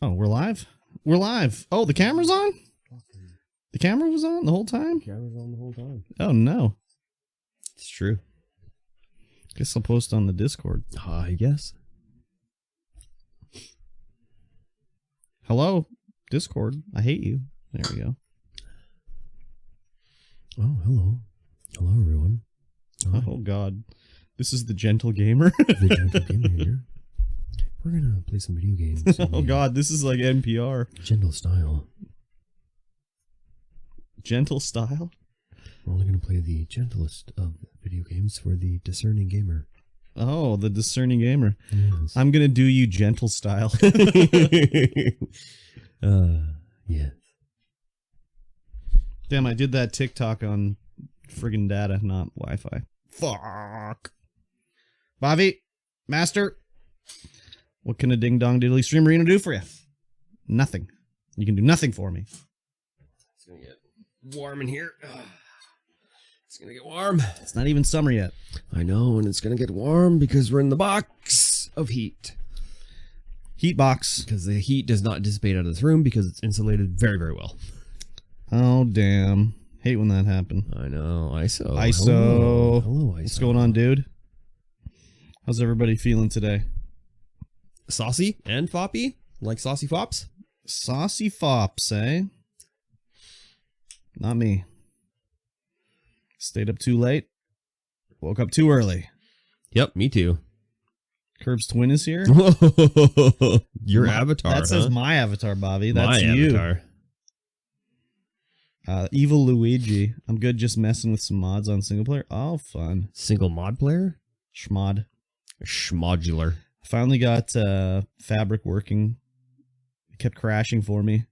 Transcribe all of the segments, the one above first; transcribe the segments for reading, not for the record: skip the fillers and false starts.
Oh, we're live? We're live. Oh, the camera's on? The camera was on the whole time? The camera's on the whole time. Oh, no. It's true. Guess I'll post on the Discord. I guess. Hello, Discord. I hate you. There we go. Oh, hello. Hello, everyone. Oh, God. This is the Gentle Gamer. The Gentle Gamer here. We're going to play some video games. Oh, God. This is like NPR. Gentle style. Gentle style? We're only going to play the gentlest of video games for the discerning gamer. Oh, the discerning gamer. Yes. I'm going to do you gentle style. Yes. Damn, I did that TikTok on friggin' data, not Wi-Fi. Fuck. Bobby, Master, what can a ding-dong diddly streamerino do for you? Nothing. You can do nothing for me. It's going to get warm in here. It's going to get warm. It's not even summer yet. I know, and it's going to get warm because we're in the box of heat. Heat box. Because the heat does not dissipate out of this room because it's insulated very, very well. Oh, damn. Hate when that happened. I know. ISO. ISO. Hello, ISO. What's going on, dude? How's everybody feeling today? Saucy and foppy? Like saucy fops? Saucy fops, eh? Not me. Stayed up too late. Woke up too early. Yep, me too. Curb's twin is here. Your avatar. That says my avatar, Bobby. That's my you. Avatar. Evil Luigi. I'm good just messing with some mods on single player. Oh, fun. Single mod player? Schmod. Schmodular. Finally got Fabric working. It kept crashing for me.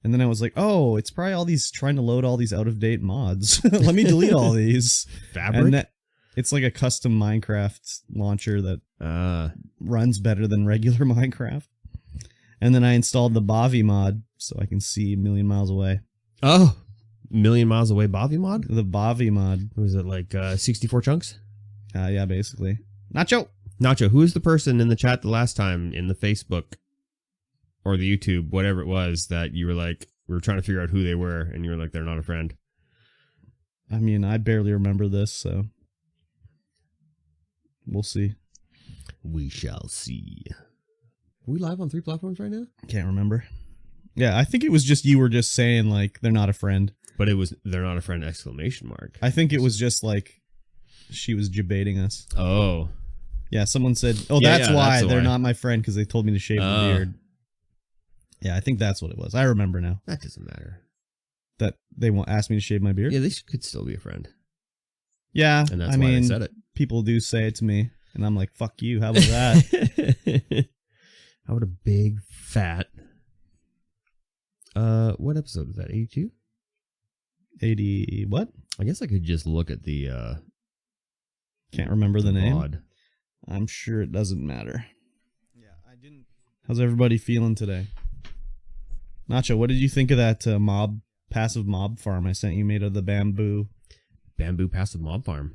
And then I was like, oh, it's probably all these trying to load all these out-of-date mods. Let me delete all these. Fabric? And it's like a custom Minecraft launcher that runs better than regular Minecraft. And then I installed the Bavi mod so I can see a million miles away. Oh, million miles away Bavi mod? The Bavi mod. Was it like 64 chunks? Yeah, basically. Nacho! Nacho, who was the person in the chat the last time in the Facebook or the YouTube, whatever it was, that you were like, we were trying to figure out who they were, and you were like, they're not a friend? I mean, I barely remember this, so we'll see. We shall see. Are we live on 3 platforms right now? Can't remember. Yeah, I think it was just you were just saying, like, they're not a friend. But it was, they're not a friend, exclamation mark. I think it was just like, she was debating us. Oh. Yeah, someone said, oh, that's why they're why. not my friend, because they told me to shave the beard. Yeah, I think that's what it was. I remember now. That doesn't matter. That they asked me to shave my beard? Yeah, they could still be a friend. Yeah, And that's why they said it. People do say it to me, and I'm like, fuck you, how about that? How about a big, fat... what episode was that? 82? 80... what? I guess I could just look at the... Can't remember the name. mod. I'm sure it doesn't matter. Yeah, I didn't... How's everybody feeling today? Nacho, what did you think of that passive mob farm I sent you made of the bamboo? Bamboo passive mob farm.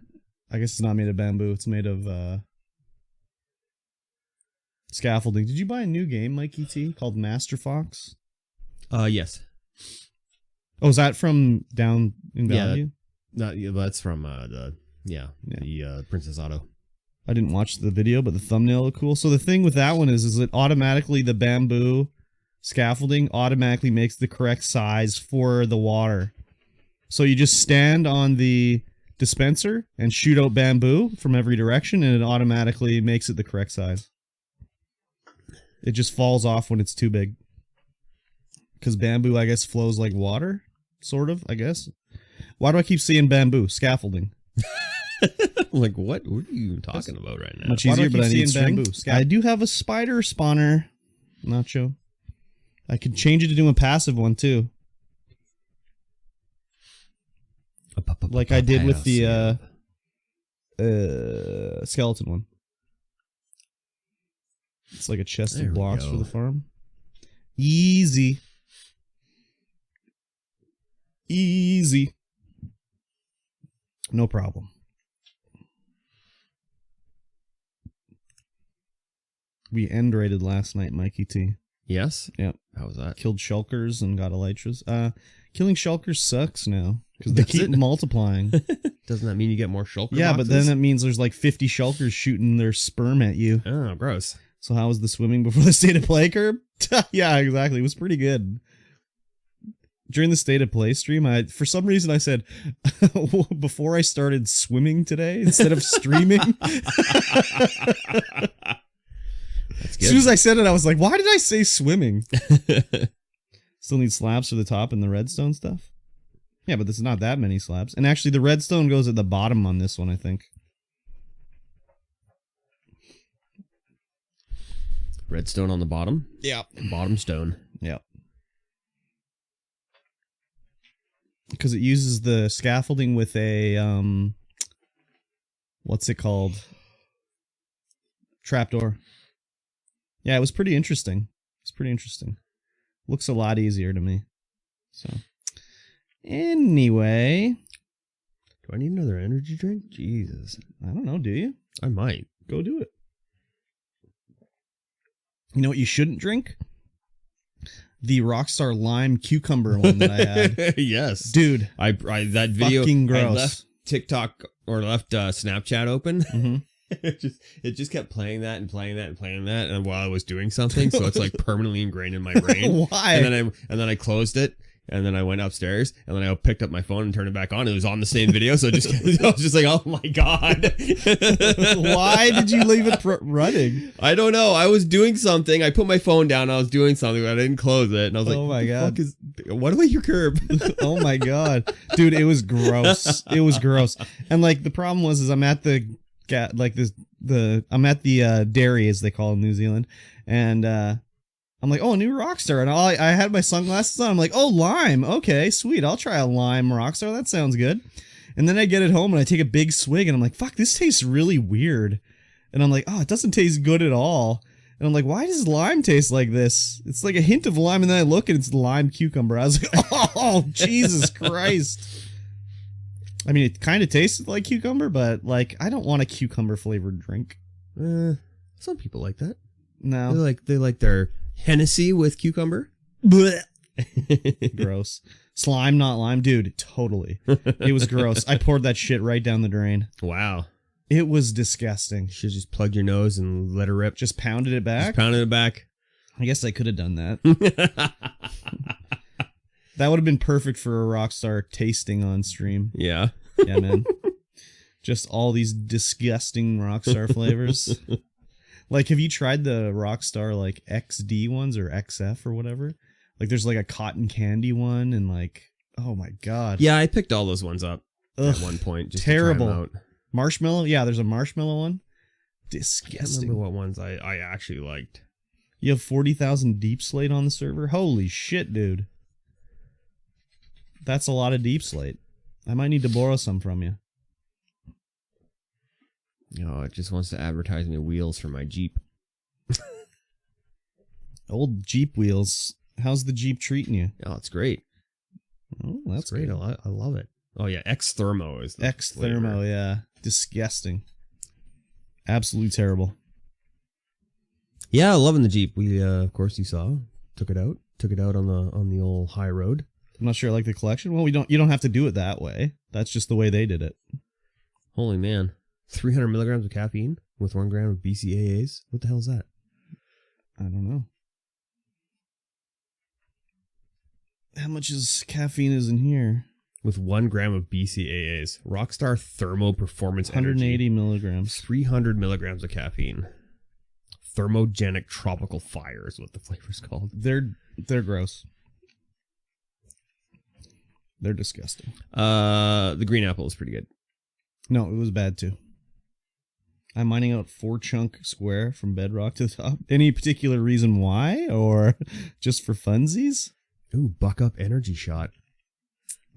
I guess it's not made of bamboo. It's made of scaffolding. Did you buy a new game, MikeyT, called Master Fox? Yes. Oh, is that from down in Value? That's from the Princess Auto. I didn't watch the video, but the thumbnail looked cool. So the thing with that one is it automatically, the bamboo scaffolding automatically makes the correct size for the water. So you just stand on the dispenser and shoot out bamboo from every direction, and it automatically makes it the correct size. It just falls off when it's too big. Because bamboo, I guess, flows like water. Sort of, I guess. Why do I keep seeing bamboo? Scaffolding. Like, what are you talking about right now? Much easier, but I need bamboo. I do have a spider spawner, Nacho. I could change it to do a passive one, too. Like I did with the skeleton one. It's like a chest of blocks for the farm. Easy. Easy. No problem. We end rated last night, MikeyT. Yes? Yeah. How was that? Killed shulkers and got elytras. Killing shulkers sucks now because they keep multiplying. Doesn't that mean you get more shulker Yeah, boxes? but then that means there's like 50 shulkers shooting their sperm at you. Oh, gross. So how was the swimming before the state of play curb? Yeah, exactly. It was pretty good. During the state of play stream, for some reason I said before I started swimming today instead of streaming. That's good. As soon as I said it, I was like, why did I say swimming? Still need slabs for the top and the redstone stuff. Yeah, but there's not that many slabs. And actually, the redstone goes at the bottom on this one, I think. Redstone on the bottom? Yeah. Bottom stone. Yeah. Because it uses the scaffolding with a, what's it called? Trapdoor. Yeah, it was pretty interesting. It's pretty interesting. Looks a lot easier to me. So, anyway. Do I need another energy drink? Jesus. I don't know, do you? I might. Go do it. You know what you shouldn't drink? The Rockstar Lime Cucumber one that I had. Yes. Dude. I that video. Fucking gross. I left TikTok or left Snapchat open. Mm-hmm. It just kept playing that and playing that and playing that, and while I was doing something, so it's like permanently ingrained in my brain. Why? And then I closed it, and then I went upstairs, and then I picked up my phone and turned it back on. It was on the same video, so I was just like, oh my god. Why did you leave it running? I don't know. I was doing something. I put my phone down. I was doing something, but I didn't close it, and I was like, oh my god, what do I hear curb? Oh my god, dude, it was gross. It was gross. And like the problem was, is I'm at the dairy, as they call it in New Zealand, and I'm like, oh, new Rockstar, and I had my sunglasses on. I'm like, oh, lime, okay, sweet, I'll try a lime Rockstar, that sounds good. And then I get it home and I take a big swig and I'm like, fuck, this tastes really weird. And I'm like, oh, it doesn't taste good at all. And I'm like, why does lime taste like this? It's like a hint of lime, and then I look and it's lime cucumber. I was like, oh, Jesus Christ. I mean, it kind of tasted like cucumber, but like, I don't want a cucumber flavored drink. Some people like that. No. They like their Hennessy with cucumber. Gross. Slime, not lime. Dude, totally. It was gross. I poured that shit right down the drain. Wow. It was disgusting. Should just plug your nose and let her rip. Just pounded it back? Just pounded it back. I guess I could have done that. That would have been perfect for a Rockstar tasting on stream. Yeah. Yeah, man. Just all these disgusting Rockstar flavors. Like, have you tried the Rockstar, like, XD ones or XF or whatever? Like, there's, like, a cotton candy one and, like, oh, my God. Yeah, I picked all those ones up at one point. Just terrible. To try them out. Marshmallow? Yeah, there's a marshmallow one. I can't Disgusting. remember what ones I actually liked. You have 40,000 deep slate on the server? Holy shit, dude. That's a lot of deep slate. I might need to borrow some from you. Oh, it just wants to advertise me wheels for my Jeep. Old Jeep wheels. How's the Jeep treating you? Oh, it's great. Oh, that's great. good. I love it. Oh, yeah. X-Thermo is the X-Thermo, flavor. yeah. Disgusting. Absolutely terrible. Yeah, loving the Jeep. We, of course, you saw. Took it out on the old high road. I'm not sure I like the collection. Well, you don't have to do it that way. That's just the way they did it. Holy man. 300 milligrams of caffeine with 1 gram of BCAAs? What the hell is that? I don't know. How much caffeine is in here? With 1 gram of BCAAs. Rockstar Thermo Performance 180 Energy. milligrams. 300 milligrams of caffeine. Thermogenic Tropical Fire is what the flavor's called. They're gross. They're disgusting. The green apple is pretty good. No, it was bad too. I'm mining out 4 chunk square from bedrock to the top. Any particular reason why, or just for funsies? Ooh, Buck Up Energy Shot.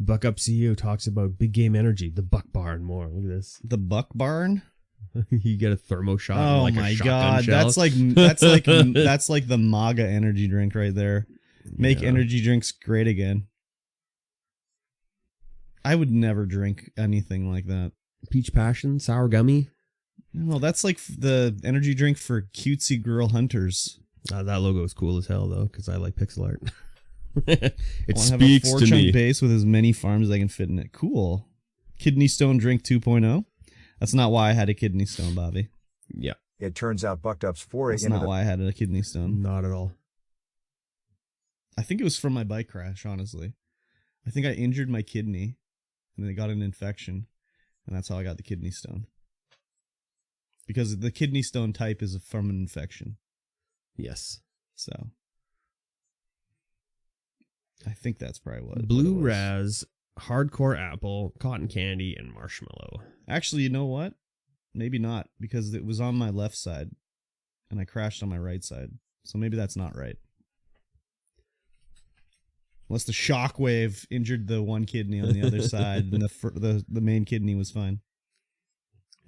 Buck Up CEO talks about big game energy, the Buck Bar, and more. Look at this. The Buck Barn? You get a thermo shot. Oh like my a god, shell. that's like the MAGA energy drink right there. Make energy drinks great again. I would never drink anything like that. Peach Passion, sour gummy. No, that's like the energy drink for cutesy girl hunters. That logo is cool as hell though, because I like pixel art. It Have speaks a to 4-chunk me. base with as many farms as I can fit in it. Cool. Kidney Stone Drink 2.0. That's not why I had a kidney stone, Bobby. Yeah, It turns out Bucked Up's foray That's into not the why I had a kidney stone. not at all. I think it was from my bike crash, honestly. I think I injured my kidney, and then it got an infection, and that's how I got the kidney stone. Because the kidney stone type is from an infection. Yes. So I think that's probably what Blue what it was. Raz, Hardcore Apple, Cotton Candy, and Marshmallow. Actually, you know what? Maybe not, because it was on my left side, and I crashed on my right side. So maybe that's not right. Unless the shockwave injured the one kidney on the other side, and the main kidney was fine.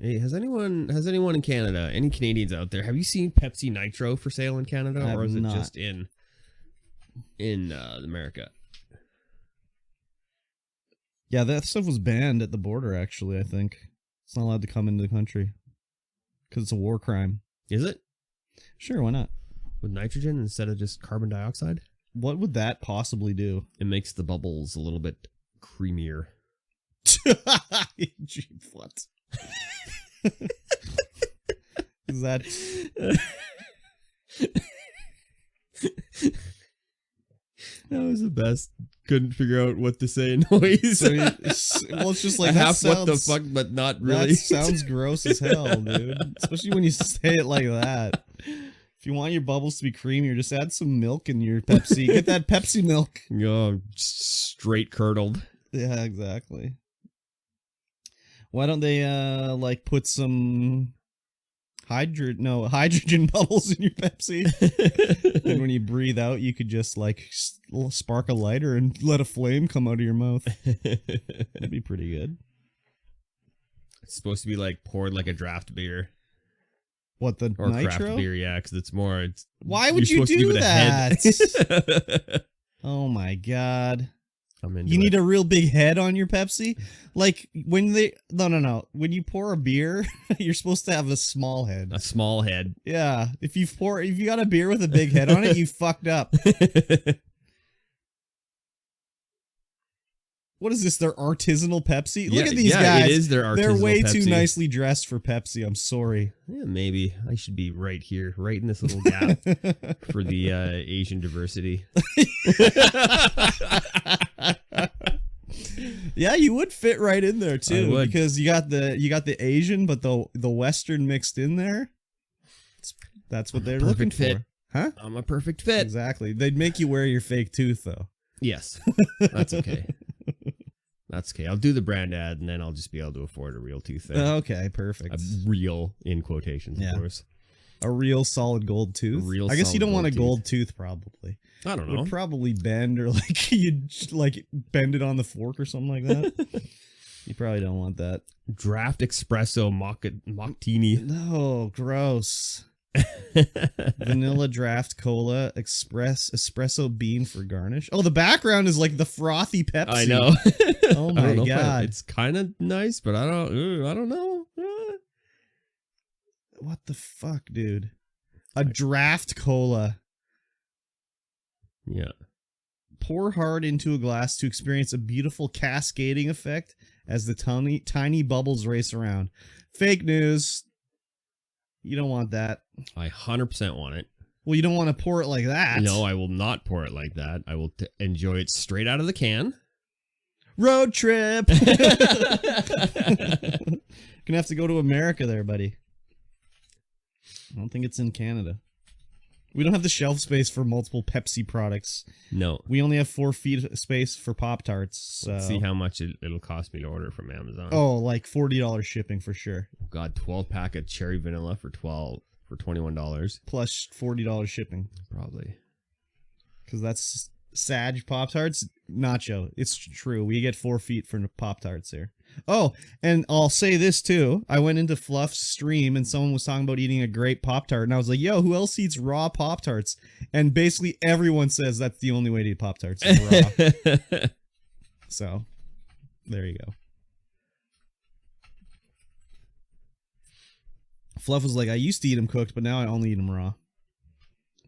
Hey, has anyone in Canada, any Canadians out there, have you seen Pepsi Nitro for sale in Canada, I or is have it not. just in America? Yeah, that stuff was banned at the border, actually, I think. It's not allowed to come into the country. Because it's a war crime. Is it? Sure, why not? With nitrogen instead of just carbon dioxide? What would that possibly do? It makes the bubbles a little bit creamier. Gee, what? Is that... That was the best. Couldn't figure out what to say in noise. Well, it's just like, half that what the sounds... fuck, but not really. That sounds gross as hell, dude. Especially when you say it like that. If you want your bubbles to be creamier, just add some milk in your Pepsi. Get that Pepsi milk. Oh, straight curdled. Yeah, exactly. Why don't they like put some hydrogen bubbles in your Pepsi? And when you breathe out, you could just like spark a lighter and let a flame come out of your mouth. That'd be pretty good. It's supposed to be like poured like a draft beer. What, the Or nitro? craft beer, yeah, because it's more. Why would you do that? Oh my god. You need a real big head on your Pepsi? Like, when they... No. When you pour a beer, you're supposed to have a small head. a small head. Yeah. If you got a beer with a big head on it, you fucked up. What is this, their artisanal Pepsi? Look at these guys. It is their artisanal They're way Pepsi. too nicely dressed for Pepsi. I'm sorry. Yeah, maybe I should be right here, right in this little gap for the Asian diversity. Yeah, you would fit right in there I too, would. because you got the Asian, but the Western mixed in there. That's what they're looking Perfect fit. for, huh? I'm a perfect fit. Exactly. They'd make you wear your fake tooth though. Yes, that's okay. That's okay. I'll do the brand ad, and then I'll just be able to afford a real tooth thing. Okay, perfect. A real, in quotations, Yeah. of course. A real solid gold tooth. A real I guess you solid don't want a gold gold tooth, probably. I don't It know. would probably bend, or like you'd like bend it on the fork or something like that. You probably don't want that. Draft espresso mockini. No, gross. Vanilla draft cola, espresso bean for garnish. Oh, the background is like the frothy Pepsi. I know. Oh I my don't know if god. it's kind of nice, but I don't know. What the fuck, dude? A draft cola. Yeah. Pour hard into a glass to experience a beautiful cascading effect as the tiny bubbles race around. Fake news. You don't want that. I 100% want it. Well, you don't want to pour it like that. No, I will not pour it like that. I will enjoy it straight out of the can. Road trip. Gonna have to go to America there, buddy. I don't think it's in Canada. We don't have the shelf space for multiple Pepsi products. No. We only have 4 feet of space for Pop-Tarts. So. Let's see how much it'll cost me to order from Amazon. Oh, like $40 shipping for sure. God, 12-pack of cherry vanilla for $21. Plus $40 shipping. Probably. Because that's Sag Pop-Tarts. Nacho. It's true. We get 4 feet for Pop-Tarts here. Oh, and I'll say this too. I went into Fluff's stream and someone was talking about eating a great Pop-Tart. And I was like, yo, who else eats raw Pop-Tarts? And basically everyone says that's the only way to eat Pop-Tarts is raw. So, there you go. Fluff was like, I used to eat them cooked, but now I only eat them raw.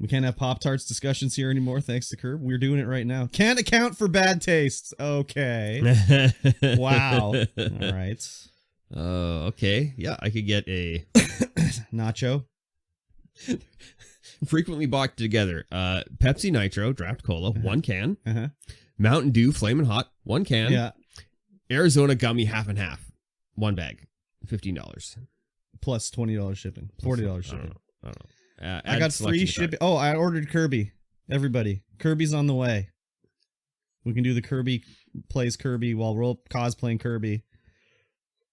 We can't have Pop-Tarts discussions here anymore, thanks to Curb. We're doing it right now. Can't account for bad taste. Okay. Wow. All right. Okay. Yeah, I could get a Nacho. frequently bought together. Pepsi Nitro Draft Cola, 1 can. Uh-huh. Mountain Dew Flamin' Hot, 1 can. Yeah. Arizona Gummy half and half, 1 bag, $15. Plus $20 shipping. $40 shipping. I don't know. I got free shipping. Oh, I ordered Kirby. Everybody. Kirby's on the way. We can do the Kirby plays Kirby while we're cosplaying Kirby.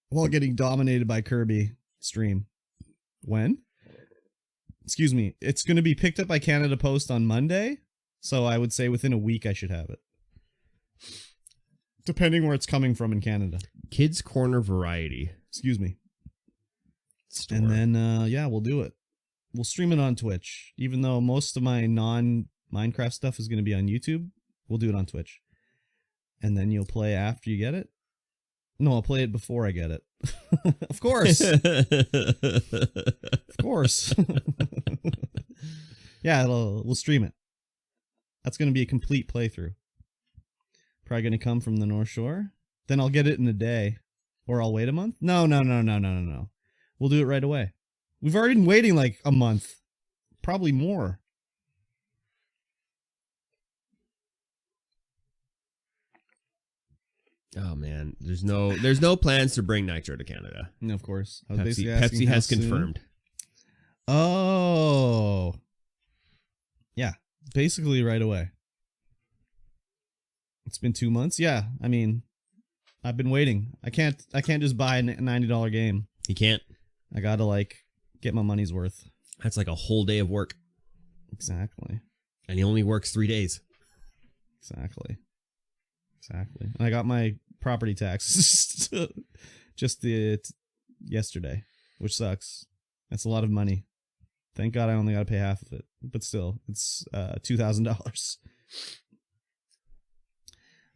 While getting dominated by Kirby stream. When? Excuse me. It's going to be picked up by Canada Post on Monday. So I would say within a week I should have it. Depending where it's coming from in Canada. Kids Corner Variety. Excuse me. Store. And then, yeah, we'll do it. We'll stream it on Twitch. Even though most of my non-Minecraft stuff is going to be on YouTube, we'll do it on Twitch. And then you'll play after you get it? No, I'll play it before I get it. Of course. Of course. Yeah, we'll stream it. That's going to be a complete playthrough. Probably going to come from the North Shore. Then I'll get it in a day. Or I'll wait a month? No. We'll do it right away. We've already been waiting like a month. Probably more. Oh man, there's no plans to bring Nitro to Canada. No, of course. Pepsi has confirmed. Oh. Yeah, basically right away. It's been 2 months. Yeah, I mean, I've been waiting. I can't just buy a $90 game. You can't. I gotta like get my money's worth. That's like a whole day of work. Exactly. And he only works 3 days. Exactly. And I got my property tax just yesterday, which sucks. That's a lot of money. Thank God I only got to pay half of it, but still, it's $2,000.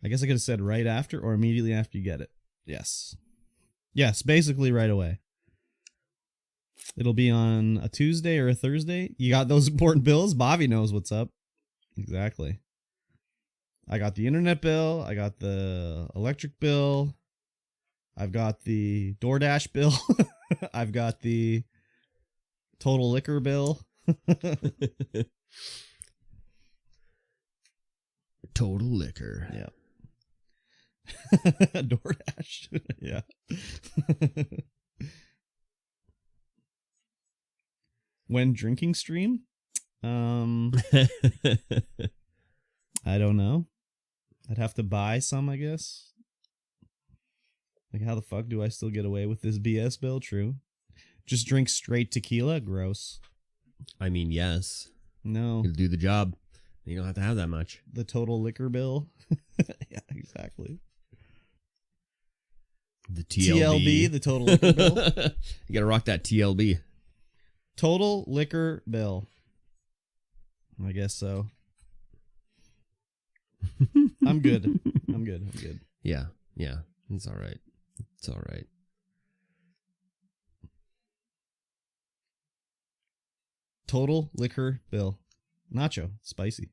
I guess I could have said right after or immediately after you get it. Yes, basically right away. It'll be on a Tuesday or a Thursday. You got those important bills? Bobby knows what's up. Exactly. I got the internet bill. I got the electric bill. I've got the DoorDash bill. I've got the total liquor bill. Total liquor. Yeah. DoorDash. Yeah. When drinking stream? I don't know. I'd have to buy some, I guess. Like, how the fuck do I still get away with this BS bill? True. Just drink straight tequila? Gross. I mean, yes. No. It'll do the job. You don't have to have that much. The total liquor bill? Yeah, exactly. The TLB. The total liquor bill? You gotta rock that TLB. Total liquor bill. I guess so. I'm good. Yeah. It's all right. Total liquor bill. Nacho. Spicy.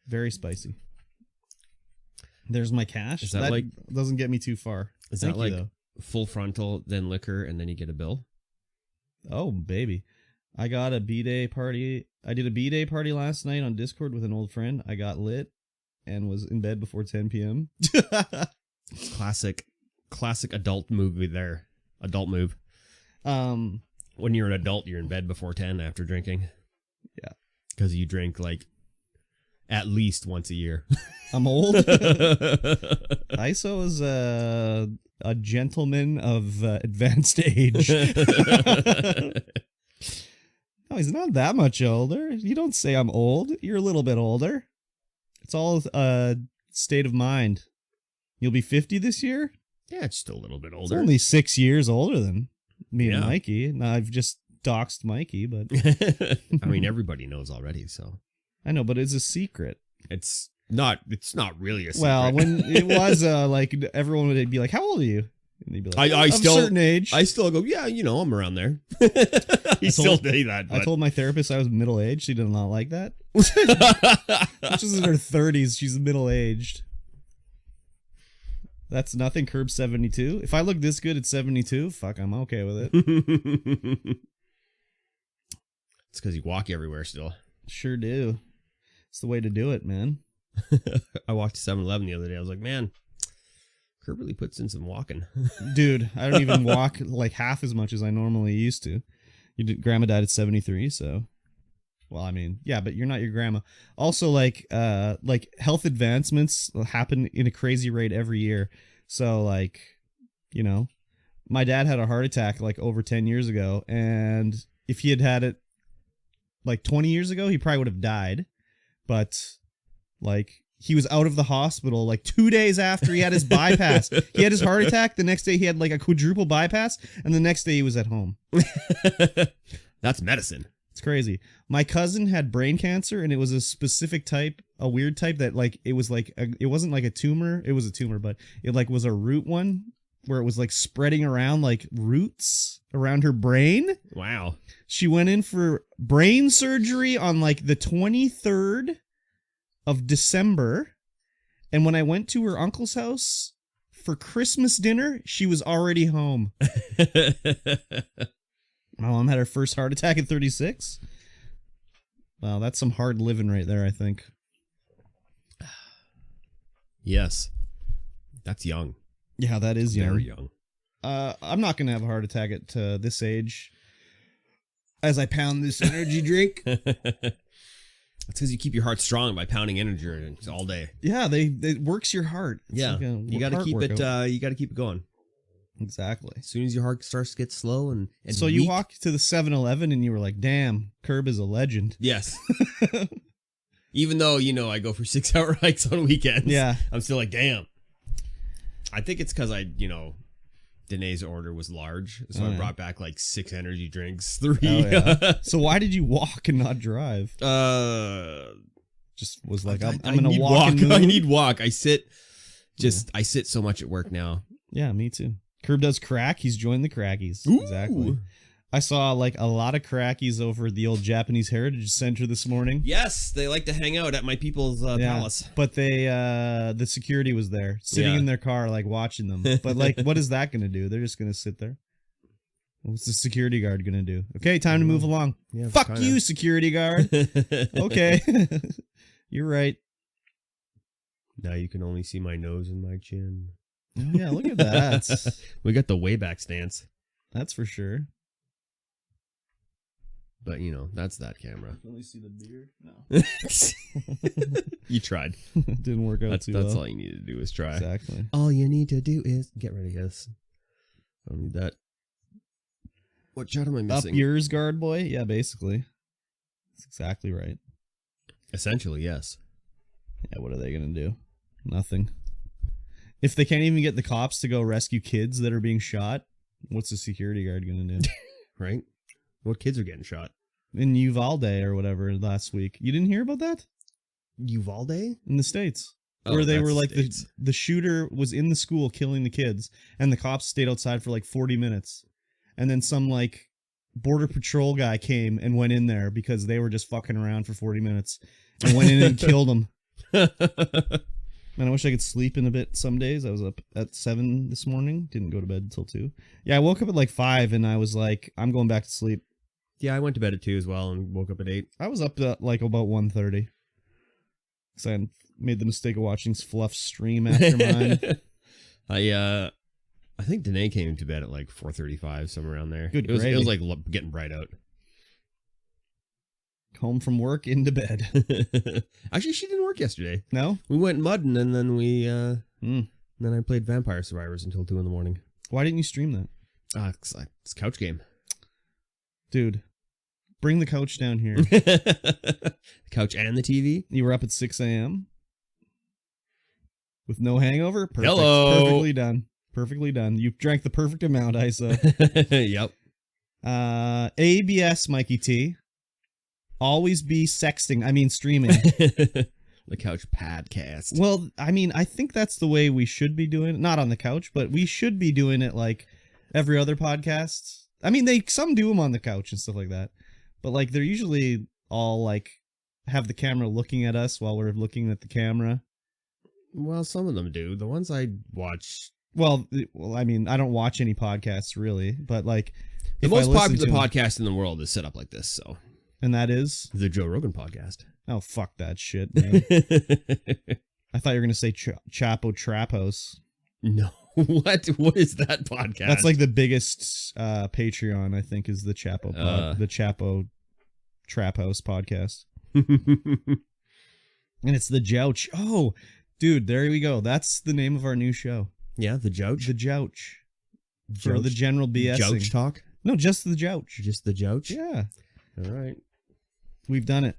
Very spicy. There's my cash. Is that like doesn't get me too far. Is that like full frontal, then liquor, and then you get a bill? Oh, baby. I got a B-Day party. I did a B-Day party last night on Discord with an old friend. I got lit and was in bed before 10 p.m. Classic adult movie there. Adult move. When you're an adult, you're in bed before 10 after drinking. Yeah. Because you drink like at least once a year. I'm old. ISO is a gentleman of advanced age. No, he's not that much older. You don't say I'm old. You're a little bit older. It's all state of mind. You'll be 50 this year? Yeah, it's still a little bit older. It's only 6 years older than me and Mikey. Now, I've just doxed Mikey, but... I mean, everybody knows already, so... I know, but it's a secret. It's not really a secret. Well, when it was, like, everyone would be like, how old are you? And he'd be like, I "I'm still a certain age." I still go, yeah, I'm around there. He still say that. I But. told my therapist I was middle aged. She did not like that. She's in her 30s. She's middle aged. That's nothing. Curb 72. If I look this good at 72, fuck, I'm okay with it. It's because you walk everywhere still. Sure do. It's the way to do it, man. I walked to 7-Eleven the other day. I was like, man, Curb really puts in some walking. Dude, I don't even walk like half as much as I normally used to. Grandma died at 73, so... Well, I mean, yeah, but you're not your grandma. Also, like health advancements happen in a crazy rate every year. So, like, my dad had a heart attack like over 10 years ago, and if he had had it like 20 years ago, he probably would have died. But like, he was out of the hospital like 2 days after he had his bypass. He had his heart attack. The next day, he had like a quadruple bypass, and the next day he was at home. That's medicine. It's crazy. My cousin had brain cancer, and it was a specific type, a weird type that like it was like it wasn't like a tumor. It was a tumor, but it like was a root one where it was like spreading around like roots around her brain. Wow. She went in for brain surgery on like the 23rd of December, and when I went to her uncle's house for Christmas dinner, she was already home. My mom had her first heart attack at 36. Wow, that's some hard living right there, I think. Yes. That's young. Yeah, that is young. Very young. I'm not going to have a heart attack at this age as I pound this energy drink. That's because you keep your heart strong by pounding energy drinks all day. Yeah, it works your heart. It's yeah, like you got to keep it. You got to keep it going. Exactly. As soon as your heart starts to get slow and so weak, you walk to the 7-Eleven and you were like, "Damn, Curb is a legend." Yes. Even though I go for 6-hour hikes on weekends. Yeah, I'm still like, damn. I think it's because Danae's order was large, so I brought back like 6 energy drinks, 3. Oh, yeah. So why did you walk and not drive? Just was like, I'm gonna walk. I need walk. I sit so much at work now. Yeah, me too. Curb does crack. He's joined the crackies. Ooh. Exactly. I saw like a lot of crackies over at the old Japanese Heritage Center this morning. Yes, they like to hang out at my people's palace. But the security was there, sitting in their car, like watching them. But like, what is that going to do? They're just going to sit there. What's the security guard going to do? Okay, time to move along. Yeah, fuck you, security guard. Okay, you're right. Now you can only see my nose and my chin. Oh, yeah, look at that. We got the way back stance. That's for sure. But, that's that camera. Can only see the beard? No. You tried. Didn't work out too well. That's all you need to do is try. Exactly. All you need to do is get rid of this. I don't need that. What shot am I missing? Up yours, guard boy? Yeah, basically. That's exactly right. Essentially, yes. Yeah, what are they going to do? Nothing. If they can't even get the cops to go rescue kids that are being shot, what's the security guard going to do? Right? What kids are getting shot? In Uvalde or whatever last week. You didn't hear about that? Uvalde? In the States. Oh, where they were like, the shooter was in the school killing the kids, and the cops stayed outside for like 40 minutes. And then some like border patrol guy came and went in there because they were just fucking around for 40 minutes and went in and killed them. Man, I wish I could sleep in a bit some days. I was up at 7 this morning. Didn't go to bed until 2. Yeah, I woke up at like 5 and I was like, I'm going back to sleep. Yeah, I went to bed at 2 as well and woke up at 8. I was up at like about 1:30. Because I made the mistake of watching Fluff's stream after mine. I think Danae came to bed at like 4:35, somewhere around there. Good it was gravy. like getting bright out. Home from work, into bed. Actually, she didn't work yesterday. No? We went mudding and then then I played Vampire Survivors until 2 in the morning. Why didn't you stream that? It's a couch game. Dude, bring the couch down here. The couch and the TV. You were up at 6 a.m. with no hangover? Perfect. Hello. Perfectly done. Perfectly done. You drank the perfect amount, Isa. Yep. ABS, Mikey T. Always be streaming. The Couch Podcast. Well, I mean, I think that's the way we should be doing it. Not on the couch, but we should be doing it like every other podcast. I mean, some do them on the couch and stuff like that, but like they're usually all like have the camera looking at us while we're looking at the camera. Well, some of them do. The ones I watch. Well, I mean, I don't watch any podcasts really, but like The most popular podcast in the world is set up like this, so. And that is? The Joe Rogan podcast. Oh, fuck that shit, man. I thought you were going to say Chapo Trap House. No. What? What is that podcast? That's like the biggest Patreon, I think, is the Chapo the Chapo Trap House podcast. And it's the Jouch. Oh, dude, there we go. That's the name of our new show. Yeah, the Jouch? The Jouch. For the general BSing. Jouch talk? No, just the Jouch. Just the Jouch? Yeah. All right. We've done it.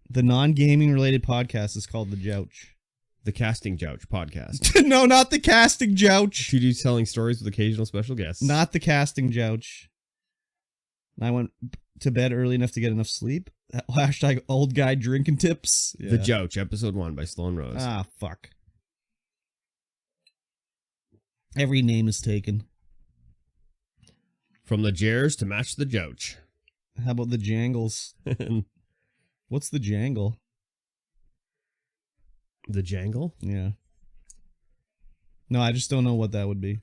The non-gaming related podcast is called The Jouch. The Casting Jouch podcast. No, not the Casting Jouch. Two dudes telling stories with occasional special guests. Not the Casting Jouch. I went to bed early enough to get enough sleep. Hashtag old guy drinking tips. Yeah. The Jouch, episode 1 by Sloan Rose. Ah, fuck. Every name is taken. From the Jers to match the Jouch. How about the Jangles? What's the Jangle? The Jangle? Yeah. No, I just don't know what that would be.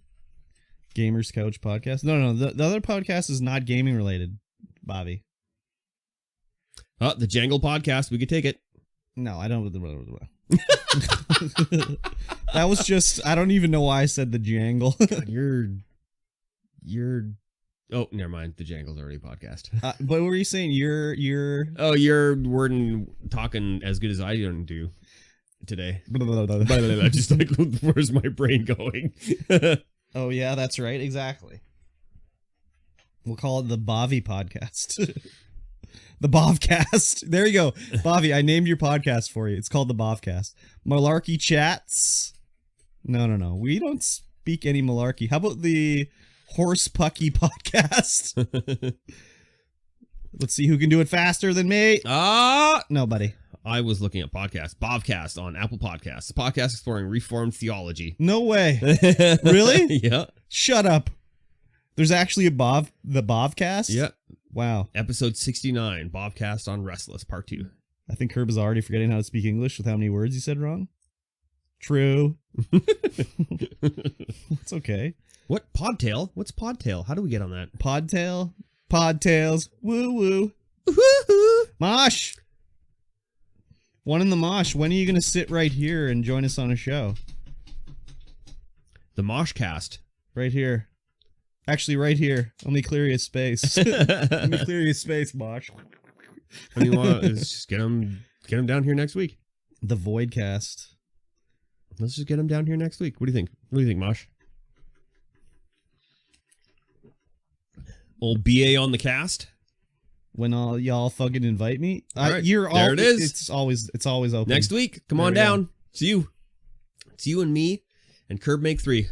Gamers Couch podcast? No, the other podcast is not gaming related, Bobby. Oh, the Jangle podcast. We could take it. No, I don't. That was just, I don't even know why I said the Jangle. God, you're. Oh, never mind. The Jangle's already a podcast. But what were you saying? You're. Oh, you're wording talking as good as I don't do today. Just like, where's my brain going? Oh yeah, that's right. Exactly. We'll call it the Bobby podcast. The Bovcast. There you go. Bobby, I named your podcast for you. It's called the Bovcast. Malarkey Chats. No. We don't speak any malarkey. How about the Horse Pucky podcast? Let's see who can do it faster than me. Nobody. I was looking at podcasts. Bovcast on Apple Podcasts. A podcast exploring Reformed theology. No way. Really? Yeah. Shut up. There's actually the Bovcast? Yeah. Wow. Episode 69, Bovcast on Restless, Part 2. I think Herb is already forgetting how to speak English with how many words he said wrong. True. It's okay. What? Podtail? What's Podtail? How do we get on that? Podtail? Podtails. Woo woo. Woo-hoo. Mosh. One in the mosh. When are you going to sit right here and join us on a show? The Moshcast. Right here. Actually, right here. Let me clear you space. Let me clear you space, Mosh. What do you want? Let's just get them down here next week. The Voidcast. Let's just get them down here next week. What do you think? What do you think, Mosh? Old BA on the cast. When all y'all fucking invite me, all right, you're all. There it is. It's always open. Next week, come on down. It's you. It's you and me, and Curb make 3.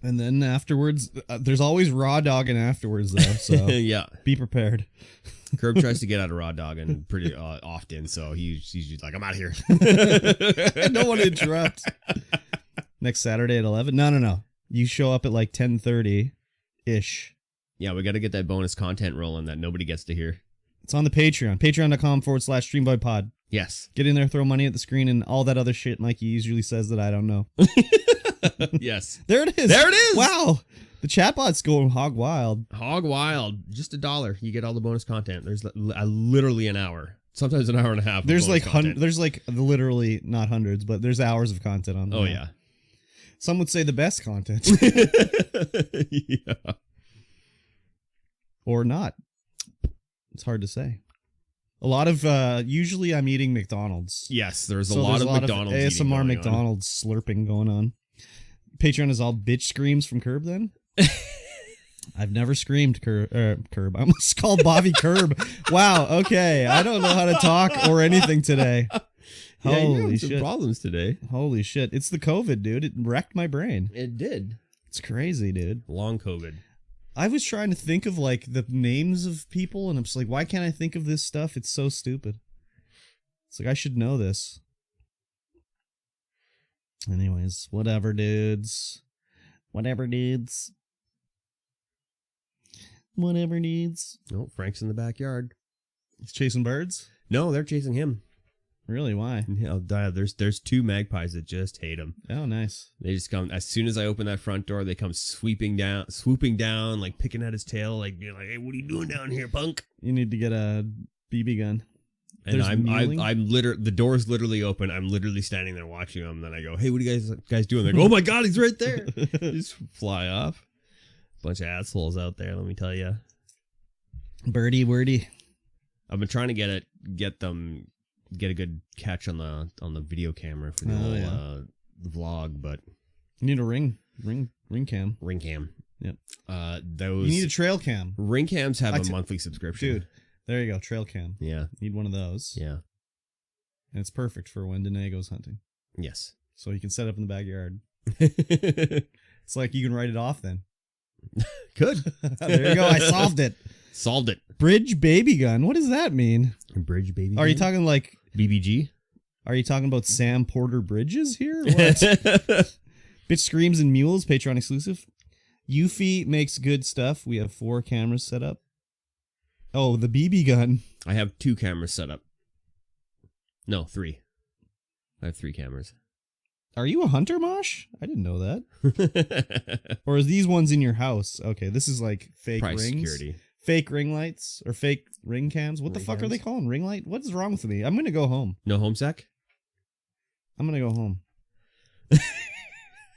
And then afterwards, there's always raw dogging afterwards, though. So yeah, be prepared. Curb tries to get out of raw dogging pretty often, so he's just like, I'm out of here. I don't want to interrupt. Next Saturday at 11. No. You show up at like 10:30 ish. Yeah, we got to get that bonus content rolling that nobody gets to hear. It's on the Patreon. Patreon.com/StreamVoid. Yes. Get in there, throw money at the screen, and all that other shit Mikey usually says that I don't know. Yes. There it is. There it is. Wow. The chatbot's going hog wild. Hog wild. Just $1. You get all the bonus content. There's literally an hour. Sometimes an hour and a half. There's like there's like literally not hundreds, but there's hours of content on there. Oh, yeah. Some would say the best content. Yeah. Or not. It's hard to say. A lot of usually I'm eating McDonald's. Yes, there's a lot of McDonald's ASMR going McDonald's slurping going on. Patreon is all bitch screams from Curb then? I've never screamed Curb. I almost called Bobby Curb. Wow, okay. I don't know how to talk or anything today. Yeah, Holy some shit. problems today. Holy shit. It's the COVID, dude. It wrecked my brain. It did. It's crazy, dude. Long COVID. I was trying to think of like the names of people, and I'm just like, why can't I think of this stuff? It's so stupid. It's like, I should know this. Anyways, whatever, dudes. Whatever, dudes. Whatever, dudes. Oh, Frank's in the backyard. He's chasing birds? No, they're chasing him. Really? Why? Yeah, there's two magpies that just hate him. Oh, nice. They just come as soon as I open that front door. They come swooping down, like picking at his tail, like being like, "Hey, what are you doing down here, punk?" You need to get a BB gun. And There's mewling? I'm literally, the door's literally open. I'm literally standing there watching them. Then I go, "Hey, what are you guys doing?" They go, "Oh my god, he's right there!" Just fly off. Bunch of assholes out there, let me tell you. Birdie wordy. I've been trying to get a good catch on the video camera for the vlog, but You need a ring cam. ring cam. Yep. Those You need a trail cam. ring cams have a monthly subscription. Dude, there you go, trail cam. Yeah. Need one of those. Yeah. And it's perfect for when Danae goes hunting. Yes. So you can set up in the backyard. It's like you can write it off then. Good. There you go, I solved it. Solved it. Bridge baby gun. What does that mean? Bridge baby. Are you talking like BBG? Are you talking about Sam Porter Bridges here? What? Bitch Screams and Mules, Patreon exclusive. Yuffie makes good stuff. We have 4 cameras set up. Oh, the BB gun. I have 2 cameras set up. No, 3. I have 3 cameras. Are you a hunter, Mosh? I didn't know that. Or is these ones in your house? Okay, this is like fake Price rings. security. Fake ring lights or fake ring cams. What the Ring fuck are cams? they calling? Ring light? What is wrong with me? I'm gonna go home. No home sec? I'm gonna go home.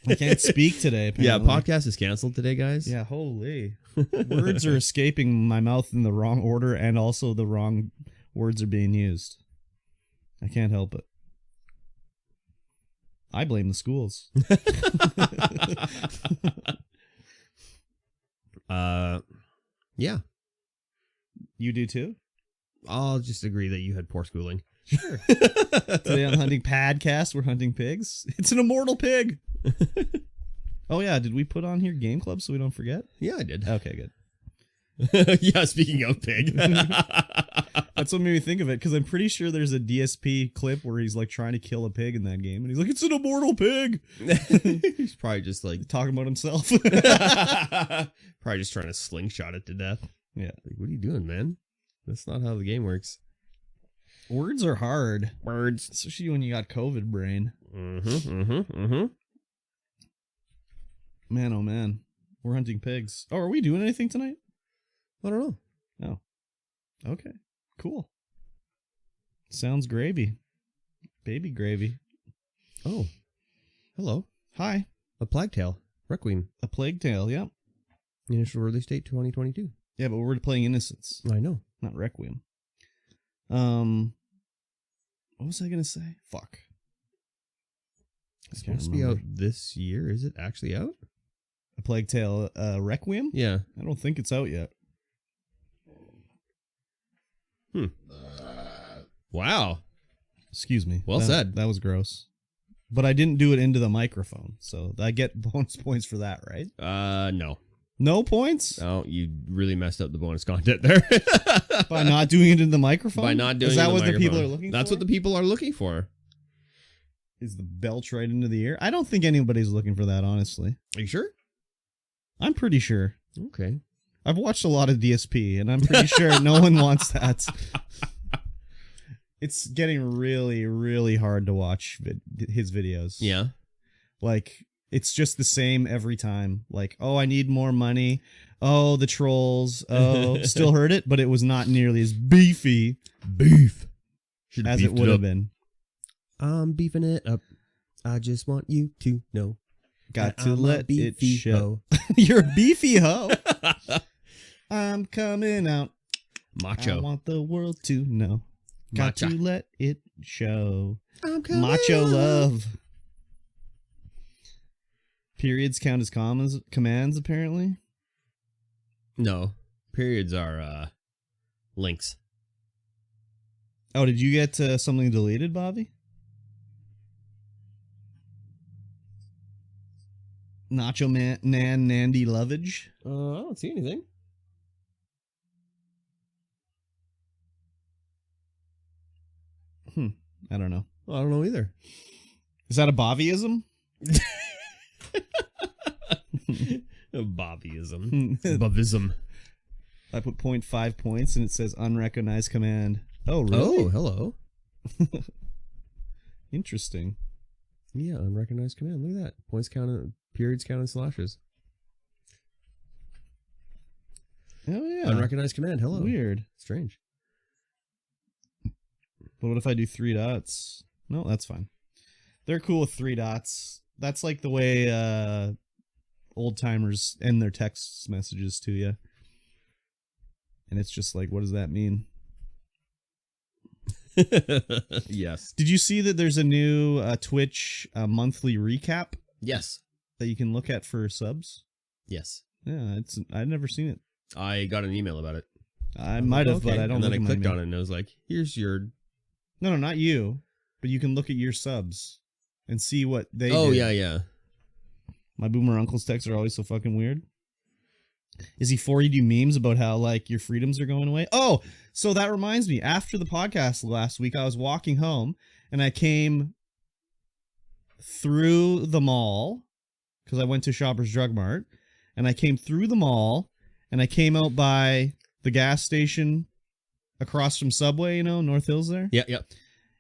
I can't speak today, apparently. Yeah, podcast is canceled today, guys. Yeah, holy. Words are escaping my mouth in the wrong order, and also the wrong words are being used. I can't help it. I blame the schools. Yeah. You do too? I'll just agree that you had poor schooling. Sure. Today on Hunting Podcast, we're hunting pigs. It's an immortal pig. Oh yeah, did we put on here Game Club so we don't forget? Yeah, I did. Okay, good. Yeah, speaking of pig. That's what made me think of it, because I'm pretty sure there's a DSP clip where he's like trying to kill a pig in that game, and he's like, "It's an immortal pig." He's probably just like Talking about himself. probably just trying to slingshot it to death. Yeah. Like, what are you doing, man? That's not how the game works. Words are hard. Words. Especially when you got COVID brain. Man, oh man. We're hunting pigs. Oh, are we doing anything tonight? I don't know. No. Okay. Cool. Sounds gravy. Baby gravy. Oh. Hello. Hi. A Plague Tale. Requiem. A Plague Tale, yeah. Initial release date 2022. Yeah, but we're playing Innocence, I know. not Requiem. What was I gonna say? Fuck. It's I can't supposed to be remember. out this year. Is it actually out? A Plague Tale Requiem? Yeah. I don't think it's out yet. Wow. Excuse me. Well said. That was gross. But I didn't do it into the microphone, so I get bonus points for that, right? No. No points? Oh, you really messed up the bonus content there. By not doing it in the microphone? By not doing Is that it in what the the people microphone. are looking That's for? what the people are looking for. Is the belch right into the ear? I don't think anybody's looking for that, honestly. Are you sure? I'm pretty sure. Okay. I've watched a lot of DSP, and I'm pretty sure no one wants that. It's getting really, really hard to watch his videos. Yeah. Like, it's just the same every time. Like, oh, I need more money. Oh, the trolls. Oh, still heard it, but it was not nearly as beefy as it would have been. I'm beefing it up. I just want you to know. Got that to I'm a let it beefy show. hoe. You're a beefy hoe. I'm coming out. Macho. I want the world to know. Got Macha. to let it show. I'm coming Macho out. love. Periods count as commands, apparently. No. Periods are links. Oh, did you get something deleted, Bobby? Nacho Nandy Lovage. I don't see anything. I don't know. I don't know either. Is that a Bobbyism? Bobbyism. Bobism. I put 0.5 points and it says unrecognized command. Oh, really? Oh, hello. Interesting. Yeah, unrecognized command. Look at that. Points counted, periods counted, slashes. Oh, yeah. Unrecognized command. Hello. Weird. Strange. But what if I do 3 dots? No, that's fine. They're cool with 3 dots. That's like the way old timers end their text messages to you. And it's just like, what does that mean? Yes. Did you see that there's a new Twitch monthly recap Yes. that you can look at for subs? Yes. Yeah, I've never seen it. I got an email about it. I might have, but I don't. And then look I at my clicked email. on it and it was like, here's your... No, not you. But you can look at your subs and see what they Oh, did. yeah. My boomer uncle's texts are always so fucking weird. Is he forwarding you memes about how, like, your freedoms are going away? Oh, so that reminds me. After the podcast last week, I was walking home, and I came through the mall, because I went to Shoppers Drug Mart, and I came through the mall, and I came out by the gas station across from Subway, you know, North Hills there. Yeah.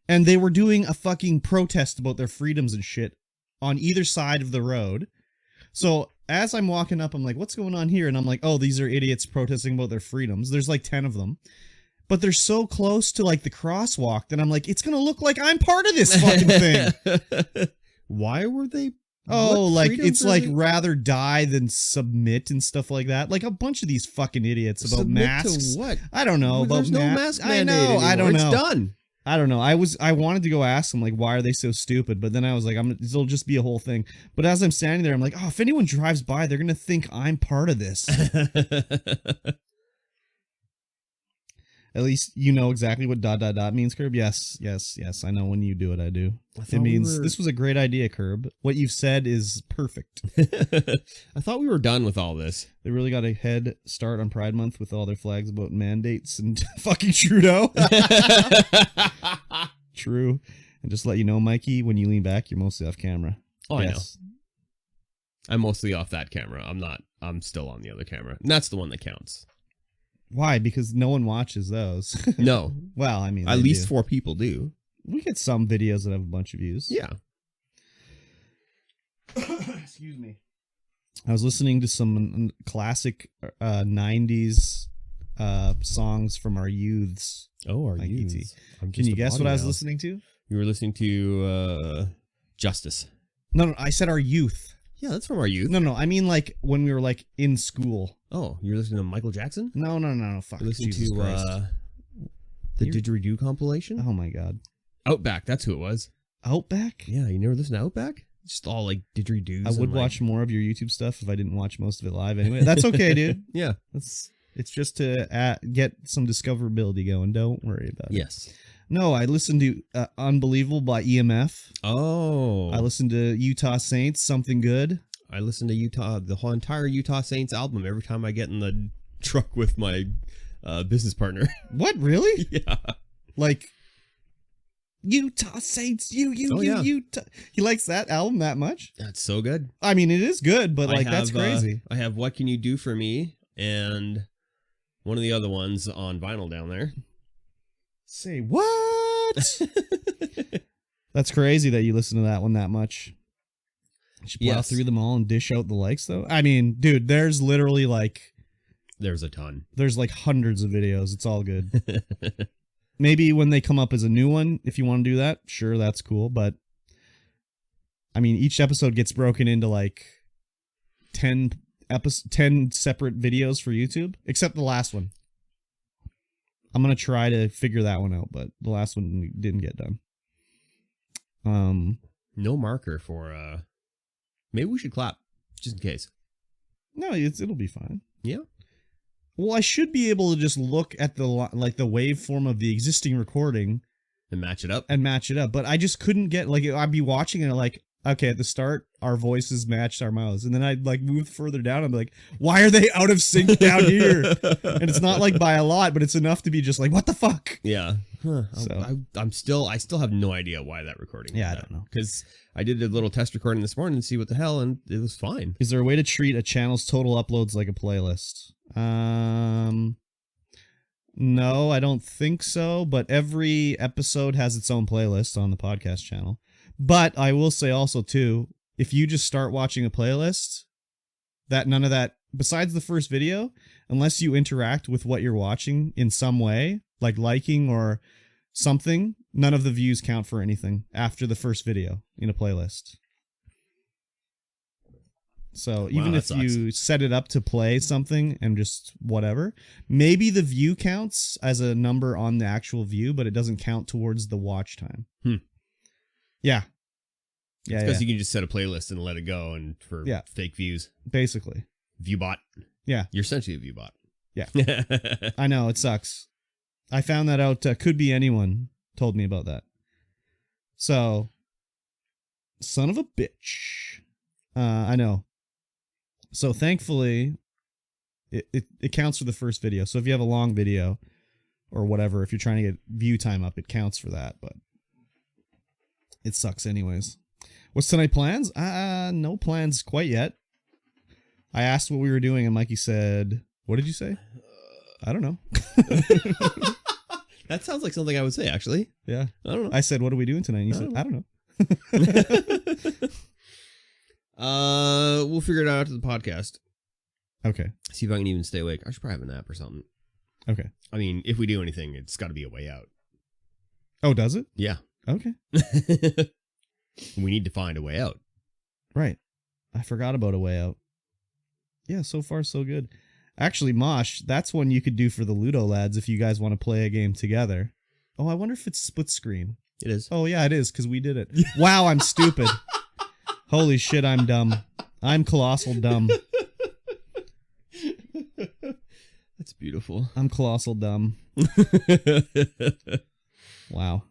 And they were doing a fucking protest about their freedoms and shit on either side of the road. So as I'm walking up, I'm like, what's going on here? And I'm like, oh, these are idiots protesting about their freedoms. There's like 10 of them. But they're so close to like the crosswalk that I'm like, it's going to look like I'm part of this fucking thing. Why were they... Oh, what like freedoms it's are like they- rather die than submit and stuff like that. Like a bunch of these fucking idiots about Submit masks. to what? I don't know. Well, there's no masks. mask I mandate know. anymore. I don't know. It's done. I don't know. I wanted to go ask them, like, why are they so stupid? But then I was like, it'll just be a whole thing. But as I'm standing there, I'm like, oh, if anyone drives by, they're going to think I'm part of this. At least you know exactly what ... means, Curb. Yes. I know when you do it, I do. It means this was a great idea, Curb. What you've said is perfect. I thought we were done with all this. They really got a head start on Pride Month with all their flags about mandates and fucking Trudeau. True. And just let you know, Mikey, when you lean back, you're mostly off camera. Oh, yes. I know. I'm mostly off that camera. I'm not. I'm still on the other camera. And that's the one that counts. Why? Because no one watches those. No. Well, I mean, at least 4 people do. We get some videos that have a bunch of views. Yeah. Excuse me. I was listening to some classic 90s songs from our youths. Oh, our Like youths. E.T. Can you guess what I was listening to? You were listening to Justice. No, I said our youth. Yeah, that's from our youth. No, I mean like when we were like in school. Oh, you're listening to Michael Jackson? No, fuck. You're listening Jesus to Christ. the Didgeridoo compilation? Oh my god. Outback, that's who it was. Outback? Yeah, you never listened to Outback? Just all like didgeridoos. I would watch more of your YouTube stuff if I didn't watch most of it live anyway. That's okay, dude. Yeah. It's just to get some discoverability going. Don't worry about it. Yes. No, I listened to Unbelievable by EMF. Oh. I listened to Utah Saints, Something Good. I listen to the whole entire Utah Saints album every time I get in the truck with my business partner. What, really? Yeah. Like, Utah Saints, Utah. He likes that album that much? That's so good. I mean, it is good, but like that's crazy. I have What Can You Do For Me and one of the other ones on vinyl down there. Say what? That's crazy that you listen to that one that much. You should plow through them all and dish out the likes, though. I mean, dude, there's literally like... There's a ton. There's like hundreds of videos. It's all good. Maybe when they come up as a new one, if you want to do that, sure, that's cool. But, I mean, each episode gets broken into like 10 separate videos for YouTube, except the last one. I'm going to try to figure that one out, but the last one didn't get done. No marker for... Maybe we should clap, just in case. No, it'll be fine. Yeah. Well, I should be able to just look at the waveform of the existing recording And match it up. But I just couldn't get, like, I'd be watching it like, okay, at the start, our voices matched our mouths. And then I'd like move further down. I'm like, why are they out of sync down here? And it's not like by a lot, but it's enough to be just like, what the fuck? Yeah. Huh. So- I still have no idea why that recording. Yeah, I don't know. Because I did a little test recording this morning to see what the hell, and it was fine. Is there a way to treat a channel's total uploads like a playlist? No, I don't think so, but every episode has its own playlist on the podcast channel. But I will say also, too, if you just start watching a playlist, that none of that, besides the first video, unless you interact with what you're watching in some way, like liking or something, none of the views count for anything after the first video in a playlist. So even that if sucks. you set it up to play something and just whatever, maybe the view counts as a number on the actual view, but it doesn't count towards the watch time. Yeah. Yeah, Because you can just set a playlist and let it go, and for fake views. basically. Viewbot. Yeah. You're essentially a viewbot. Yeah. I know, it sucks. I found that out. Could Be Anyone told me about that. So, son of a bitch. I know. So thankfully, it counts for the first video. So if you have a long video or whatever, if you're trying to get view time up, it counts for that. But it sucks anyways. What's tonight plans? No plans quite yet. I asked what we were doing, and Mikey said, what did you say? I don't know. That sounds like something I would say, actually. Yeah. I don't know. I said, what are we doing tonight? And you said, I don't know. We'll figure it out after the podcast. Okay. See if I can even stay awake. I should probably have a nap or something. Okay. I mean, if we do anything, it's got to be a way out. Oh, does it? Yeah. Okay. We need to find a way out. Right. I forgot about A Way Out. Yeah, so far so good. Actually, Mosh, that's one you could do for the Ludo lads if you guys want to play a game together. Oh, I wonder if it's split screen. It is. Oh, yeah, it is, because we did it. Wow, I'm stupid. Holy shit, I'm dumb. I'm colossal dumb. That's beautiful. I'm colossal dumb. Wow.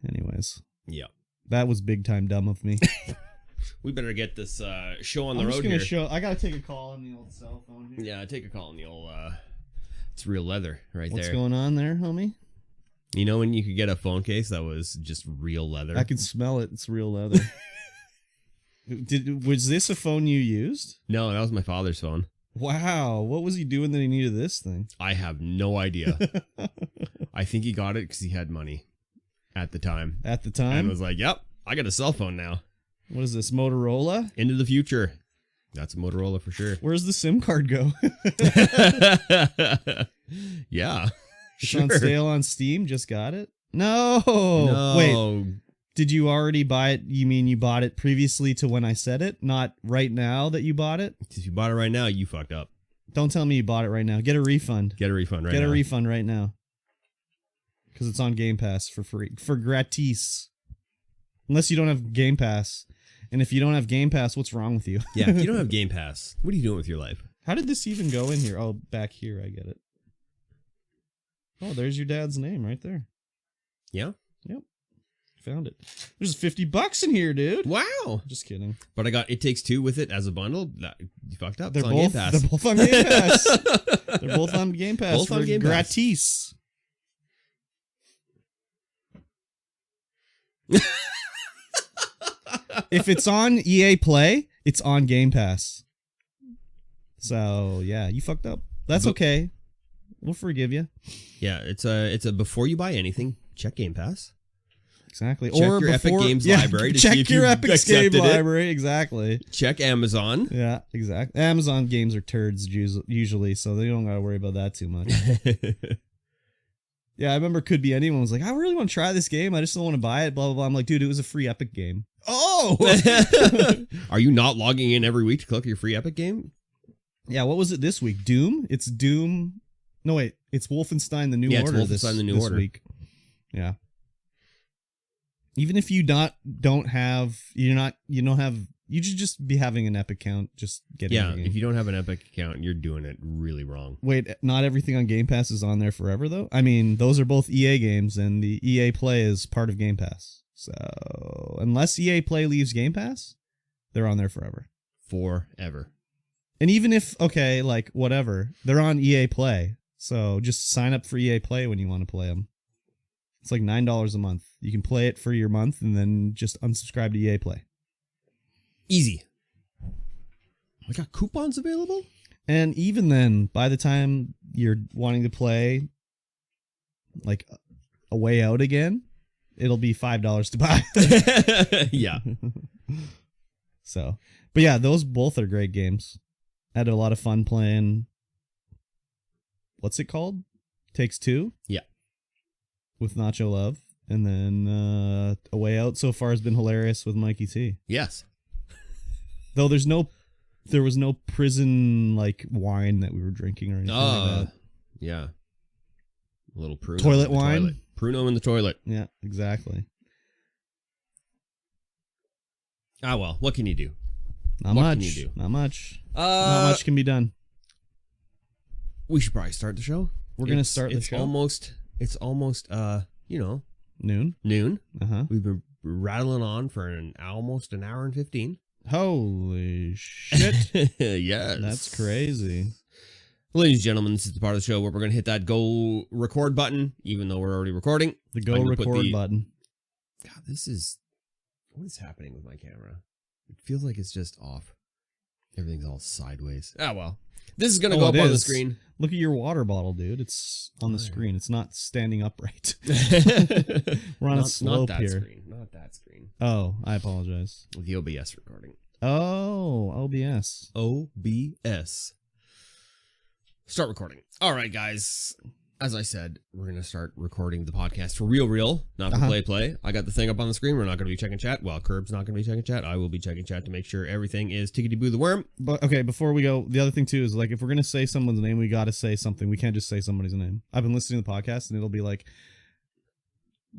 Anyways. Yeah. That was big time dumb of me. We better get this show on the I'm road just gonna here. I gotta take a call on the old cell phone here. Yeah, take a call on the old. It's real leather right What's there. going on there, homie? You know when you could get a phone case that was just real leather? I can smell it. It's real leather. Was this a phone you used? No, that was my father's phone. Wow. What was he doing that he needed this thing? I have no idea. I think he got it because he had money at the time. At the And time? was like, yep, I got a cell phone now. What is this, Motorola? Into the future. That's a Motorola for sure. Where's the SIM card go? Yeah. It's on sale on Steam. Just got it? No. Wait. Did you already buy it? You mean you bought it previously to when I said it? Not right now that you bought it? If you bought it right now, you fucked up. Don't tell me you bought it right now. Get a refund. Get a refund right now. Get a refund right now. Because it's on Game Pass for free. For gratis. Unless you don't have Game Pass. And if you don't have Game Pass, what's wrong with you? Yeah, if you don't have Game Pass, what are you doing with your life? How did this even go in here? Oh, back here, I get it. Oh, there's your dad's name right there. Yeah? Yep. Found it. There's $50 in here, dude. Wow. Just kidding. But I got It Takes Two with it as a bundle. You fucked up. They're It's on both, Game Pass. they're both on Game Pass. They're both on Game Pass Both on for Game Pass. gratis. If it's on EA Play, it's on Game Pass. So, yeah, you fucked up. That's okay. We'll forgive you. Yeah, it's a before you buy anything, check Game Pass. Exactly. Check your Epic Games library to see check if your you Epic Game accepted it. library. Exactly. Check Amazon. Yeah, exactly. Amazon games are turds usually, so they don't gotta worry about that too much. Yeah, I remember Could Be Anyone was like, I really want to try this game. I just don't want to buy it. Blah blah blah. I'm like, dude, it was a free Epic game. Oh. Are you not logging in every week to collect your free Epic game? Yeah. What was it this week? Doom. It's Doom. No wait, it's Wolfenstein: The New Yeah, it's Order. Wolfenstein: The New this Order. week. Yeah. Even if you don't have, you should just be having an Epic account. Just getting. Yeah, the game. if you don't have an Epic account, you're doing it really wrong. Wait, not everything on Game Pass is on there forever, though? I mean, those are both EA games, and the EA Play is part of Game Pass. So, unless EA Play leaves Game Pass, They're on there forever. Forever. And even if, okay, like, whatever, they're on EA Play. So just sign up for EA Play when you want to play them. It's like $9 a month. You can play it for your month and then just unsubscribe to EA Play. Easy. I got coupons available? And even then, by the time you're wanting to play, like, A Way Out again, it'll be $5 to buy. Yeah. So, but yeah, those both are great games. I had a lot of fun playing. What's it called? Takes Two? Yeah. With Nacho Love. And then A Way Out so far has been hilarious with Mikey T. Yes. Though there was no prison like wine that we were drinking or anything like that. Yeah. A little Pruno. Toilet wine? Pruno in the toilet. Yeah, exactly. Ah, well, what can you do? Not What much. can you do? Not much. Not much can be done. We should probably start the show. We're going to start the show. It's almost, Noon. noon. Uh-huh. We've been rattling on for almost an hour and 15. Holy shit. Yes. That's crazy. Ladies and gentlemen, this is the part of the show where we're going to hit that go record button, even though we're already recording. The go record button. God, what is happening with my camera? It feels like it's just off. Everything's all sideways. Ah, well. This is going to go up on the screen. Look at your water bottle, dude. It's on the screen. It's not standing upright. We're on a slope not that here. Screen. Not that screen. Oh, I apologize. The OBS recording. Oh, OBS. OBS. Start recording. All right, guys. As I said, we're going to start recording the podcast for real, not for play. I got the thing up on the screen. We're not going to be checking chat. Well, Curb's not going to be checking chat. I will be checking chat to make sure everything is tickety-boo the worm. But okay, before we go, the other thing too is like if we're going to say someone's name, we got to say something. We can't just say somebody's name. I've been listening to the podcast and it'll be like,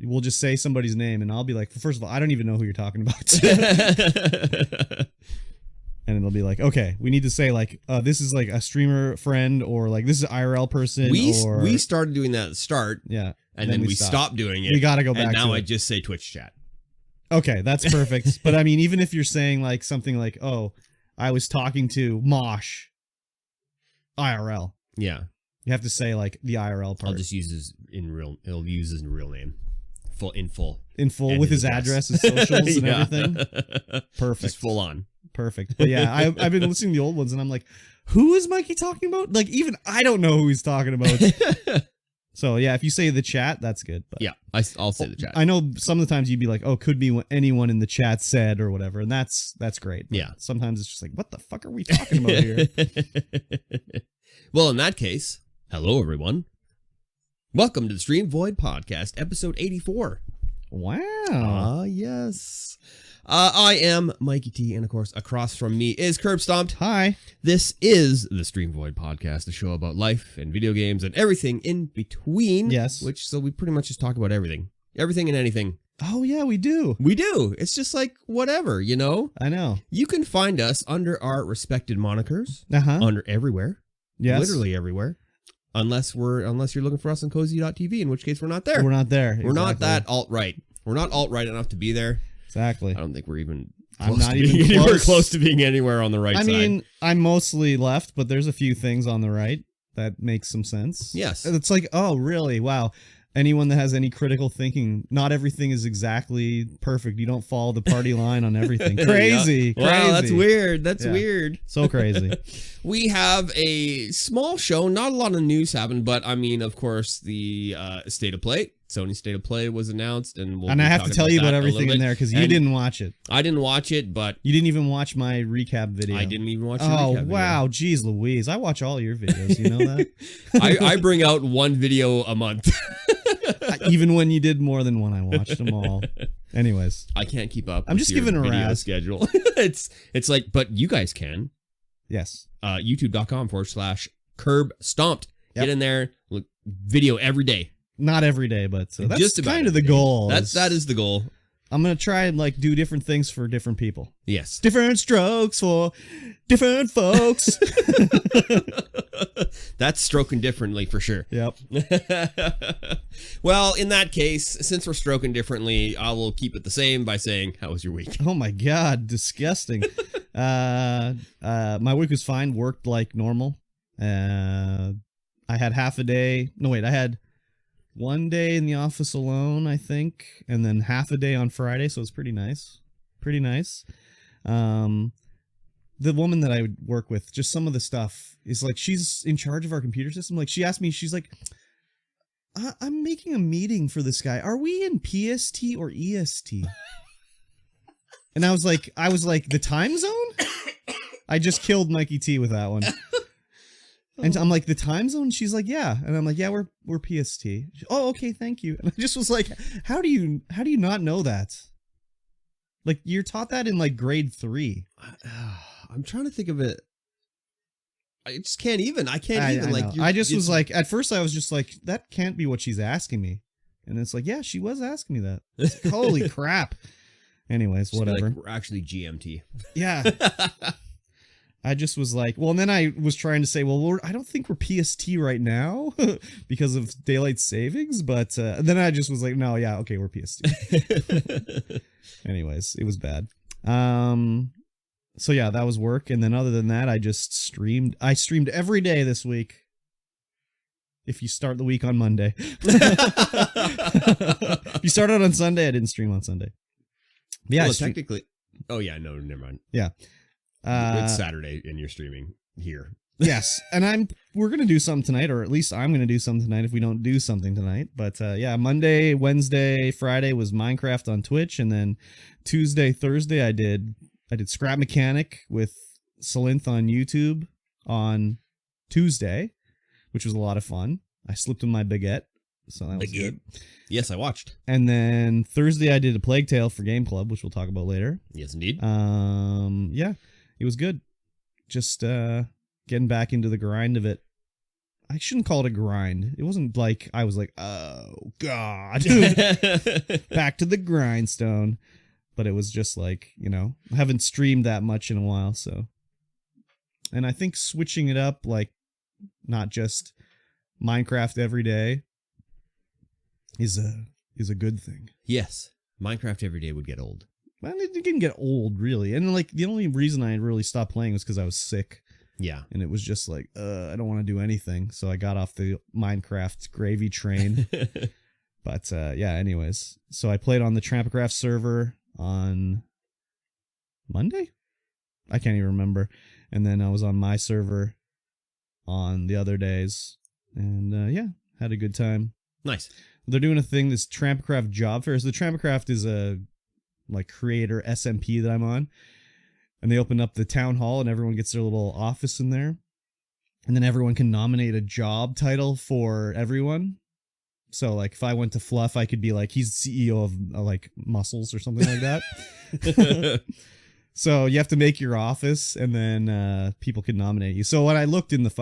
we'll just say somebody's name and I'll be like, first of all, I don't even know who you're talking about. And it'll be like, okay, we need to say like, this is like a streamer friend or like this is an IRL person. We started doing that at the start. Yeah. And then we stopped doing it. We got to go back and now to I it. just say Twitch chat. Okay, that's perfect. But I mean, even if you're saying like something like, oh, I was talking to Mosh IRL. Yeah. You have to say like the IRL part. I'll just use his it'll use his real name. In full with his address, his socials and everything. Perfect. Just full on. Perfect. But yeah, I've been listening to the old ones and I'm like, who is Mikey talking about? Like even I don't know who he's talking about. So yeah, if you say the chat, that's good. But yeah, I'll say the chat. I know some of the times you'd be like, oh, could be what anyone in the chat said or whatever, and that's great. But yeah. Sometimes it's just like, what the fuck are we talking about here? Well, in that case, hello everyone. Welcome to the StreamVoid podcast, episode 84. Wow. Yes. I am Mikey T, and of course, across from me is Kurbstomped. Hi. This is the StreamVoid podcast, a show about life and video games and everything in between. Yes. So we pretty much just talk about everything. Everything and anything. Oh, yeah, we do. We do. It's just like whatever, you know? I know. You can find us under our respected monikers. Under everywhere. Yes. Literally everywhere. Unless you're looking for us on cozy.tv, in which case we're not there. We're not there. We're not that alt-right. We're not alt-right enough to be there. Exactly. I don't think we're even anywhere close to being anywhere on the right side. I mean, I'm mostly left, but there's a few things on the right that make some sense. Yes. It's like, oh, really? Wow. Anyone that has any critical thinking, not everything is exactly perfect. You don't follow the party line on everything. Crazy. Yeah. Wow, that's weird. That's weird. So crazy. We have a small show. Not a lot of news happened, but I mean, of course, the State of Play. Sony State of Play was announced, and I have to tell you about everything in there because you didn't watch it. I didn't watch it, but you didn't even watch my recap video. I didn't even watch. Oh wow, geez, Louise! I watch all your videos. You know that. I bring out one video a month. Even when you did more than one, I watched them all. Anyways, I can't keep up. I'm just giving a video schedule. It's like, but you guys can. Yes. YouTube.com/Kurbstomped. Get in there. Look, video every day. Not every day, but that's just kind of the goal. That is the goal. I'm gonna try and like do different things for different people. Yes. Different strokes for different folks. That's stroking differently for sure. Yep. Well, in that case, since we're stroking differently, I will keep it the same by saying, how was your week? Oh my God, disgusting. My week was fine. Worked like normal. I had half a day. No, wait, I had one day in the office alone, I think, and then half a day on Friday, so it's pretty nice. Pretty nice. The woman that I would work with, just some of the stuff is like, she's in charge of our computer system. Like, she asked me, she's like, I'm making a meeting for this guy. Are we in PST or EST? And I was like, the time zone? I just killed Mikey T with that one. And I'm like, the time zone? She's like, yeah. And I'm like, yeah, we're PST. Oh, okay, thank you. And I just was like, how do you not know that? Like, you're taught that in like grade 3. I'm trying to think of it. I just can't even. I like, I just was like, at first I was just like, that can't be what she's asking me. And it's like, yeah, she was asking me that. Like, holy crap. Anyways, whatever. Like, we're actually GMT. Yeah. I just was like, well, and then I was trying to say, well, I don't think we're PST right now because of daylight savings. But then I just was like, no, yeah, okay, we're PST. Anyways, it was bad. So yeah, that was work. And then other than that, I just streamed. I streamed every day this week. If you start the week on Monday. If you start out on Sunday, I didn't stream on Sunday. Yeah, well, technically. Oh yeah, no, never mind. Yeah. It's Saturday and you're streaming here. Yes, and we're gonna do something tonight, or at least I'm gonna do something tonight if we don't do something tonight. But yeah, Monday, Wednesday, Friday was Minecraft on Twitch, and then Tuesday, Thursday I did Scrap Mechanic with Salinth on YouTube on Tuesday, which was a lot of fun. I slipped in my baguette, so that was good. Yes, I watched. And then Thursday I did a Plague Tale for Game Club, which we'll talk about later. Yes, indeed. Yeah, it was good. Just getting back into the grind of it. I shouldn't call it a grind. It wasn't like I was like, oh God, back to the grindstone. But it was just like, you know, I haven't streamed that much in a while, so. And I think switching it up, like, not just Minecraft every day, is a good thing. Yes, Minecraft every day would get old. Well, it didn't get old, really. And like the only reason I really stopped playing was because I was sick. Yeah. And it was just like, I don't want to do anything. So I got off the Minecraft gravy train. But yeah, anyways. So I played on the Trampcraft server on Monday? I can't even remember. And then I was on my server on the other days. And yeah, had a good time. Nice. They're doing a thing, this Trampcraft job fair. So the Trampcraft is a like creator SMP that I'm on. And they open up the town hall and everyone gets their little office in there. And then everyone can nominate a job title for everyone. So like if I went to Fluff, I could be like, he's CEO of like Muscles or something like that. So you have to make your office and then people can nominate you. So when I looked in the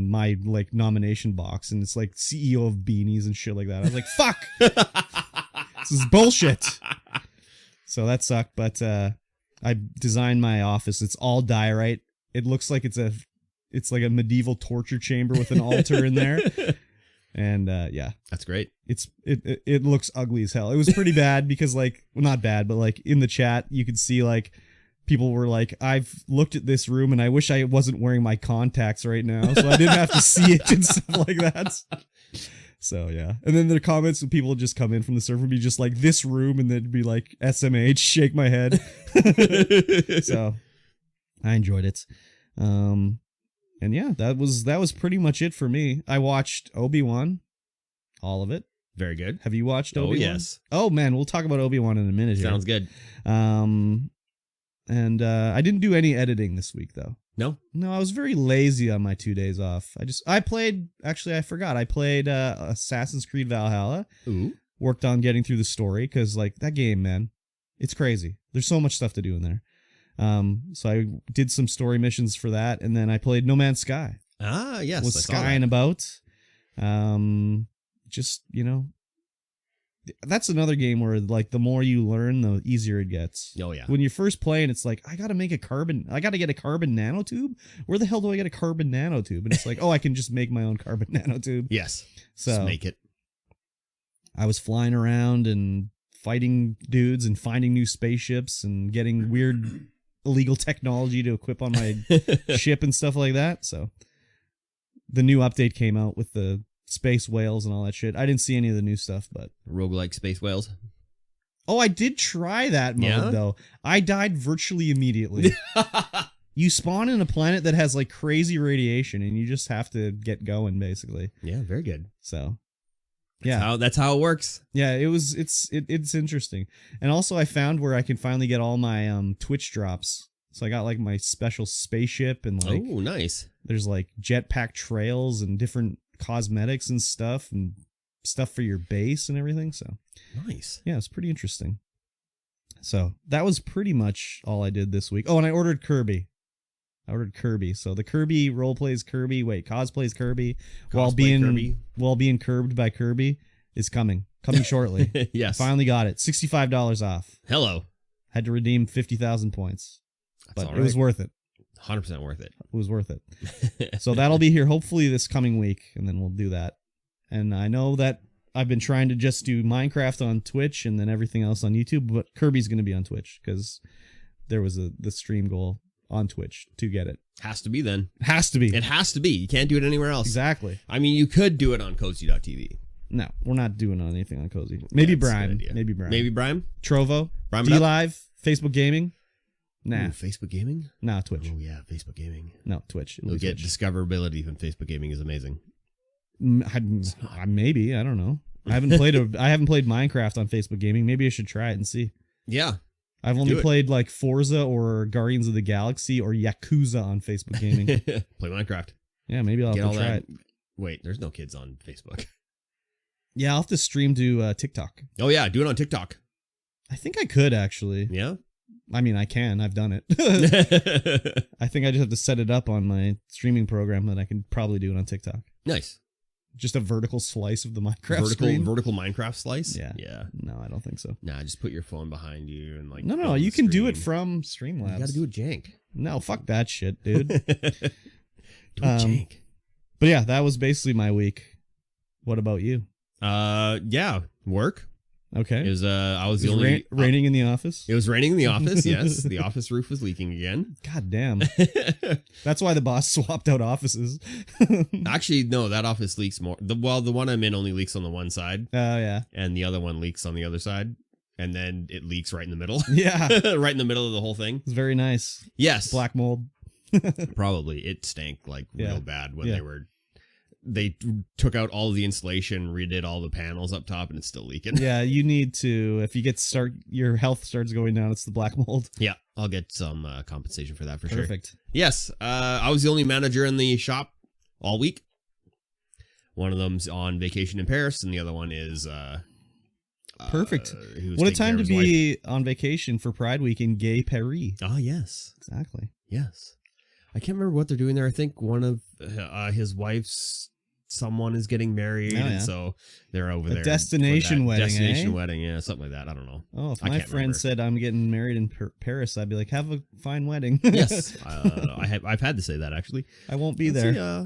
my like nomination box and it's like CEO of Beanies and shit like that, I was like, fuck, this is bullshit. So that sucked. But I designed my office. It's all diorite. It looks like it's like a medieval torture chamber with an altar in there. And yeah, that's great. It looks ugly as hell. It was pretty bad because like, well, not bad, but like in the chat you could see like people were like, I've looked at this room and I wish I wasn't wearing my contacts right now, so I didn't have to see it and stuff like that. So yeah, and then the comments when people would just come in from the server would be just like this room, and then be like SMH, shake my head. So I enjoyed it. And yeah, that was pretty much it for me. I watched Obi-Wan, all of it. Very good. Have you watched Obi-Wan? Oh, yes. Oh man, we'll talk about Obi-Wan in a minute here. Sounds good. And I didn't do any editing this week though. No, I was very lazy on my 2 days off. I played Assassin's Creed Valhalla. Ooh. Worked on getting through the story because like that game, man, it's crazy. There's so much stuff to do in there. So I did some story missions for that, and then I played No Man's Sky. Ah, yes. Was skying about. Just, you know, That's another game where like the more you learn, the easier it gets. Oh yeah. When you're first playing, it's like I gotta get a carbon nanotube. Where the hell do I get a carbon nanotube? And it's like, oh, I can just make my own carbon nanotube. Yes. So Just make it. I was flying around and fighting dudes and finding new spaceships and getting weird illegal technology to equip on my ship and stuff like that. So the new update came out with the space whales and all that shit. I didn't see any of the new stuff, but Roguelike space whales. oh, I did try that mode though. I died virtually immediately. You spawn in a planet that has like crazy radiation and you just have to get going basically. Yeah, very good. So That's how it works. yeah, it's interesting. And also I found where I can finally get all my Twitch drops. So I got like my special spaceship and like Oh, nice. there's like jetpack trails and different cosmetics and stuff for your base and everything. So Nice. yeah, it's pretty interesting. So that was pretty much all I did this week. Oh, and I ordered Kirby. So the Kirby roleplays Kirby. Wait, cosplays Kirby while being curbed by Kirby is coming shortly. Yes. Finally got it. $65 off. Hello. Had to redeem 50,000 points, That's but all it was right. worth it. 100% worth it. It was worth it. So that'll be here hopefully this coming week, and then we'll do that. And I know that I've been trying to just do Minecraft on Twitch and then everything else on YouTube, but Kirby's going to be on Twitch because there was the stream goal on Twitch to get it. Has to be then. Has to be. It has to be. You can't do it anywhere else. Exactly. I mean, you could do it on cozy.tv. No, we're not doing anything on Cozy. Maybe That's a Brime. good idea. Maybe Brime. Maybe Brime? Trovo. Brime it up? D-Live. Facebook Gaming. Nah. Ooh, Facebook Gaming? Nah, Twitch. Oh, yeah, Facebook Gaming. No, Twitch. It'll You'll be get Twitch. discoverability from Facebook Gaming is amazing. Maybe. I don't know. I haven't played Minecraft on Facebook Gaming. Maybe I should try it and see. Yeah. I've only played like Forza or Guardians of the Galaxy or Yakuza on Facebook Gaming. Play Minecraft. Yeah, maybe I'll have to try it. Wait, there's no kids on Facebook. Yeah, I'll have to stream to TikTok. Oh, yeah, do it on TikTok. I think I could actually. Yeah? I mean, I can. I've done it. I think I just have to set it up on my streaming program that I can probably do it on TikTok. Nice. Just a vertical slice of the Minecraft screen. Vertical Minecraft slice? Yeah. Yeah. No, I don't think so. Nah, just put your phone behind you and like. No, you can do it from Streamlabs. You gotta do it jank. No, fuck that shit, dude. Do it jank. But yeah, that was basically my week. What about you? Yeah, work. Okay. I was the only raining in the office. It was raining in the office. Yes, the office roof was leaking again. God damn. That's why the boss swapped out offices. Actually, no, that office leaks more. The one I'm in only leaks on the one side. Oh yeah. And the other one leaks on the other side, and then it leaks right in the middle. Yeah. Right in the middle of the whole thing. It's very nice. Yes. Black mold. Probably it stank like Yeah. real bad when they took out all of the insulation, redid all the panels up top, and it's still leaking. Yeah, you need to, if you your health starts going down, it's the black mold. Yeah, I'll get some compensation for that for sure. Perfect. Yes, I was the only manager in the shop all week. One of them's on vacation in Paris, and the other one is Perfect. Who's What a taking time care to of his be on vacation for Pride Week in Gay Paris. wife. Ah, yes. Exactly. Yes. I can't remember what they're doing there. I think one of his wife's someone is getting married, and so they're over there. Destination wedding, Destination eh? wedding, yeah, something like that. I don't know. Oh, if I my can't friend remember. said I'm getting married in Paris, I'd be like, have a fine wedding. Yes, I've had to say that actually. I won't be there. Yeah,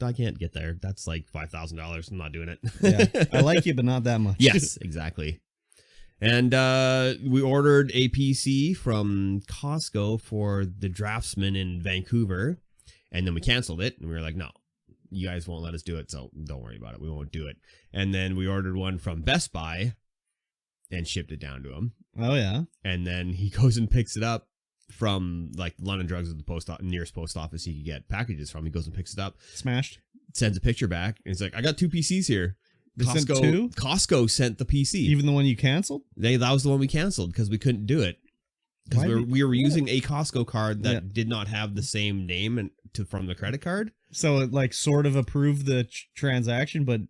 I can't get there. That's like $5,000. I'm not doing it. Yeah, I like you, but not that much. Yes, exactly. And we ordered a PC from Costco for the Draftsman in Vancouver, and then we canceled it, and we were like, no, you guys won't let us do it, so don't worry about it. We won't do it. And then we ordered one from Best Buy and shipped it down to him. Oh, yeah. And then he goes and picks it up from like London Drugs at the nearest post office he could get packages from. He goes and picks it up, Smashed. sends a picture back, and he's like, I got 2 PCs here. They sent 2? Costco sent the PC. Even the one you canceled? That was the one we canceled because we couldn't do it. Because we were using a Costco card that did not have the same name from the credit card. So it like sort of approved the transaction, but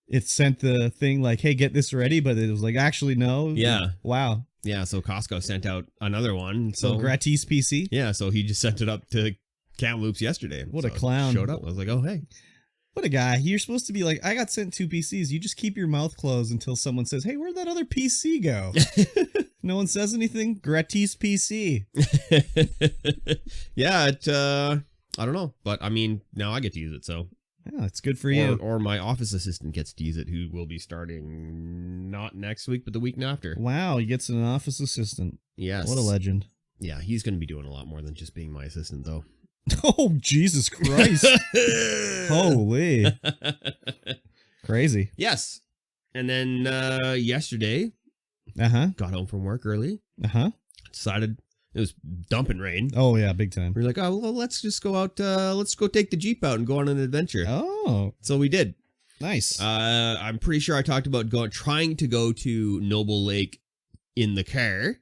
it sent the thing like, hey, get this ready. But it was like, actually, no. Yeah. Wow. Yeah. So Costco sent out another one. So gratis PC? Yeah. So he just sent it up to Kamloops yesterday. What a clown. Showed up. I was like, oh, hey. What a guy. You're supposed to be like, I got sent 2 PCs. You just keep your mouth closed until someone says, hey, where'd that other PC go? No one says anything? Gratis PC. Yeah, I don't know. But I mean, now I get to use it, so. Yeah, it's good for you. Or my office assistant gets to use it, who will be starting not next week, but the week after. Wow, he gets an office assistant. Yes. What a legend. Yeah, he's going to be doing a lot more than just being my assistant, though. Oh, Jesus Christ. Holy. Crazy. Yes. And then yesterday, got home from work early. Decided it was dumping rain. Oh, yeah, big time. We were like, oh, well, let's just go out. Let's go take the Jeep out and go on an adventure. Oh. So we did. Nice. I'm pretty sure I talked about trying to go to Noble Lake in the car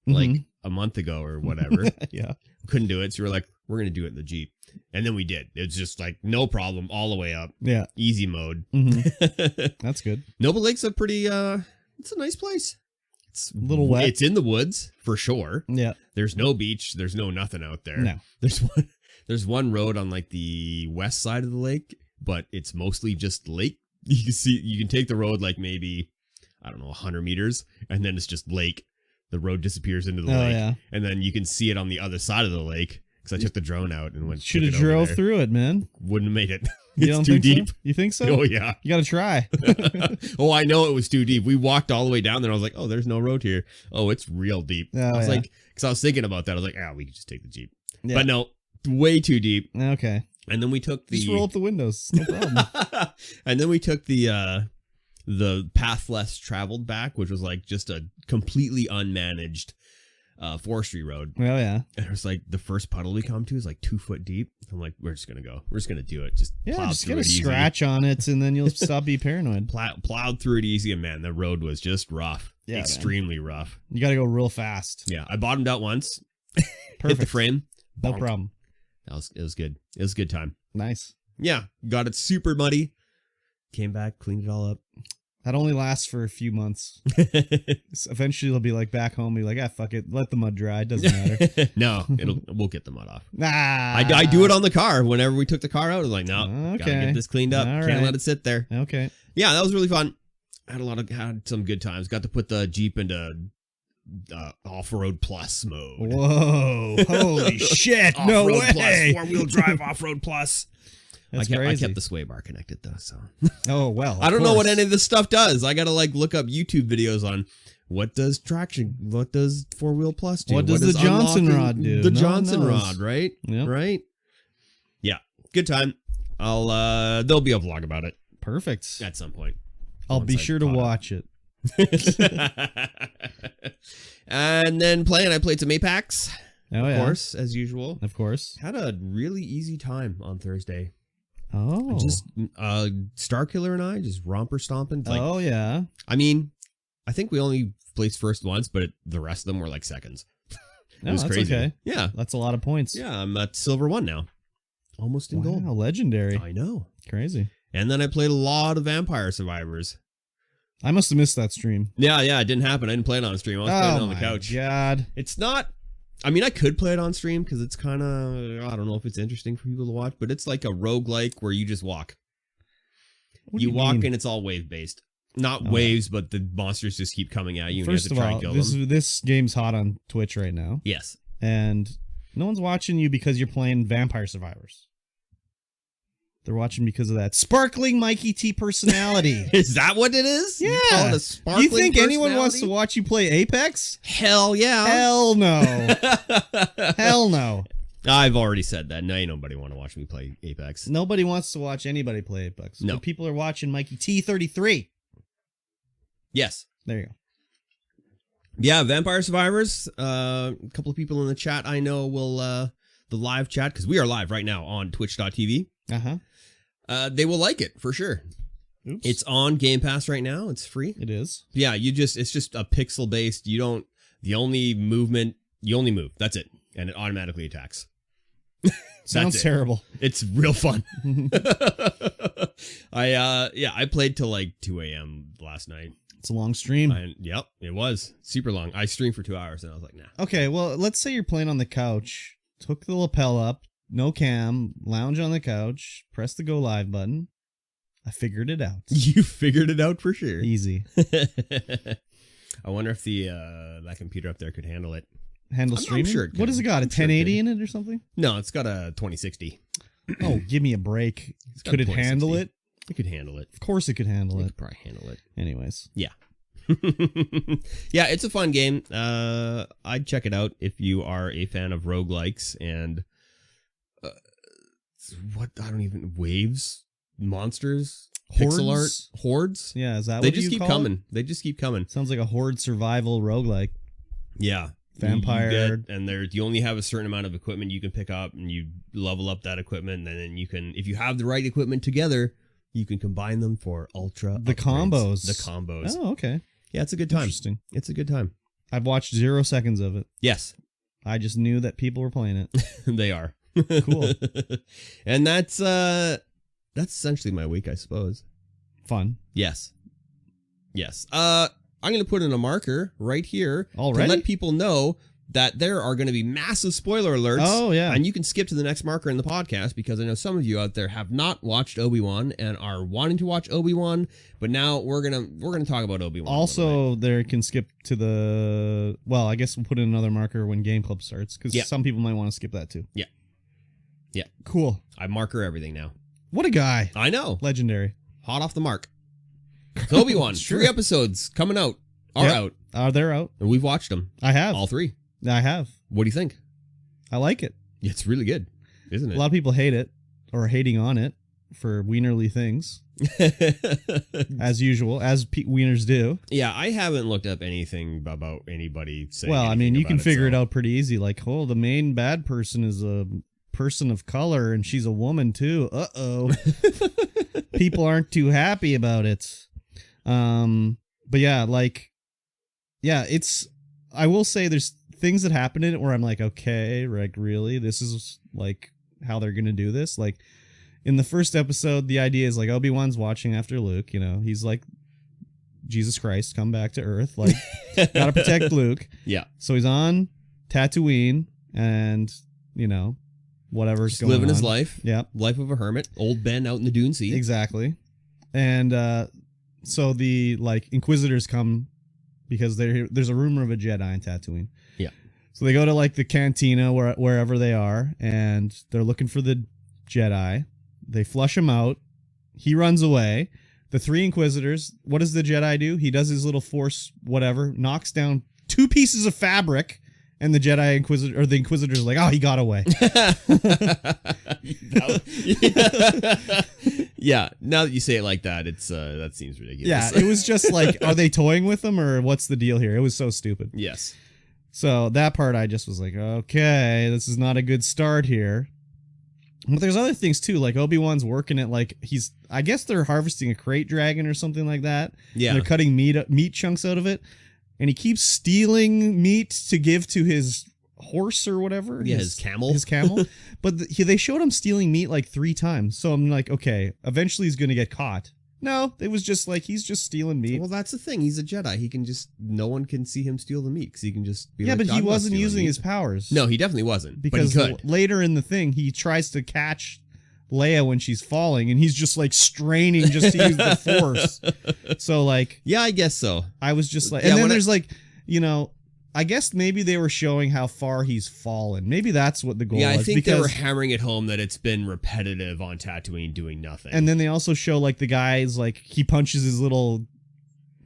like a month ago or whatever. Yeah. Couldn't do it. So we were like, we're going to do it in the Jeep. And then we did. It's just like no problem all the way up. Yeah. Easy mode. That's good. Noble Lake's a pretty, it's a nice place. It's a little wet. It's in the woods for sure. Yeah. There's no beach. There's no nothing out there. No. There's one road on like the west side of the lake, but it's mostly just lake. You can take the road like maybe, I don't know, 100 meters, and then it's just lake. The road disappears into the lake. Yeah. And then you can see it on the other side of the lake because I took the drone out and went. Should have drove through it, man. Wouldn't have made it. You It's don't too think deep. So? You think so? Oh, yeah. You got to try. Oh, I know it was too deep. We walked all the way down there. I was like, oh, there's no road here. Oh, it's real deep. Oh, I was yeah. like, because I was thinking about that. I was like, we could just take the Jeep. Yeah. But no, way too deep. Okay. And then we took the. Just roll up the windows. No problem. And then we took the path less traveled back, which was like just a completely unmanaged forestry road. Oh, yeah. And it was like the first puddle we come to is like 2 foot deep. I'm like, we're just gonna go. We're just gonna do it. Just Get a scratch on it, and then you'll stop being paranoid. Plowed through it easy, and man, the road was just rough. Yeah, extremely rough. You got to go real fast. Yeah, I bottomed out once. Perfect. Hit the frame. No Bonk. problem. It was good. It was a good time. Nice. Yeah, got it super muddy. Came back, cleaned it all up. That only lasts for a few months. Eventually, they'll be like back home. Be like, fuck it, let the mud dry. It doesn't matter. No, we'll get the mud off. Nah. I do it on the car. Whenever we took the car out, I was like, no, gotta get this cleaned up. All Can't right. let it sit there. Okay. Yeah, that was really fun. Had some good times. Got to put the Jeep into off-road plus mode. Whoa! Holy shit! No Off-road way! plus, 4-wheel drive off-road plus. That's I crazy. kept the sway bar connected though, so Oh well. I don't know what any of this stuff does. I gotta like look up YouTube videos on what does 4-wheel plus do. What does the Johnson unlocking rod do? The No one Johnson knows. rod, right? Yep. Right. Yeah, good time. There'll be a vlog about it Perfect. at some point. I'll once be I sure to caught up. watch it. And then I played some Apex. Oh, Of yeah. course, as usual. Of course. Had a really easy time on Thursday. Oh. Just Starkiller and I just romper stomping. Like, oh yeah. I mean, I think we only placed first once, but the rest of them were like seconds. It No, was that's crazy. okay. Yeah. That's a lot of points. Yeah, I'm at silver 1 now. Almost in Wow, gold. legendary. I know. Crazy. And then I played a lot of Vampire Survivors. I must have missed that stream. Yeah, it didn't happen. I didn't play it on stream. I was playing it on the couch. God. It's not. I mean, I could play it on stream because it's kind of. I don't know if it's interesting for people to watch, but it's like a roguelike where you just walk. What do You walk mean? and it's all wave based. Not Oh. waves, but the monsters just keep coming at you and First you have of to try all, and kill them. this game's hot on Twitch right now, Yes. and no one's watching you because you're playing Vampire Survivors. They're watching because of that sparkling Mikey T personality. Is that what it is? Yeah. You call it a sparkling You think anyone wants to personality? watch you play Apex? Hell yeah. Hell no. Hell no. I've already said that. No, ain't nobody want to watch me play Apex. Nobody wants to watch anybody play Apex. No. But people are watching MikeyT33. Yes. There you go. Yeah, Vampire Survivors. A couple of people in the chat I know will the live chat, because we are live right now on twitch.tv. Uh-huh. They will like it for sure. Oops. It's on Game Pass right now. It's free. It is. Yeah, it's just a pixel based. You only move. That's it. And it automatically attacks. Sounds it. terrible. It's real fun. I played till like 2 a.m. last night. It's a long stream. Yep, it was super long. I streamed for 2 hours and I was like, nah. Okay, well, let's say you're playing on the couch, took the lapel up, no cam, lounge on the couch, press the go live button. I figured it out. You figured it out for sure. Easy. I wonder if the that computer up there could handle it. Handle I'm streaming? sure it What could. has it got? A I'm sure it 1080 could. in it or something? No, it's got a 2060. Oh, give me a break. It's got Could a it handle 2060. it? It could handle it. Of course it could handle It it. could probably handle it. Anyways. Yeah. Yeah, it's a fun game. I'd check it out if you are a fan of roguelikes and waves, monsters, pixel art, hordes. Yeah, is that They what just you keep call coming. it? They just keep coming. Sounds like a horde survival roguelike. Yeah. Vampire. You only have a certain amount of equipment you can pick up, and you level up that equipment, and then you can, if you have the right equipment together, you can combine them for ultra The upgrades. combos. The combos. Oh, okay. Yeah, it's a good time. Interesting. It's a good time. I've watched 0 seconds of it. Yes, I just knew that people were playing it. they are. Cool. And that's essentially my week, I suppose. Fun. Yes. I'm going to put in a marker right here Already? to let people know that there are going to be massive spoiler alerts. Oh, yeah. And you can skip to the next marker in the podcast because I know some of you out there have not watched Obi-Wan and are wanting to watch Obi-Wan, but now we're going to talk about Obi-Wan. Also, there can skip to the... Well, I guess we'll put in another marker when Game Club starts, because Yeah. some people might want to skip that too. Yeah. Yeah. Cool. I marker everything now. What a guy. I know. Legendary. Hot off the mark. So Obi-Wan, Sure. 3 episodes coming out. Are Yep. out. They're out. And we've watched them. I have. All 3. I have. What do you think? I like it. It's really good, isn't A it? lot of people hate it, or are hating on it for wienerly things, as usual, as wieners do. Yeah, I haven't looked up anything about anybody saying. Well, I mean, you can figure it out. out pretty easy. Like, oh, the main bad person is a person of color, and she's a woman too. Uh-oh. People aren't too happy about it. But yeah, it's. I will say there's things that happen in it where I'm like, okay, like really, this is like how they're gonna do this. Like in the first episode, the idea is like Obi-Wan's watching after Luke. You know, he's like Jesus Christ, come back to Earth, like gotta protect Luke. Yeah. So he's on Tatooine, and you know, whatever's Just going living on. his life. Yep. Life of a hermit. Old Ben out in the Dune Sea. Exactly. And so the like Inquisitors come because there's a rumor of a Jedi in Tatooine. Yeah. So they go to like the cantina wherever they are, and they're looking for the Jedi. They flush him out. He runs away. The 3 Inquisitors, what does the Jedi do? He does his little force whatever, knocks down 2 pieces of fabric, and the Jedi Inquisitor or the Inquisitors are like, oh, he got away. Yeah. Now that you say it like that, it's that seems ridiculous. Yeah, it was just like, are they toying with him or what's the deal here? It was so stupid. Yes. So that part I just was like, okay, this is not a good start here. But there's other things too, like Obi-Wan's working at like I guess they're harvesting a crate dragon or something like that. Yeah. And they're cutting meat chunks out of it, and he keeps stealing meat to give to his horse or whatever. Yeah, his camel. His camel. But they showed him stealing meat like 3 times. So I'm like, okay, eventually he's gonna get caught. No, it was just like he's just stealing meat. Well, that's the thing. He's a Jedi. He can just, no one can see him steal the meat because he can just be yeah, like, but he "I'm not wasn't stealing using meat." his powers. No, he definitely wasn't. Because but he could. later in the thing, he tries to catch Leia when she's falling, and he's just like straining just to use the Force. So like, Yeah, I guess so. I was just like, Yeah, and then when there's like, you know, I guess maybe they were showing how far he's fallen. Maybe that's what the goal Yeah, I was. think they were because- hammering it home that it's been repetitive on Tatooine doing nothing. And then they also show like the guy's like he punches his little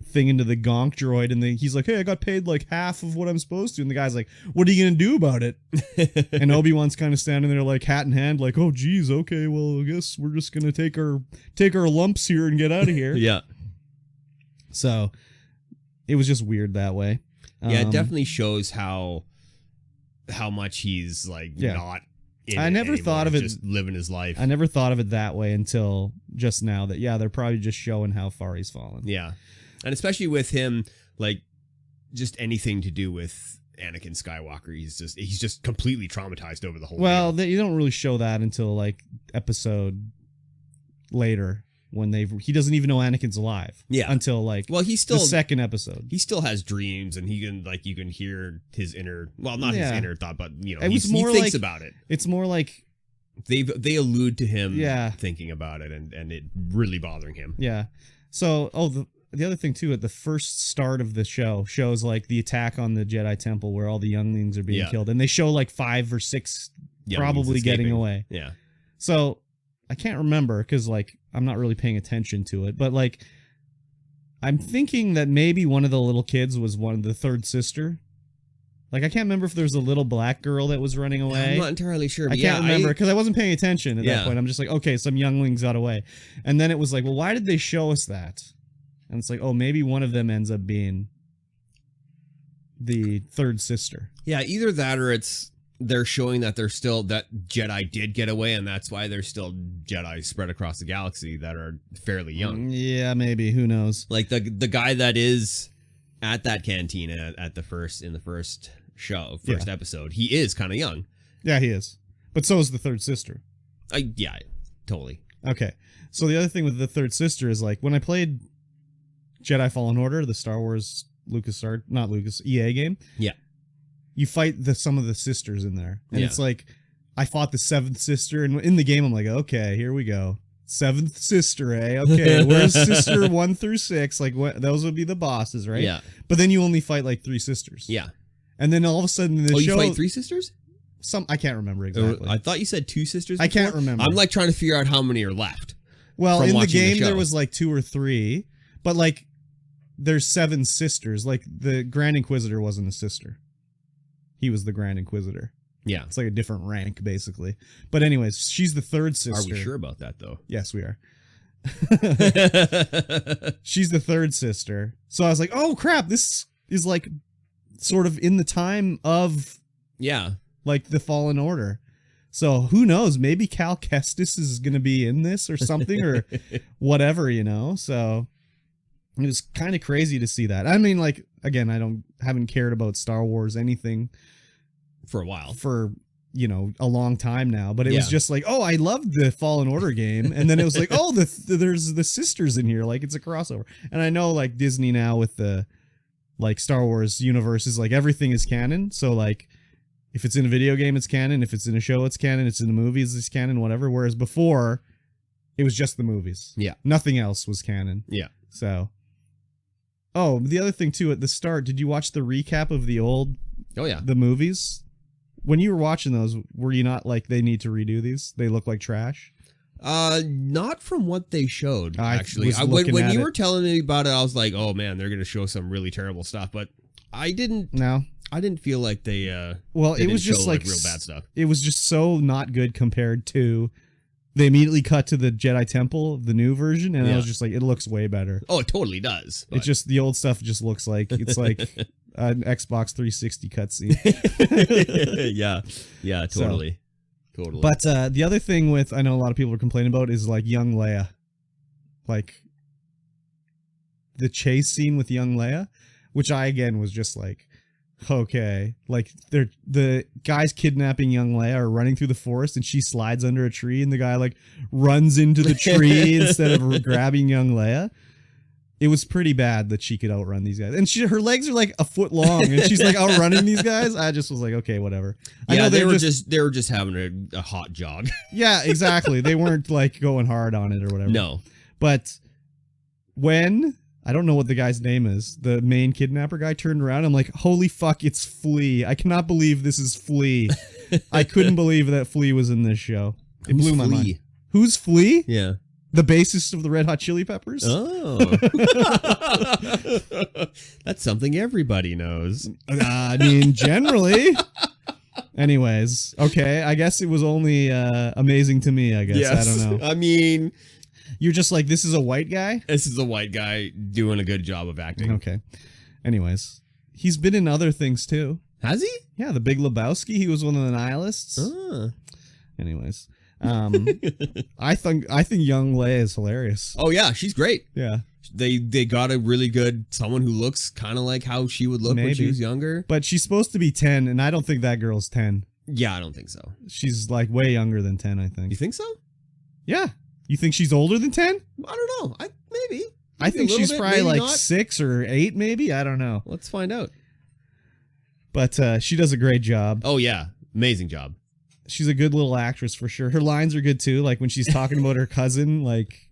thing into the gonk droid, and he's like, hey, I got paid like half of what I'm supposed to, and the guy's like, what are you gonna do about it? And Obi-Wan's kind of standing there like hat in hand, like, oh geez, okay, well I guess we're just gonna take our lumps here and get out of here. Yeah. So it was just weird that way. Yeah, it definitely shows how much he's like Yeah. not in I it never anymore, thought of it- just living his life. I never thought of it that way until just now that, yeah, they're probably just showing how far he's fallen. Yeah. And especially with him, like, just anything to do with Anakin Skywalker, he's just completely traumatized over the whole Well, deal. you don't really show that until like episode later when he doesn't even know Anakin's alive. Yeah. Until like Well, he's still the second episode. he still has dreams, and he can, like, you can hear his inner, well, not his Yeah. inner thought, but, you know, It was he more thinks like- about it. It's more like They allude to him Yeah. thinking about it and it really bothering him. Yeah. So, the other thing too, at the first start of the show shows like the attack on the Jedi Temple where all the younglings are being killed, and they show like 5 or 6 probably getting away. Yeah. So I can't remember because like I'm not really paying attention to it, but like I'm thinking that maybe one of the little kids was the third sister. Like I can't remember if there's a little black girl that was running away. I'm not entirely sure. I can't remember because I wasn't paying attention at that point. I'm just like, okay, some younglings got away, and then it was like, well, why did they show us that? And it's like, oh, maybe one of them ends up being the third sister. Yeah, either that or they're showing that they're still that Jedi did get away, and that's why there's still Jedi spread across the galaxy that are fairly young. Yeah, maybe. Who knows? Like the guy that is at that cantina in the first episode, he is kind of young. Yeah, he is. But so is the third sister. Yeah, totally. Okay. So the other thing with the third sister is like when I played Jedi Fallen Order, the Star Wars EA game. Yeah. You fight some of the sisters in there. And it's like, I fought the 7th sister, and in the game I'm like, okay, here we go. 7th sister, eh? Okay, where's sister 1 through 6? Like, those would be the bosses, right? Yeah. But then you only fight like 3 sisters. Yeah. And then all of a sudden in the show... you fight 3 sisters? I can't remember exactly. I thought you said 2 sisters before. I can't remember. I'm like trying to figure out how many are left. Well, in the game there was like 2 or 3, but like there's 7 sisters. Like the Grand Inquisitor wasn't a sister. He was the Grand Inquisitor. Yeah. It's like a different rank, basically. But anyways, she's the third sister. Are we sure about that, though? Yes, we are. She's the third sister. So I was like, oh, crap, this is like sort of in the time of... Yeah. Like the Fallen Order. So who knows? Maybe Cal Kestis is going to be in this or something or whatever, you know? So it was kind of crazy to see that. I mean, like, again, haven't cared about Star Wars anything for a while, for, you know, a long time now, but it was just like, oh, I loved the Fallen Order game. And then it was like, oh, there's the sisters in here. Like it's a crossover. And I know like Disney now with the like Star Wars universe is like everything is canon. So like if it's in a video game, it's canon. If it's in a show, it's canon. It's in the movies, it's canon, whatever. Whereas before it was just the movies. Yeah. Nothing else was canon. Yeah. So, oh, the other thing too, at the start, did you watch the recap of the the movies? When you were watching those, were you not like, they need to redo these? They look like trash? Not from what they showed, actually. When you were telling me about it, I was like, oh man, they're going to show some really terrible stuff. But I didn't feel like they, it was just like real bad stuff. It was just so not good compared to, they immediately cut to the Jedi Temple, the new version. And I was just like, it looks way better. Oh, it totally does. It's just, the old stuff just looks like, it's like an Xbox 360 cutscene. Yeah, totally. So, totally. But the other thing with, I know a lot of people are complaining about, is like young Leia. Like the chase scene with young Leia, which I again was just like, okay, like the guys kidnapping young Leia are running through the forest and she slides under a tree and the guy like runs into the tree instead of grabbing young Leia. It was pretty bad that she could outrun these guys. And her legs are like a foot long and she's like outrunning these guys. I just was like, okay, whatever. Yeah, I know they were just having a hot jog. Yeah, exactly. They weren't like going hard on it or whatever. No. But when, I don't know what the guy's name is, the main kidnapper guy turned around, I'm like, holy fuck, it's Flea. I cannot believe this is Flea. I couldn't believe that Flea was in this show. It blew my mind. Who's Flea? Yeah. The bassist of the Red Hot Chili Peppers? Oh. That's something everybody knows. I mean, generally. Anyways, okay, I guess it was only amazing to me, I guess. Yes. I don't know. I mean, you're just like, this is a white guy? This is a white guy doing a good job of acting. Okay. Anyways, he's been in other things too. Has he? Yeah, The Big Lebowski. He was one of the nihilists. Anyways. I think young Leia is hilarious. Oh yeah, she's great. Yeah, they got a really good someone who looks kind of like how she would look when she was younger. But she's supposed to be 10, and I don't think that girl's 10. Yeah, I don't think so. She's like way younger than 10. I think. You think so? Yeah. You think she's older than 10? I don't know. Maybe. I think she's probably like 6 or 8, maybe. I don't know. Let's find out. But she does a great job. Oh yeah, amazing job. she's a good little actress for sure. Her lines are good too. Like when she's talking about her cousin, like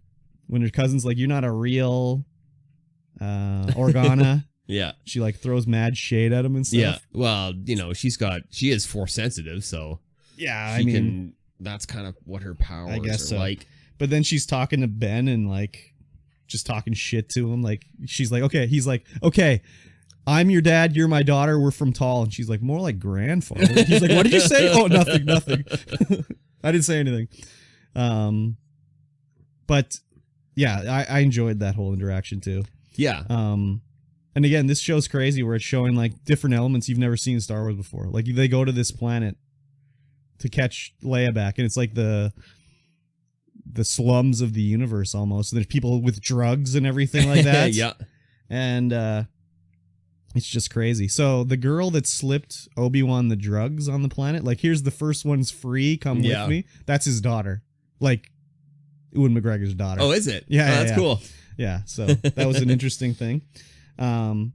when her cousin's like, "You're not a real Organa." Yeah. She like throws mad shade at him and stuff. Yeah. Well, you know, she is force sensitive, so Yeah, that's kind of what her powers I guess are so. like. But then she's talking to Ben and like just talking shit to him. Like she's like, okay, he's like, okay, I'm your dad, you're my daughter, we're from Tall. And she's like, more like grandfather. He's like, what did you say? Oh, nothing. I didn't say anything. But yeah, I enjoyed that whole interaction too. Yeah. And again, this show's crazy where it's showing like different elements you've never seen in Star Wars before. Like they go to this planet to catch Leia back, and it's like the slums of the universe almost. There's people with drugs and everything like that. Yeah. And it's just crazy. So the girl that slipped Obi-Wan the drugs on the planet, like here's the first one's free, come with me. That's his daughter. Like Ewan McGregor's daughter. Oh, is it? Yeah, that's cool. Yeah, so that was an interesting thing. On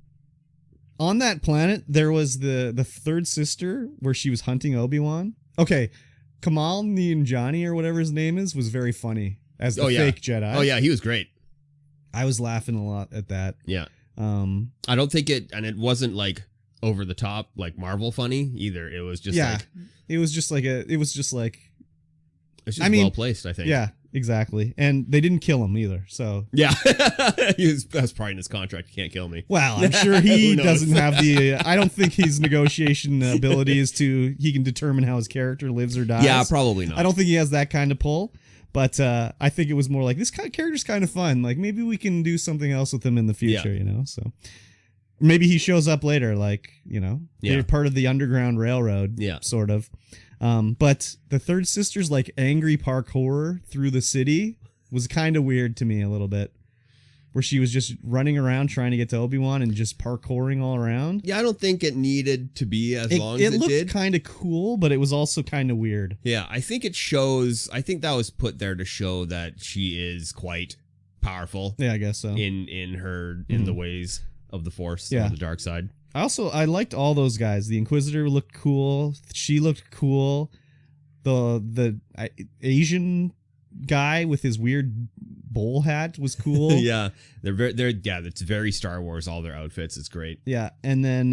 that planet, there was the third sister where she was hunting Obi-Wan. Okay, Kamal Nanjiani or whatever his name is was very funny as the fake Jedi. Oh, yeah, he was great. I was laughing a lot at that. Yeah. I don't think it wasn't like over the top, like Marvel funny either. It was just it was just well placed, I think. Yeah, exactly. And they didn't kill him either, so. Yeah. That's probably in his contract. You can't kill me. Well, I'm sure he doesn't have I don't think his negotiation ability is he can determine how his character lives or dies. Yeah, probably not. I don't think he has that kind of pull, but I think it was more like, this kind of character's kind of fun. Like, maybe we can do something else with him in the future, you know? So maybe he shows up later, like, you know, they're part of the Underground Railroad, sort of. But the third sister's like angry parkour through the city was kind of weird to me a little bit, where she was just running around trying to get to Obi-Wan and just parkouring all around. Yeah, I don't think it needed to be as long as it did. It looked kind of cool, but it was also kind of weird. Yeah, I think that was put there to show that she is quite powerful. Yeah, I guess so. In the ways of the Force, or the dark side. I liked all those guys. The Inquisitor looked cool. She looked cool. The Asian guy with his weird bowl hat was cool. Yeah, it's very Star Wars. All their outfits, it's great. Yeah, and then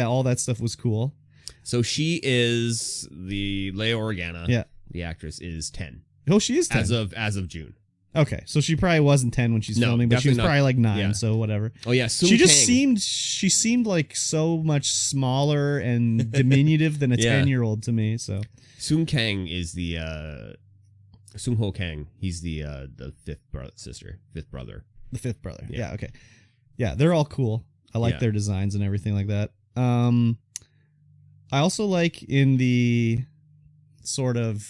all that stuff was cool. So she is the Leia Organa. Yeah, the actress is 10. Oh, she is 10 as of June. Okay, so she probably wasn't 10 when she's filming, but she was probably like 9, so whatever. Oh yeah, she seemed like so much smaller and diminutive than a 10-year-old to me. So Sung Kang is the Sung Ho Kang. He's the fifth brother. The fifth brother. Yeah. Okay. Yeah, they're all cool. I like their designs and everything like that. I also like in the sort of.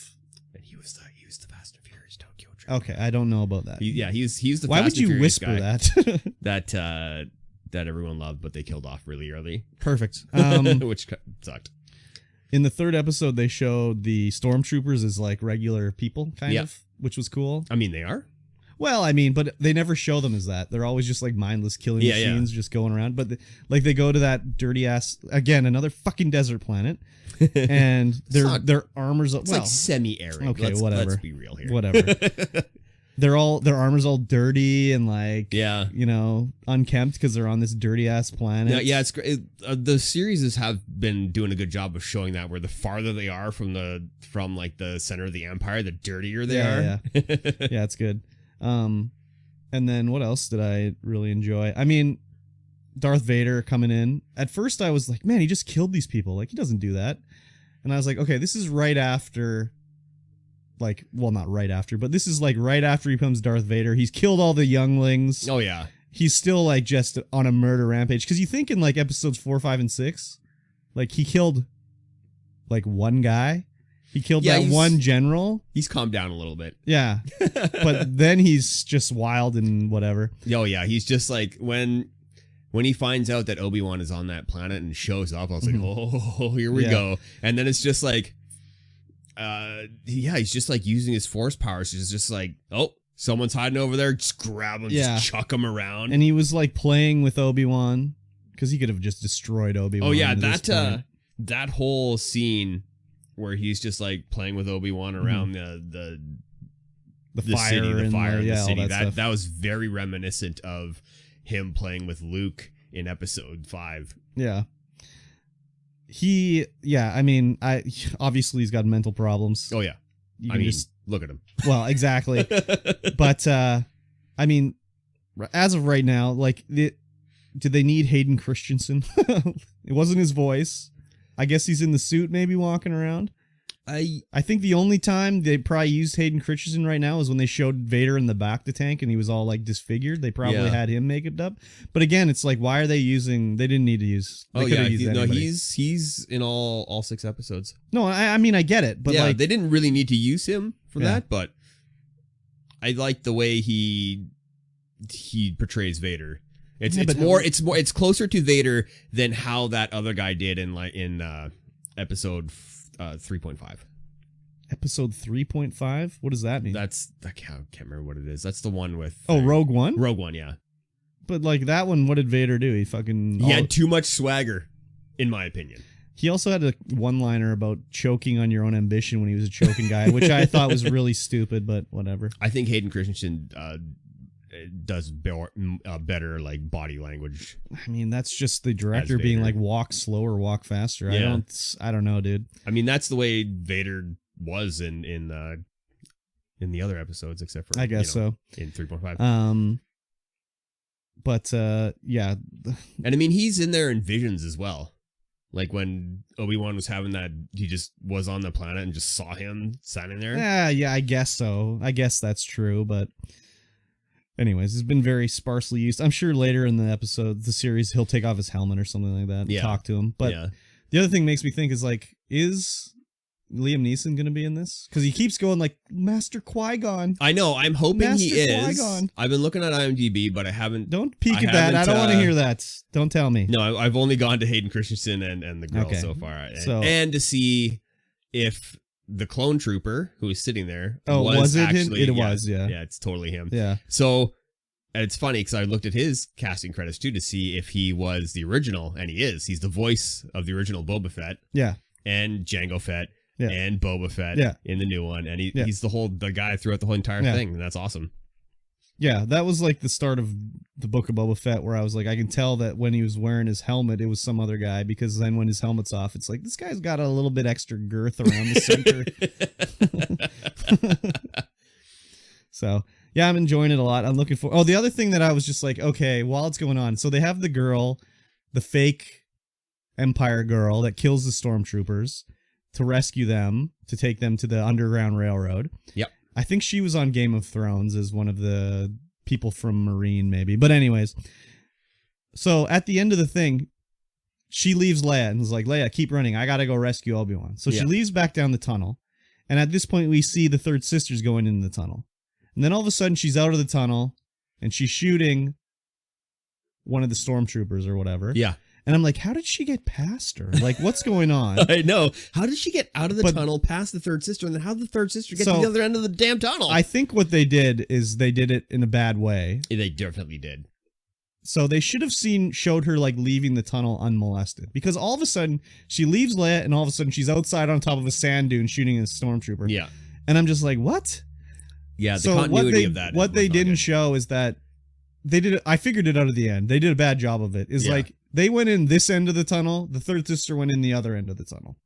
He was the Fast and Furious Tokyo Drift. Okay, I don't know about that. He's the. Why Fast would you and Furious whisper guy that everyone loved, but they killed off really early. Perfect. Which sucked. In the third episode, they showed the stormtroopers as like regular people, kind of, which was cool. I mean, they are. Well, I mean, but they never show them as that. They're always just like mindless killing machines just going around. But they go to that dirty ass, again, another fucking desert planet, and their armor's like semi-arid. Okay, whatever. Let's be real here. Whatever. Their armor's all dirty and like unkempt because they're on this dirty ass planet. Yeah, it's great. The series have been doing a good job of showing that, where the farther they are from like the center of the empire, the dirtier they are. Yeah, yeah, it's good. And then what else did I really enjoy? I mean, Darth Vader coming in. At first, I was like, man, he just killed these people. Like, he doesn't do that. And I was like, okay, this is right after. Like, well, not right after, but this is like right after he becomes Darth Vader. He's killed all the younglings. Oh, yeah. He's still like just on a murder rampage. Because you think in like episodes 4, 5, and 6, like he killed like one guy. He killed that one general. He's calmed down a little bit. Yeah. But then he's just wild and whatever. Oh, yeah. He's just like when he finds out that Obi-Wan is on that planet and shows up, I was like, oh, here we go. And then it's just like, he's just like using his force powers. He's just like, oh, someone's hiding over there. Just grab him, just chuck him around. And he was like playing with Obi-Wan because he could have just destroyed Obi-Wan. Oh yeah, that whole scene where he's just like playing with Obi-Wan around the fire city, the and fire in the all city. that stuff. That was very reminiscent of him playing with Luke in Episode 5. Yeah. Obviously he's got mental problems. Oh yeah. You I can mean, just, look at him. well, exactly. But I mean, as of right now, like, did they need Hayden Christensen? It wasn't his voice. I guess he's in the suit, maybe walking around. I think the only time they probably used Hayden Christensen right now is when they showed Vader in the Bacta tank and he was all like disfigured. They probably had him make it up. But again, it's like, why are they using? They didn't need to use. He's in all 6 episodes. No, I mean I get it, but like they didn't really need to use him for that. But I like the way he portrays Vader. It's closer to Vader than how that other guy did in episode 3.5. Episode 3.5? What does that mean? I can't remember what it is. That's the one with Rogue One? Rogue One, yeah. But like that one, what did Vader do? He had too much swagger, in my opinion. He also had a one-liner about choking on your own ambition when he was a choking guy, which I thought was really stupid, but whatever. I think Hayden Christensen does better like body language. I mean, that's just the director being like, walk slower, walk faster. Yeah. I don't know, dude. I mean, that's the way Vader was in the other episodes, except for I guess so in 3.5. But yeah, and I mean, he's in there in visions as well. Like when Obi-Wan was having that, he just was on the planet and just saw him standing there. Yeah, I guess so. I guess that's true, but. Anyways, it's been very sparsely used. I'm sure later in the episode, the series, he'll take off his helmet or something like that and talk to him. But the other thing makes me think is like, is Liam Neeson going to be in this? Because he keeps going like, Master Qui-Gon. I know. I'm hoping Master he is. Qui-Gon. I've been looking at IMDb, but I haven't. Don't peek at that. I don't want to hear that. Don't tell me. No, I've only gone to Hayden Christensen and the girl so far. And to see if the clone trooper who was sitting there was it actually him? It was, yeah. Yeah, it's totally him. Yeah. So, and it's funny because I looked at his casting credits too to see if he was the original, and he is. He's the voice of the original Boba Fett. Yeah. And Jango Fett. Yeah. And Boba Fett in the new one. And he's the guy throughout the whole entire thing, and that's awesome. Yeah, that was like the start of the Book of Boba Fett, where I was like, I can tell that when he was wearing his helmet, it was some other guy, because then when his helmet's off, it's like, this guy's got a little bit extra girth around the center. So, yeah, I'm enjoying it a lot. I'm looking for... Oh, the other thing that I was just like, okay, while it's going on, so they have the girl, the fake Empire girl that kills the stormtroopers to rescue them, to take them to the Underground Railroad. Yep. I think she was on Game of Thrones as one of the people from Marine, maybe. But anyways, so at the end of the thing, she leaves Leia and is like, Leia, keep running. I got to go rescue Obi-Wan. So she leaves back down the tunnel. And at this point, we see the third sister's going into the tunnel. And then all of a sudden, she's out of the tunnel and she's shooting one of the stormtroopers or whatever. Yeah. And I'm like, how did she get past her? Like, what's going on? I know. How did she get out of the tunnel past the third sister? And then how did the third sister get to the other end of the damn tunnel? I think what they did is they did it in a bad way. They definitely did. So they should have showed her like leaving the tunnel unmolested. Because all of a sudden, she leaves Leia and all of a sudden she's outside on top of a sand dune shooting a stormtrooper. Yeah. And I'm just like, what? Yeah, the continuity of that. What they didn't show is that they did it. I figured it out at the end. They did a bad job of it. Like, they went in this end of the tunnel. The third sister went in the other end of the tunnel.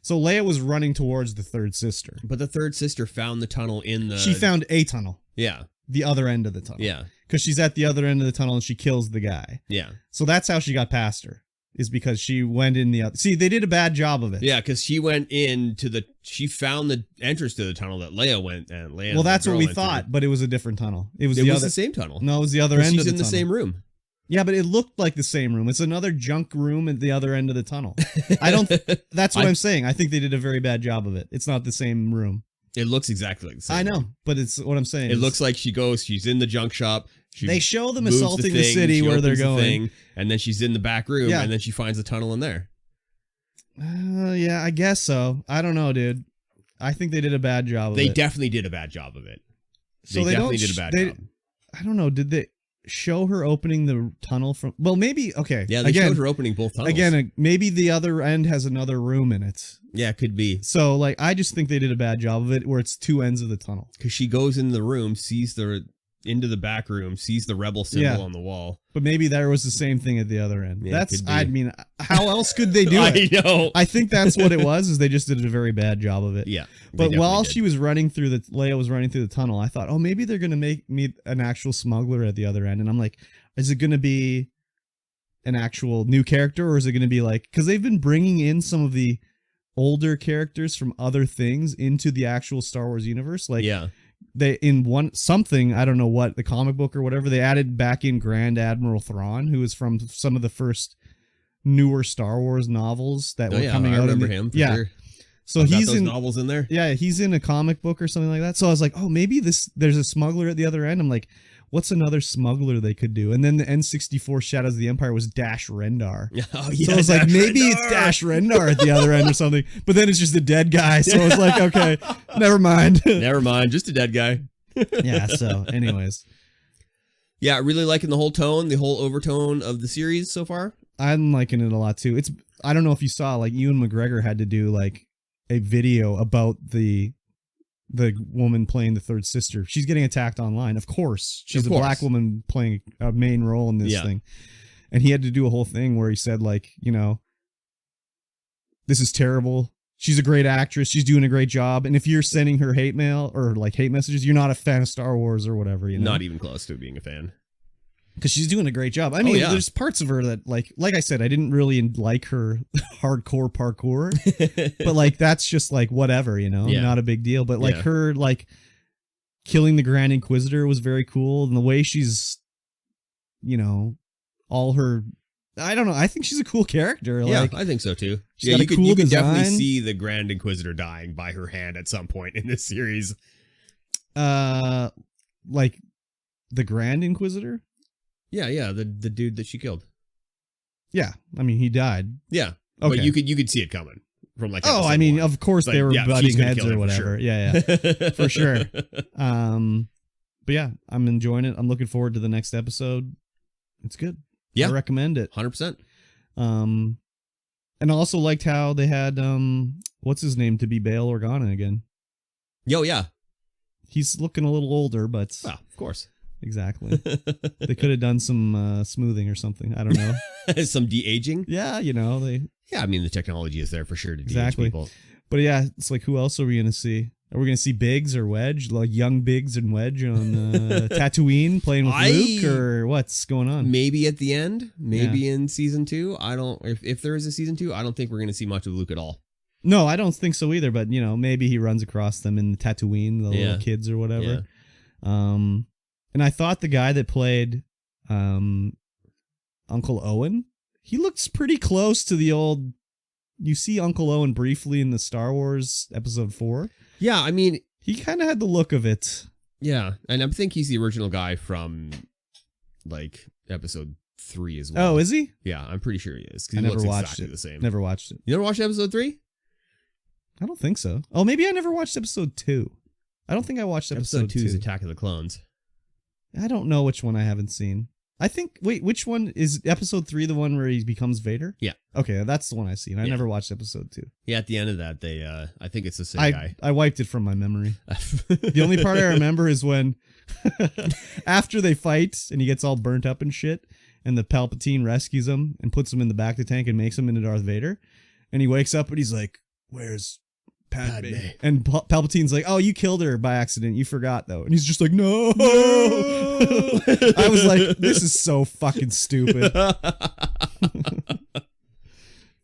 So Leia was running towards the third sister. But the third sister found the tunnel in the... She found a tunnel. Yeah. The other end of the tunnel. Yeah. Because she's at the other end of the tunnel and she kills the guy. Yeah. So that's how she got past her. Is because she went in the other... See, they did a bad job of it. Yeah, because she went into the... She found the entrance to the tunnel that Leia went, and Leia... Well, that's what we thought, but it was a different tunnel. It was the same tunnel. No, it was the other end of the tunnel. She's in the same room. Yeah, but it looked like the same room. It's another junk room at the other end of the tunnel. I don't... That's what I'm saying. I think they did a very bad job of it. It's not the same room. It looks exactly like the same I know, room. But it's what I'm saying. It looks like she's in the junk shop. They show them assaulting the city where they're going. And then she's in the back room, and then she finds the tunnel in there. Yeah, I guess so. I don't know, dude. I think they did a bad job of it. They definitely did a bad job of it. So they definitely did a bad job. I don't know. Did they... show her opening the tunnel from? Well, maybe. Okay. Yeah, they showed her opening both tunnels. Again, maybe the other end has another room in it. Yeah, it could be. So, like, I just think they did a bad job of it, where it's two ends of the tunnel. Because she goes in the room, into the back room, sees the rebel symbol on the wall. But maybe there was the same thing at the other end. Yeah, I mean, how else could they do it? I know. I think that's what it was, is they just did a very bad job of it. Yeah. But while she was running through Leia was running through the tunnel, I thought, oh, maybe they're going to make me an actual smuggler at the other end. And I'm like, is it going to be an actual new character, or is it going to be like, because they've been bringing in some of the older characters from other things into the actual Star Wars universe. Like, they in something, I don't know what, the comic book or whatever, they added back in Grand Admiral Thrawn, who is from some of the first newer Star Wars novels that were coming out. I remember him. For sure. So he's in novels in there. Yeah, he's in a comic book or something like that. So I was like, oh, maybe there's a smuggler at the other end. I'm like, what's another smuggler they could do? And then the N64 Shadows of the Empire was Dash Rendar. Oh, yeah, so I was like, maybe it's Dash Rendar at the other end or something. But then it's just a dead guy. So I was like, okay, never mind. Never mind, just a dead guy. Yeah, so anyways. Yeah, really liking the whole tone, the whole overtone of the series so far. I'm liking it a lot too. I don't know if you saw, like, Ewan McGregor had to do like a video about the woman playing the third sister. She's getting attacked online. Of course. She's a black woman playing a main role in this thing. And he had to do a whole thing where he said, like, you know, this is terrible. She's a great actress. She's doing a great job. And if you're sending her hate mail or like hate messages, you're not a fan of Star Wars or whatever, you know? Not even close to being a fan. Because she's doing a great job. I mean, there's parts of her that, like I said, I didn't really like her hardcore parkour, but like that's just like whatever, you know, not a big deal. But like her, like killing the Grand Inquisitor was very cool, and the way she's, you know, all her, I don't know. I think she's a cool character. Yeah, like, I think so too. Yeah, you could definitely see the Grand Inquisitor dying by her hand at some point in this series. Like the Grand Inquisitor. Yeah, the dude that she killed. Yeah, I mean, he died. Yeah, okay. But you could see it coming from like. Oh, I mean, 1. of course they were butting heads or whatever. Sure. Yeah, for sure. But yeah, I'm enjoying it. I'm looking forward to the next episode. It's good. Yeah, I recommend it 100%. And I also liked how they had what's his name to be Bail Organa again. Yo, yeah, he's looking a little older, but of course. Exactly. They could have done some smoothing or something. I don't know. Some de-aging? Yeah, you know, Yeah, I mean, the technology is there for sure to de-age people. But yeah, it's like, who else are we going to see? Are we going to see Biggs or Wedge? Like young Biggs and Wedge on Tatooine playing with Luke, or what's going on? Maybe at the end. Maybe in season 2. I don't... If there is a season 2, I don't think we're going to see much of Luke at all. No, I don't think so either. But, you know, maybe he runs across them in the Tatooine, the little kids or whatever. Yeah. And I thought the guy that played Uncle Owen, he looks pretty close to the old... You see Uncle Owen briefly in the Star Wars Episode 4. Yeah, I mean... He kind of had the look of it. Yeah, and I think he's the original guy from, like, Episode 3 as well. Oh, is he? Yeah, I'm pretty sure he is. I never watched exactly it. The same. Never watched it. You never watched Episode 3? I don't think so. Oh, maybe I never watched Episode 2. I don't think I watched Episode 2. Episode 2 is Attack of the Clones. I don't know which one I haven't seen. I think, wait, which one is Episode 3, the one where he becomes Vader? Yeah. Okay, that's the one I've seen. I never watched Episode 2. Yeah, at the end of that, they, I think it's the same guy. I wiped it from my memory. The only part I remember is when, after they fight and he gets all burnt up and shit, and the Palpatine rescues him and puts him in the back of the tank and makes him into Darth Vader, and he wakes up and he's like, where's Padme? And Palpatine's like, oh, you killed her by accident. You forgot, though. And he's just like, no. I was like, this is so fucking stupid.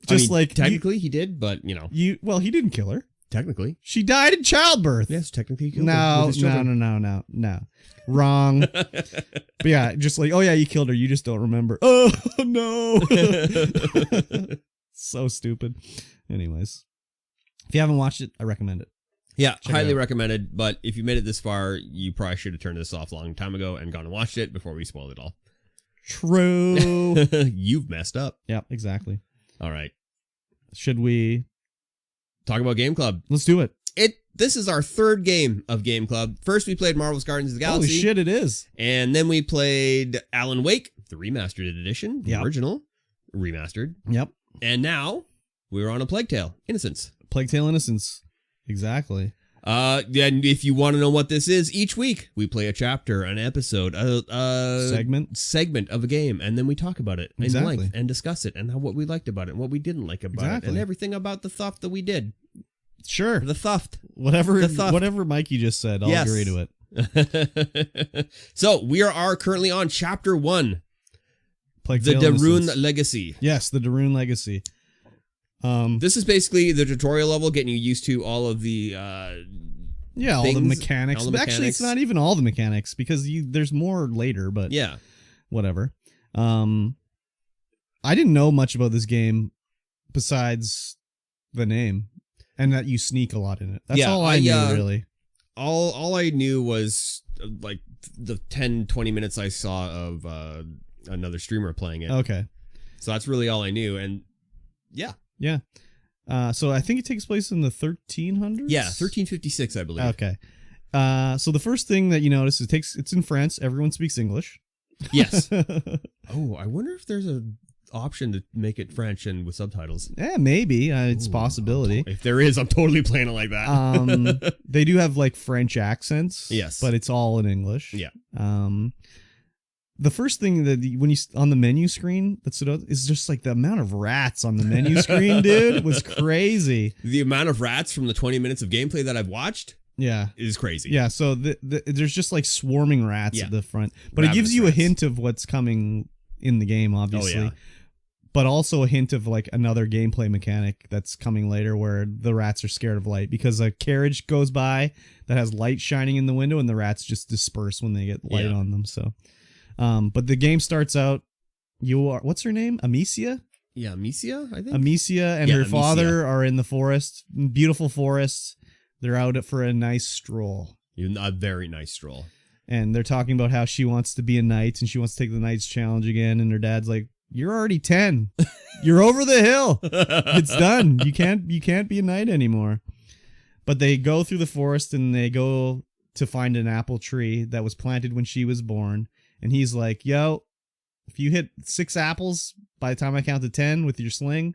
Technically he did, but, you know. Well, he didn't kill her. Technically. She died in childbirth. Yes, technically he killed her with his children. No. Wrong. But yeah, just like, oh yeah, you killed her. You just don't remember. Oh, no. So stupid. Anyways. If you haven't watched it, I recommend it. Yeah, highly recommended. But if you made it this far, you probably should have turned this off a long time ago and gone and watched it before we spoiled it all. True. You've messed up. Yeah, exactly. All right. Should we talk about Game Club? Let's do it. It this is our third game of Game Club. First, we played Marvel's Guardians of the Galaxy. Holy shit, it is. And then we played Alan Wake, the remastered edition, the original, remastered. Yep. And now we're on a Plague Tale: Innocence. Plague Tale: Innocence. Exactly. And if you want to know what this is, each week we play a chapter, an episode, a segment of a game, and then we talk about it in length and discuss it and what we liked about it and what we didn't like about it and everything about the stuff that we did. Sure. The thuft. Whatever Mikey just said, I'll agree to it. So we are currently on chapter 1. Plague the Tale: Darun Innocence. Legacy. Yes, the Darun Legacy. This is basically the tutorial level, getting you used to all of the all the mechanics. But actually, it's not even all the mechanics because there's more later. But yeah, whatever. I didn't know much about this game besides the name and that you sneak a lot in it. That's all I knew, really. All I knew was like the 10-20 minutes I saw of another streamer playing it. Okay, so that's really all I knew, and yeah. So I think it takes place in the 1300s? Yeah, 1356, I believe. Okay. So the first thing that you notice is it's in France. Everyone speaks English. Yes. Oh, I wonder if there's a option to make it French and with subtitles. Yeah, maybe. It's a possibility. If there is, I'm totally playing it like that. They do have like French accents. Yes. But it's all in English. Yeah. The first thing that when you on the menu screen is just like the amount of rats on the menu screen, dude. It was crazy. The amount of rats from the 20 minutes of gameplay that I've watched is crazy. Yeah, so there's just like swarming rats at the front. But it gives you a hint of what's coming in the game, obviously. Oh, yeah. But also a hint of like another gameplay mechanic that's coming later where the rats are scared of light because a carriage goes by that has light shining in the window and the rats just disperse when they get light on them. So but the game starts out, what's her name? Amicia? Yeah, Amicia, I think. Amicia and her father are in the forest, beautiful forest. They're out for a nice stroll. A very nice stroll. And they're talking about how she wants to be a knight and she wants to take the knight's challenge again. And her dad's like, "You're already 10. You're over the hill. It's done. You can't be a knight anymore." But they go through the forest and they go to find an apple tree that was planted when she was born. And he's like, "Yo, if you hit 6 apples by the time I count to 10 with your sling,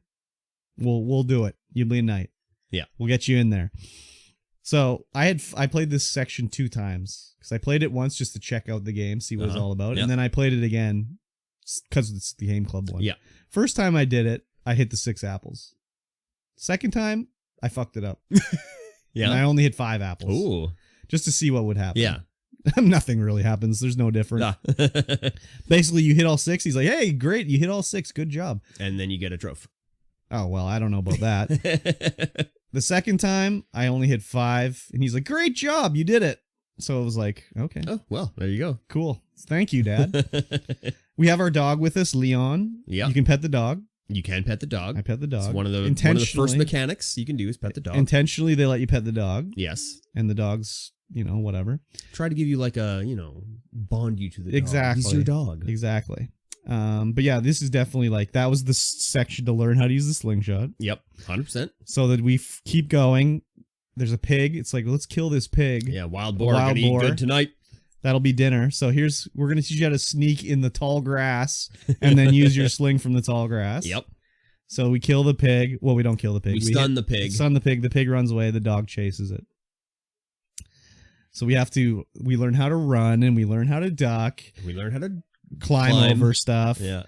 we'll do it. You'll be a knight. Yeah, we'll get you in there." So I played this section 2 times because I played it once just to check out the game, see what it's all about, and then I played it again because it's the Game Club one. Yeah. First time I did it, I hit the 6 apples. Second time, I fucked it up. Yeah. And I only hit 5 apples. Ooh. Just to see what would happen. Yeah. Nothing really happens. There's no difference. Basically, you hit all 6. He's like, "Hey, great, you hit all 6. Good job." And then you get a trophy. Oh, well, I don't know about that. The second time, I only hit 5. And he's like, "Great job, you did it." So it was like, okay. Oh, well, there you go. Cool. Thank you, Dad. We have our dog with us, Leon. Yeah. You can pet the dog. You can pet the dog. I pet the dog. It's one of the first mechanics you can do is pet the dog. Intentionally, they let you pet the dog. Yes. And the dog's, whatever. Try to give you like a, bond you to the dog. Exactly. He's your dog. Exactly. But yeah, this is definitely like, that was the section to learn how to use the slingshot. Yep. 100%. So that we keep going. There's a pig. It's like, let's kill this pig. Yeah, wild boar. Gonna eat good tonight. That'll be dinner. So we're going to teach you how to sneak in the tall grass and then use your sling from the tall grass. Yep. So we kill the pig. Well, we don't kill the pig. We stun the pig. Stun the pig. The pig runs away. The dog chases it. So we learn how to run and we learn how to duck. We learn how to climb over stuff. Yeah.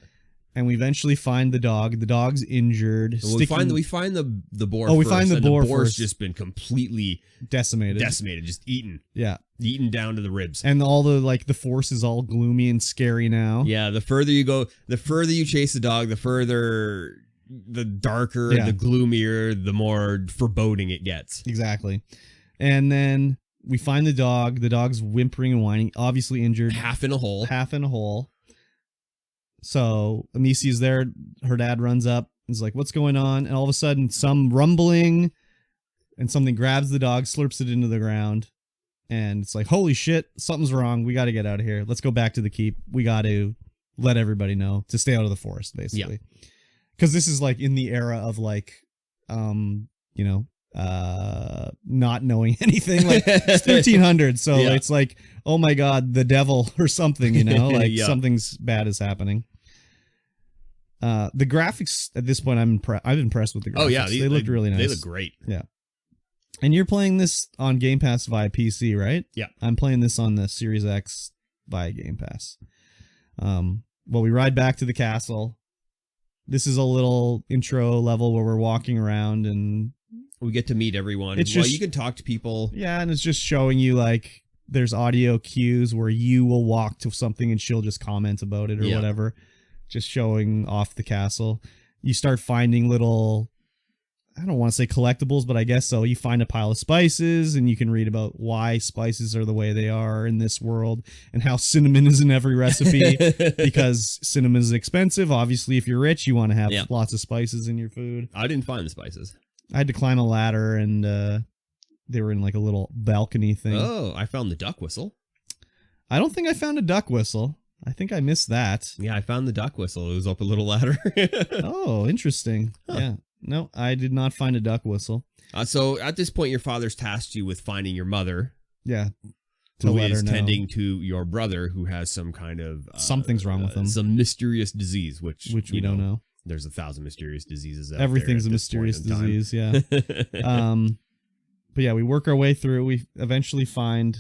And we eventually find the dog. The dog's injured. Well, we find the boar. Oh, we find the boar. The boar's first. just been completely decimated, just eaten. Yeah, eaten down to the ribs. And all the force is all gloomy and scary now. Yeah, the further you go, the further you chase the dog, the darker, the gloomier, the more foreboding it gets. Exactly. And then we find the dog. The dog's whimpering and whining, obviously injured. Half in a hole. So Amicia's there. Her dad runs up. Is like, "What's going on?" And all of a sudden, some rumbling, and something grabs the dog, slurps it into the ground, and it's like, "Holy shit, something's wrong. We got to get out of here. Let's go back to the keep. We got to let everybody know to stay out of the forest, basically." Because this is like in the era of like, not knowing anything. Like it's 1300, so Yeah. it's like, oh my god, the devil or something, you know, like Yeah. something's bad is happening. The graphics at this point, I'm impressed with the graphics. Oh yeah, they looked really nice. They look great. Yeah. And you're playing this on Game Pass via PC, right? Yeah. I'm playing this on the Series X via Game Pass. Well, we ride back to the castle. This is a little intro level where we're walking around and We get to meet everyone. It's Well, just- you can talk to people. yeah, and it's just showing you like there's audio cues where you will walk to something and she'll just comment about it or Yeah. whatever. Just showing off the castle. You start finding little, I don't want to say collectibles, but I guess so. You find a pile of spices and you can read about why spices are the way they are in this world and how cinnamon is in every recipe because cinnamon is expensive. Obviously, if you're rich, you want to have Yeah. lots of spices in your food. I didn't find the spices. I had to climb a ladder and they were in like a little balcony thing. Oh, I found the duck whistle. I don't think I found a duck whistle. I think I missed that. Yeah, I found the duck whistle. It was up a little ladder. Oh, interesting. Huh. Yeah. No, I did not find a duck whistle. So at this point, your father's tasked you with finding your mother, Yeah. To who let is her know. tending to your brother, who has some kind of Something's wrong with him. some mysterious disease, which we don't know. There's 1,000 mysterious diseases. Out Everything's a there at this point mysterious in time. disease, yeah. But yeah, we work our way through. We eventually find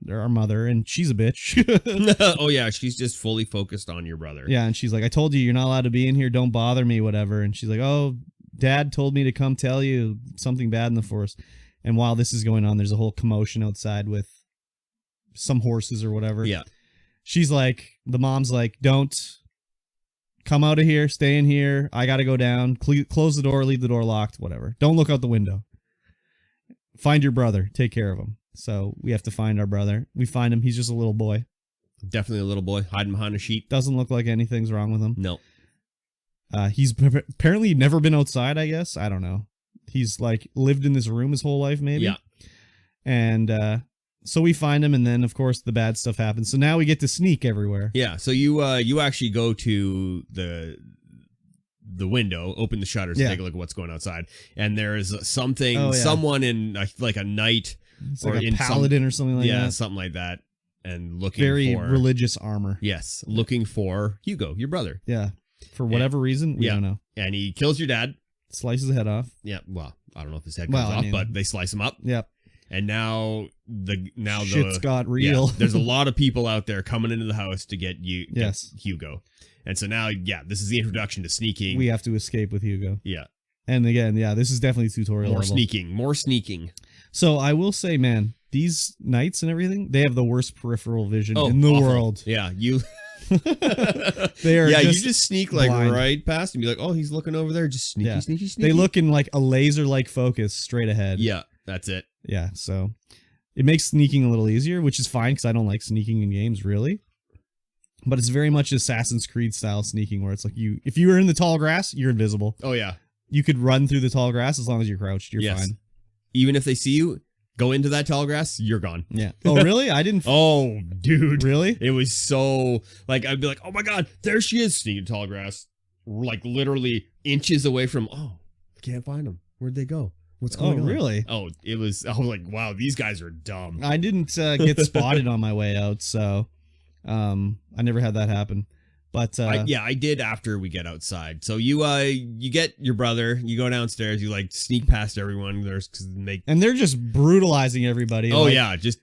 our mother, and she's a bitch. Oh yeah, she's just fully focused on your brother. Yeah, and she's like, I told you, you're not allowed to be in here. Don't bother me, whatever. And she's like, oh, Dad told me to come tell you something bad in the forest. And while this is going on, there's a whole commotion outside with some horses or whatever. Yeah. She's like, the mom's like, don't come out of here. Stay in here. I got to go down. Close the door. Leave the door locked. Whatever. Don't look out the window. Find your brother. Take care of him. So we have to find our brother. We find him. He's just a little boy. Definitely a little boy hiding behind a sheet. Doesn't look like anything's wrong with him. No. He's apparently never been outside, I guess. I don't know. He's like lived in this room his whole life, maybe. Yeah. And so we find him, and then of course the bad stuff happens. So now we get to sneak everywhere. Yeah. So you actually go to the window, open the shutters, Yeah. and take a look at what's going outside, and there is something, Oh, yeah. someone in like a knight, It's or like a in some- paladin or something like that. something like that, and looking Very for religious armor. Yes, looking for Hugo, your brother. Yeah. For whatever reason, we yeah. don't know. And he kills your dad. Slices his head off. Yeah, well, I don't know if his head comes Well, I off, mean- but they slice him up. Yep. And now Shit's got real. Yeah, there's a lot of people out there coming into the house to get you, Yes. Hugo. And so now, this is the introduction to sneaking. We have to escape with Hugo. Yeah, And again, yeah, this is definitely tutorial more level. more sneaking. So I will say, man, these knights and everything, they have the worst peripheral vision Oh, in the awful. world. Yeah, you. They are you just just sneak like blind. right past and be like, oh, he's looking over there. Just sneaky, Yeah. sneaky, sneaky. They look in like a laser-like focus straight ahead. Yeah, that's it. Yeah, so it makes sneaking a little easier, which is fine because I don't like sneaking in games, really. But it's very much Assassin's Creed style sneaking, where it's like if you were in the tall grass, you're invisible. Oh yeah. You could run through the tall grass as long as you're crouched. You're Yes. fine. Even if they see you, go into that tall grass, you're gone. Yeah. Oh, really? I didn't. Oh, dude. Really? It was so, like, I'd be like, oh my god, there she is, sneaking tall grass. Like, literally inches away from, I can't find them. Where'd they go? What's Oh, going on? really? Oh, I was like, wow, these guys are dumb. I didn't get spotted on my way out, so I never had that happen. But I did after we get outside. So you get your brother, you go downstairs, you like sneak past everyone. There's and they're just brutalizing everybody. oh like, yeah, just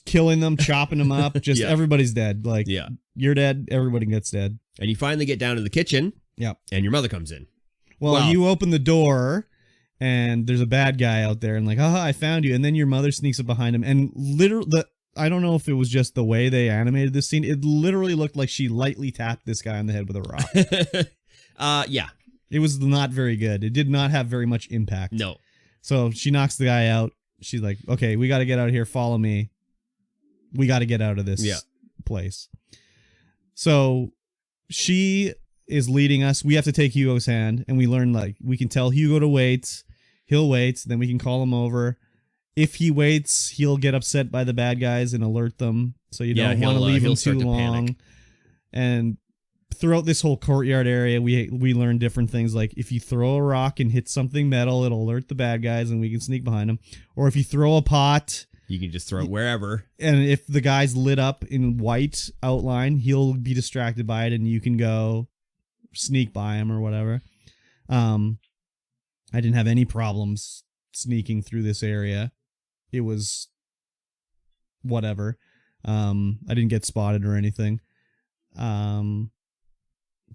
killing them, chopping them up. Just Yeah. everybody's dead. Like yeah. you're dead. Everybody gets dead. And you finally get down to the kitchen. Yep. And your mother comes in. Well, Wow. you open the door, and there's a bad guy out there, and like, haha, I found you. And then your mother sneaks up behind him, and literally, I don't know if it was just the way they animated this scene. It literally looked like she lightly tapped this guy on the head with a rock. Yeah. It was not very good. It did not have very much impact. No. So she knocks the guy out. She's like, okay, we got to get out of here. Follow me. We got to get out of this place. So she is leading us. We have to take Hugo's hand, and we learn, like, we can tell Hugo to wait. He'll wait. Then we can call him over. If he waits, he'll get upset by the bad guys and alert them. So you don't want to leave him too long. panic. And throughout this whole courtyard area, we learn different things. Like if you throw a rock and hit something metal, it'll alert the bad guys and we can sneak behind them. Or if you throw a pot, you can just throw it wherever. And if the guy's lit up in white outline, he'll be distracted by it and you can go sneak by him or whatever. I didn't have any problems sneaking through this area. It was whatever. I didn't get spotted or anything.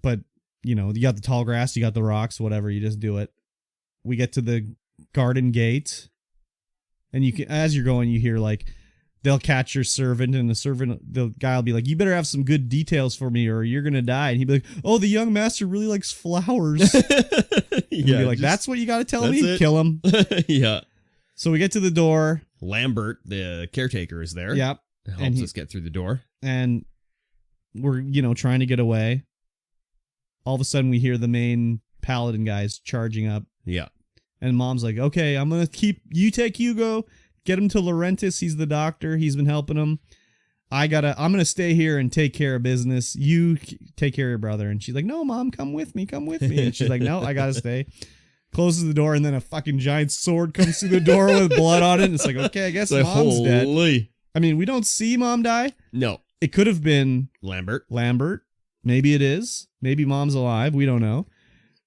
But, you know, you got the tall grass, you got the rocks, whatever, you just do it. We get to the garden gate, and you can, as you're going, you hear, like, they'll catch your servant, and the guy will be like, you better have some good details for me, or you're gonna die. And he'd be like, oh, the young master really likes flowers. You'd be like, that's what you gotta tell me? Kill him. Yeah. So we get to the door. Lambert, the caretaker, is there. Yep. Helps us get through the door. And we're, you know, trying to get away. All of a sudden, we hear the main paladin guys charging up. Yeah. And Mom's like, okay, I'm going to you take Hugo, get him to Laurentis. He's the doctor. He's been helping him. I'm going to stay here and take care of business. You take care of your brother. And she's like, no, Mom, come with me. And she's like, no, I got to stay. Closes the door, and then a fucking giant sword comes through the door with blood on it. And it's like, okay, I guess Mom's dead. I mean, we don't see Mom die. No. It could have been Lambert. Maybe it is. Maybe Mom's alive. We don't know.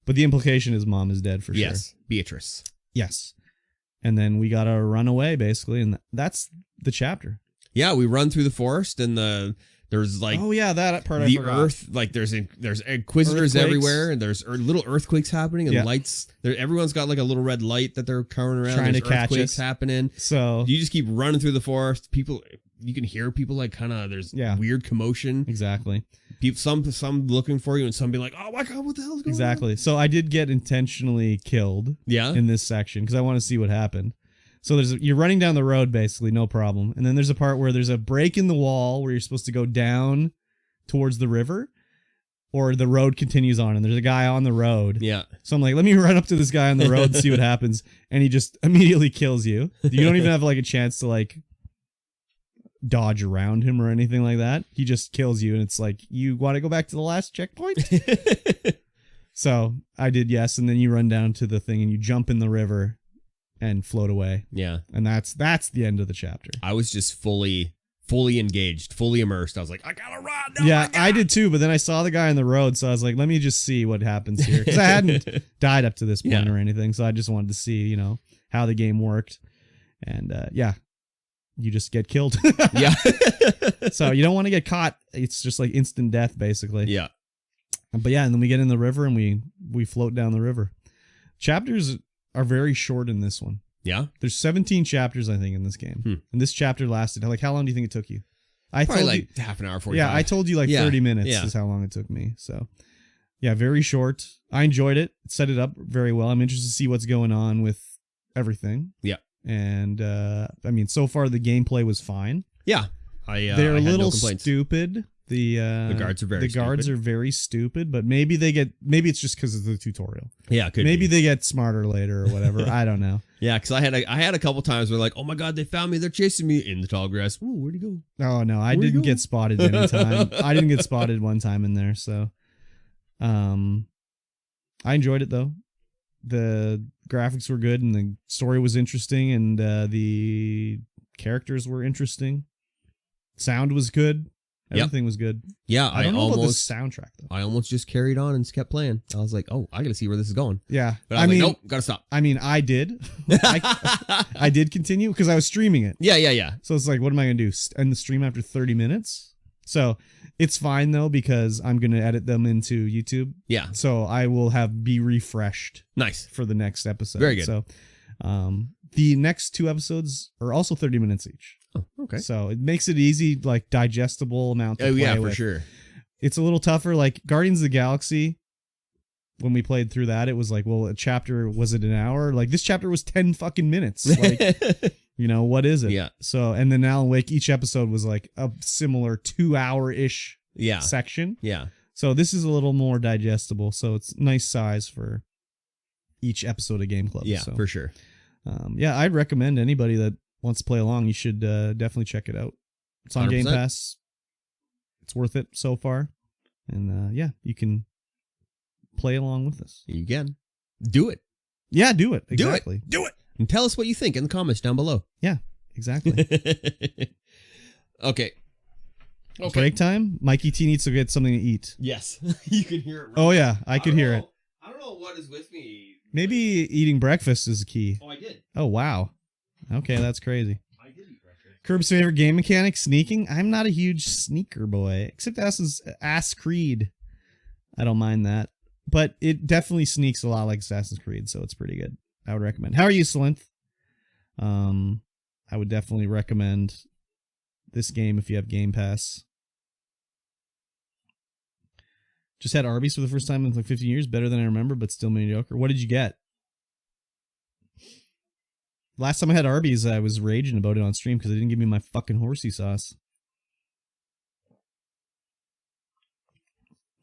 But the implication is Mom is dead for sure. Yes. Beatrice. Yes. And then we gotta run away, basically, and that's the chapter. Yeah, we run through the forest, and there's like that part the earth, like there's inquisitors everywhere, and there's little earthquakes happening, and lights. Everyone's got like a little red light that they're covering around. Trying there's to catch earthquakes us. happening. So you just keep running through the forest. You can hear people like kind of weird commotion. Exactly. People, some looking for you, and some be like, "Oh my god, what the hell's going on?" Exactly. So I did get intentionally killed. Yeah. In this section because I want to see what happened. So you're running down the road basically, no problem, and then there's a part where there's a break in the wall where you're supposed to go down towards the river, or the road continues on, and there's a guy on the road. Yeah. So I'm like, let me run up to this guy on the road and see what happens, and he just immediately kills you. You don't even have like a chance to like dodge around him or anything like that. He just kills you, and it's like, you want to go back to the last checkpoint? So I did, yes, and then you run down to the thing and you jump in the river and float away. Yeah. And that's the end of the chapter. I was just fully engaged, fully immersed. I was like, I gotta run. Oh yeah, I did too, but then I saw the guy on the road, so I was like, let me just see what happens here. Because I hadn't died up to this point or anything, so I just wanted to see, you know, how the game worked. And you just get killed. Yeah. So you don't want to get caught. It's just like instant death, basically. Yeah. But yeah, and then we get in the river and we float down the river. Chapters are very short in this one. Yeah. There's 17 chapters, I think, in this game. And this chapter lasted, like, how long do you think it took you? Probably like half an hour, 45. Yeah, I told you like 30 minutes is how long it took me. So yeah, very short. I enjoyed it. Set it up very well. I'm interested to see what's going on with everything. Yeah. And I mean, so far the gameplay was fine. Yeah. They're a little stupid. The guards are very stupid, but maybe it's just because of the tutorial. Yeah, maybe they get smarter later or whatever. I don't know. Yeah, because I had a couple times where like, oh my god, they found me, they're chasing me in the tall grass. Ooh, where'd he go? Oh no, I didn't get spotted anytime. I didn't get spotted one time in there, so I enjoyed it though. The graphics were good and the story was interesting and the characters were interesting. Sound was good. Everything was good. Yeah, I don't know about the soundtrack though. I almost just carried on and just kept playing. I was like, oh, I gotta see where this is going. Yeah, but I mean, nope, gotta stop. I mean, I did. I did continue because I was streaming it. Yeah. So it's like, what am I gonna do? End the stream after 30 minutes? So it's fine though because I'm gonna edit them into YouTube. Yeah. So I will be refreshed. Nice for the next episode. Very good. So, the next 2 episodes are also 30 minutes each. Oh, okay. So it makes it easy, like digestible amount to play yeah, with. for sure. It's a little tougher. Like Guardians of the Galaxy, when we played through that, it was like, well, a chapter, was it an hour? Like this chapter was 10 fucking minutes. Like, you know, what is it? Yeah. So, and then Alan Wake, each episode was like a similar 2-hour-ish section. Yeah. So this is a little more digestible. So it's nice size for each episode of Game Club. Yeah, so, for sure. Yeah, I'd recommend anybody that wants to play along, you should definitely check it out. It's on 100%. Game Pass. It's worth it so far. And yeah, you can play along with us. You can. Do it. Yeah, do it. Exactly. Do it. And tell us what you think in the comments down below. Yeah, exactly. Okay. Break time? Mikey T needs to get something to eat. Yes. You can hear it. Oh, yeah, I could hear it. I don't know what is with me. Maybe eating breakfast is key. Oh, I did. Oh, wow. Okay, that's crazy. I did eat breakfast. Curb's favorite game mechanic, sneaking. I'm not a huge sneaker boy, except Assassin's Creed. I don't mind that. But it definitely sneaks a lot like Assassin's Creed, so it's pretty good. I would recommend. How are you, Slinth? I would definitely recommend this game if you have Game Pass. Just had Arby's for the first time in like 15 years. Better than I remember, but still mediocre. What did you get? Last time I had Arby's, I was raging about it on stream because they didn't give me my fucking horsey sauce.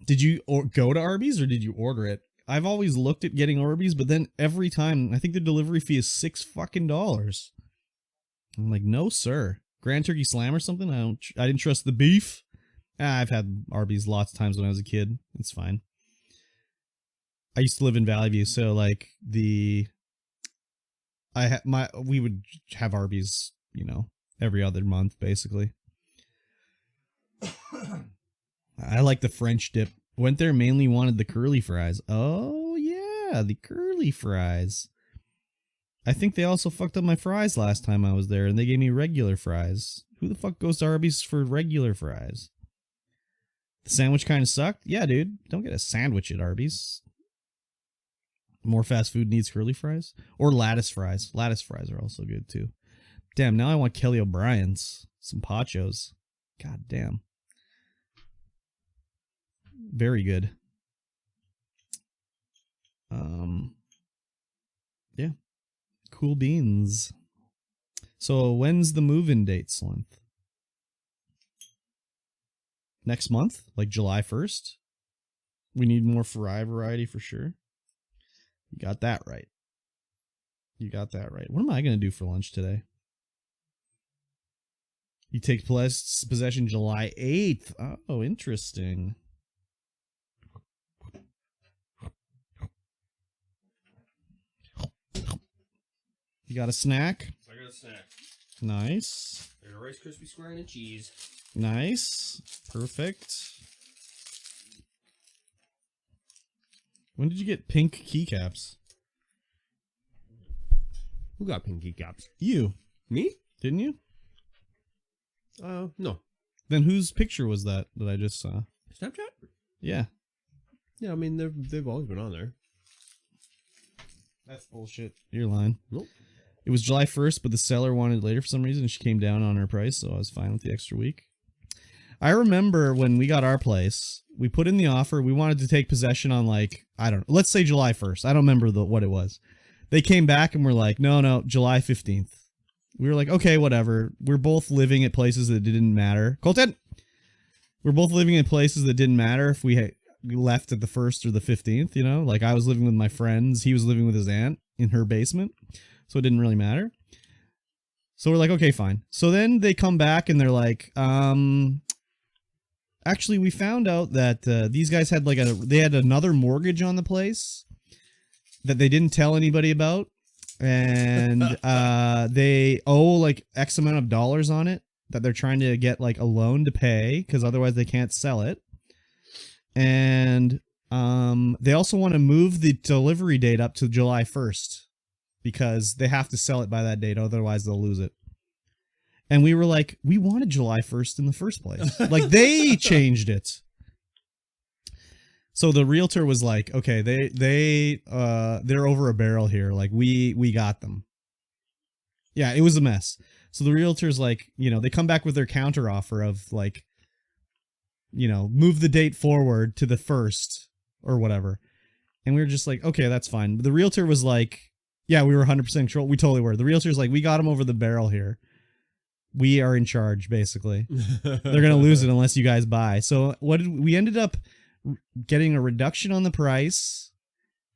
Did you go to Arby's or did you order it? I've always looked at getting Arby's, but then every time, I think the delivery fee is $6 fucking. I'm like, no, sir. Grand Turkey Slam or something? I didn't trust the beef. I've had Arby's lots of times when I was a kid. It's fine. I used to live in Valley View, so like we would have Arby's, you know, every other month basically. I like the French dip. Went there, mainly wanted the curly fries. Oh yeah, the curly fries. I think they also fucked up my fries last time I was there, and they gave me regular fries. Who the fuck goes to Arby's for regular fries? The sandwich kind of sucked? Yeah, dude. Don't get a sandwich at Arby's. More fast food needs curly fries? Or lattice fries. Lattice fries are also good, too. Damn, now I want Kelly O'Brien's. Some Pachos. God damn. Very good. Yeah. Cool beans. So, when's the move-in date, Slinth? Next month, like July 1st. We need more fry variety for sure. You got that right. You got that right. What am I going to do for lunch today? You take possession July 8th. Oh, interesting. You got a snack? I got a snack. Nice. There's a Rice Krispie square and a cheese. Nice. Perfect. When did you get pink keycaps? Who got pink keycaps? You. Me? Didn't you? No. Then whose picture was that I just saw? Snapchat? Yeah. Yeah, I mean, they've always been on there. That's bullshit. You're lying. Nope. It was July 1st, but the seller wanted it later for some reason, and she came down on her price, so I was fine with the extra week. I remember when we got our place, we put in the offer, we wanted to take possession on like, I don't know, let's say July 1st. I don't remember what it was. They came back and were like, no, July 15th. We were like, okay, whatever. We're both living at places that didn't matter. Colton! We're both living in places that didn't matter if we left at the 1st or the 15th, you know? Like, I was living with my friends. He was living with his aunt in her basement. So it didn't really matter. So we're like, okay, fine. So then they come back and they're like, actually, we found out that these guys had like they had another mortgage on the place that they didn't tell anybody about. And they owe like X amount of dollars on it that they're trying to get like a loan to pay because otherwise they can't sell it. And they also want to move the delivery date up to July 1st because they have to sell it by that date. Otherwise they'll lose it. And we were like, we wanted July 1st in the first place. Like they changed it. So the realtor was like, okay, they're over a barrel here. Like we got them. Yeah, it was a mess. So the realtor's like, you know, they come back with their counter offer of like, you know, move the date forward to the 1st or whatever. And we were just like, okay, that's fine. But the realtor was like, yeah, we were 100% sure. We totally were. The realtor's like, we got them over the barrel here. We are in charge, basically. They're going to lose it unless you guys buy. So we ended up getting a reduction on the price.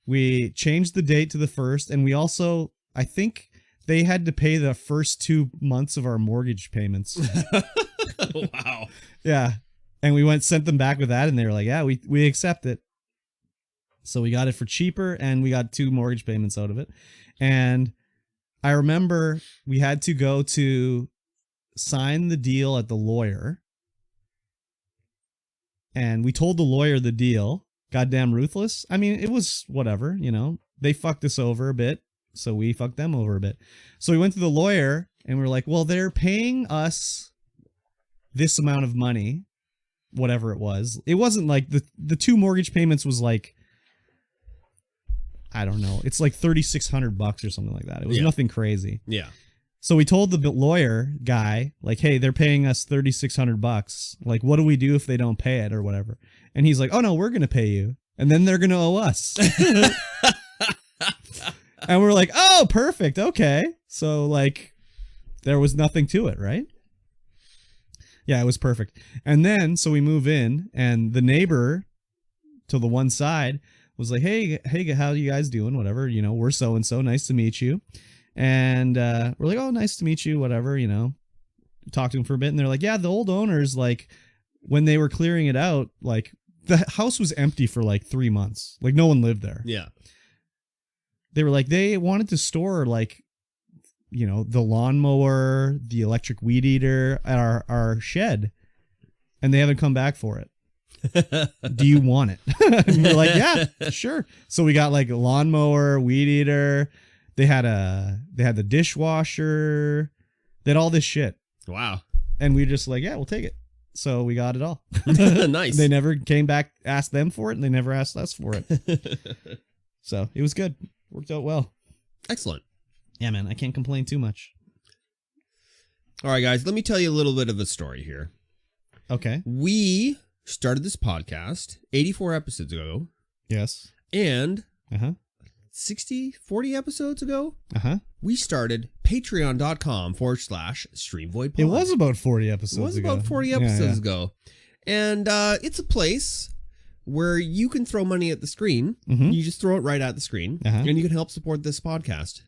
We changed the date to the 1st. And we also, I think they had to pay the first 2 months of our mortgage payments. Wow. Yeah. And we sent them back with that, and they were like, yeah, we accept it. So we got it for cheaper, and we got 2 mortgage payments out of it. And I remember we had to go to sign the deal at the lawyer. And we told the lawyer the deal. Goddamn ruthless. I mean, it was whatever, you know. They fucked us over a bit, so we fucked them over a bit. So we went to the lawyer, and we were like, well, they're paying us this amount of money, whatever it was. It wasn't like the 2 mortgage payments was like, I don't know. It's like $3,600 or something like that. It was nothing crazy. Yeah. So we told the lawyer guy, like, hey, they're paying us $3,600. Like, what do we do if they don't pay it or whatever? And he's like, oh, no, we're going to pay you. And then they're going to owe us. And we're like, oh, perfect. Okay. So, like, there was nothing to it, right? Yeah, it was perfect. And then, so we move in, and the neighbor to the one side was like, hey, how you guys doing? Whatever, you know, we're so-and-so. Nice to meet you. And we're like, oh, nice to meet you, whatever, you know. Talked to him for a bit, and they're like, yeah, the old owners, like, when they were clearing it out, like, the house was empty for, like, 3 months. Like, no one lived there. Yeah. They were like, they wanted to store, like, you know, the lawnmower, the electric weed eater at our shed, and they haven't come back for it. Do you want it? And we're like, yeah, sure. So we got, like, a lawnmower, weed eater. They had the dishwasher. They had all this shit. Wow. And we were just like, yeah, we'll take it. So we got it all. Nice. They never came back, asked them for it, and they never asked us for it. So it was good. Worked out well. Excellent. Yeah, man, I can't complain too much. All right, guys, let me tell you a little bit of a story here. Okay. We started this podcast 84 episodes ago. Yes. And 40 episodes ago, we started patreon.com/StreamVoid. It was about 40 episodes ago. It was about 40 episodes ago. And it's a place where you can throw money at the screen. Mm-hmm. You just throw it right at the screen. And you can help support this podcast.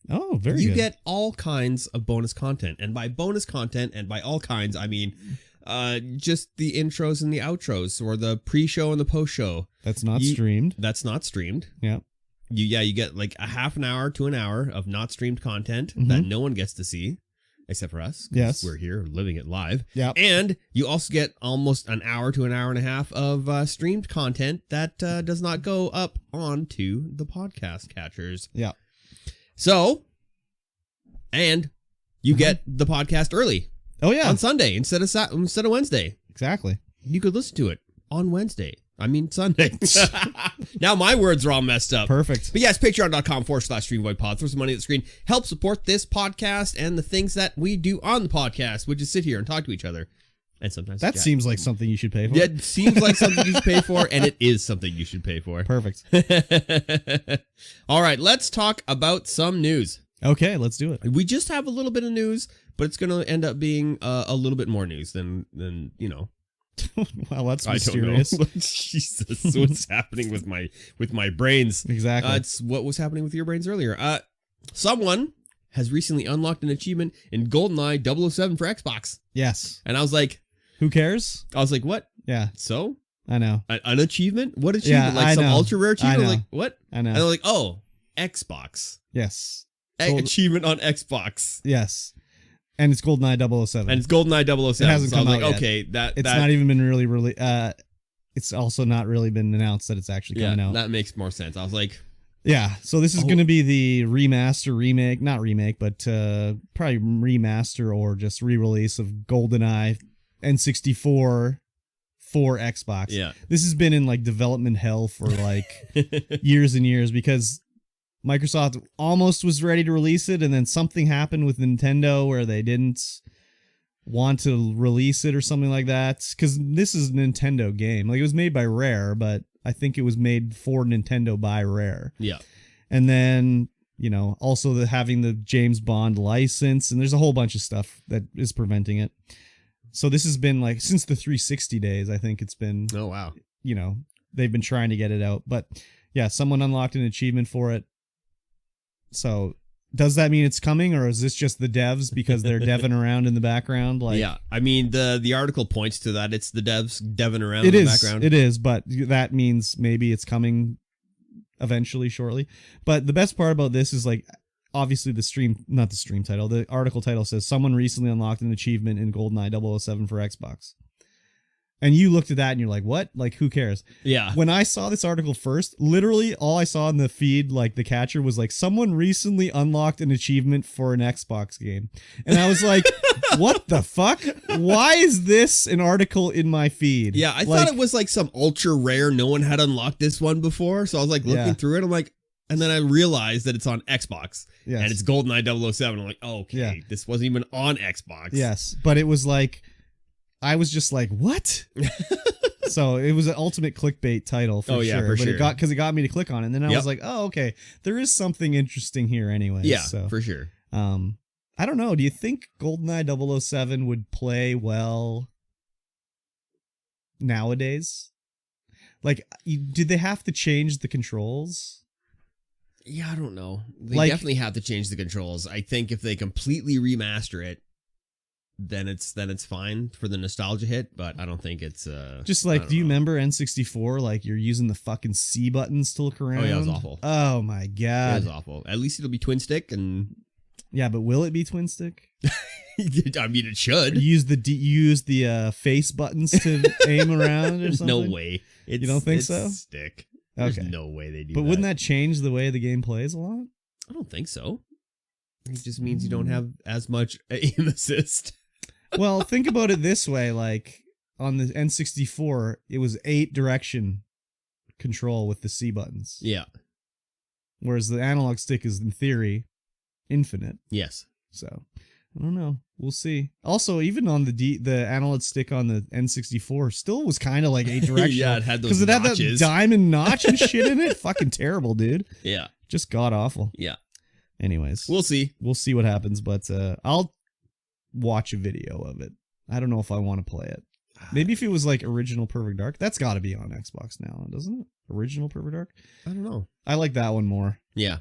Oh, very good. You get all kinds of bonus content. And by bonus content, and by all kinds, I mean just the intros and the outros, or the pre-show and the post-show. That's not streamed. That's not streamed. Yeah. You get like a half an hour to an hour of not streamed content that no one gets to see, except for us. Yes. We're here living it live. Yeah. And you also get almost an hour to an hour and a half of streamed content that does not go up onto the podcast catchers. Yeah. So, and you get the podcast early. Oh, yeah. On Sunday instead of Wednesday. Exactly. You could listen to it on Wednesday. I mean, Sunday. Now my words are all messed up. Perfect. But yes, patreon.com/StreamVoidPod. Throw some money at the screen. Help support this podcast and the things that we do on the podcast, which is sit here and talk to each other. And sometimes that seems like something you should pay for. Yeah, it seems like something you should pay for, and it is something you should pay for. Perfect. All right, let's talk about some news. Okay, let's do it. We just have a little bit of news, but it's going to end up being a little bit more news than you know. Well, that's mysterious. I don't know. Jesus, what's happening with my brains? Exactly. It's what was happening with your brains earlier. Someone has recently unlocked an achievement in GoldenEye 007 for Xbox. Yes. And I was like, who cares? I was like, what? Yeah. So? I know. An achievement? What achievement? Yeah, like I some know. ultra rare achievement? I know. Like, what? I know. And they're like, oh, Xbox. Yes. Achievement on Xbox. Yes. And it's GoldenEye 007. And it's GoldenEye 007. It hasn't so come I was out like, yet. okay, it's not even been really it's also not really been announced that it's actually coming out. That makes more sense. I was like, yeah, so this is going to be the remake, not remake, but probably remaster or just re-release of GoldenEye N64 for Xbox. Yeah. This has been in like development hell for like years and years because Microsoft almost was ready to release it, and then something happened with Nintendo where they didn't want to release it or something like that. Because this is a Nintendo game. Like, it was made by Rare, but I think it was made for Nintendo by Rare. Yeah. And then, you know, also having the James Bond license, and there's a whole bunch of stuff that is preventing it. So this has been like since the 360 days, I think it's been. Oh, wow. You know, they've been trying to get it out. But yeah, someone unlocked an achievement for it. So does that mean it's coming, or is this just the devs because they're deving around in the background? Like, yeah, I mean the article points to that. It's the devs deving around in the background. It is, but that means maybe it's coming eventually, shortly. But the best part about this is like, obviously the article title says someone recently unlocked an achievement in GoldenEye 007 for Xbox. And you looked at that and you're like, what? Like, who cares? Yeah. When I saw this article first, literally all I saw in the feed, like the catcher, was like, someone recently unlocked an achievement for an Xbox game. And I was like, what the fuck? Why is this an article in my feed? Yeah, I thought it was like some ultra rare. No one had unlocked this one before. So I was like looking through it. I'm like, and then I realized that it's on Xbox. Yes. And it's GoldenEye 007. I'm like, oh, okay, Yeah. this wasn't even on Xbox. Yes, but it was like, I was just like, what? So it was an ultimate clickbait title for sure. For but sure. it got me to click on it. And then I was like, oh, okay, there is something interesting here anyway. Yeah, so, for sure. I don't know. Do you think GoldenEye 007 would play well nowadays? Like, did they have to change the controls? Yeah, I don't know. They Like- definitely have to change the controls. I think if they completely remaster it, then it's fine for the nostalgia hit, but I don't think it's Just I like, don't do you know. remember N64? Like, you're using the fucking C buttons to look around. Oh, yeah, it was awful. Oh my It god. was awful. At least it'll be twin stick, and Yeah, but will it be twin stick? I mean, it Or should. you use the face buttons to aim around or something? No way. You don't think it's so? Stick. There's Okay. no way they do But wouldn't that change the way the game plays a lot? I don't think so. It just means you don't have as much aim assist. Well, think about it this way. Like, on the N64, it was 8 direction control with the C buttons. Yeah. Whereas the analog stick is, in theory, infinite. Yes. So, I don't know. We'll see. Also, even on the analog stick on the N64 still was kind of like 8 directional. Yeah, it had those because it had that notches. diamond notch and shit in it. Fucking terrible, dude. Yeah. Just god awful. Yeah. Anyways, We'll see. we'll see what happens, but I'll watch a video of it. I don't know if I want to play it. Maybe if it was like Original Perfect Dark. That's got to be on Xbox now, doesn't it? Original Perfect Dark? I don't know. I like that one more. Yeah.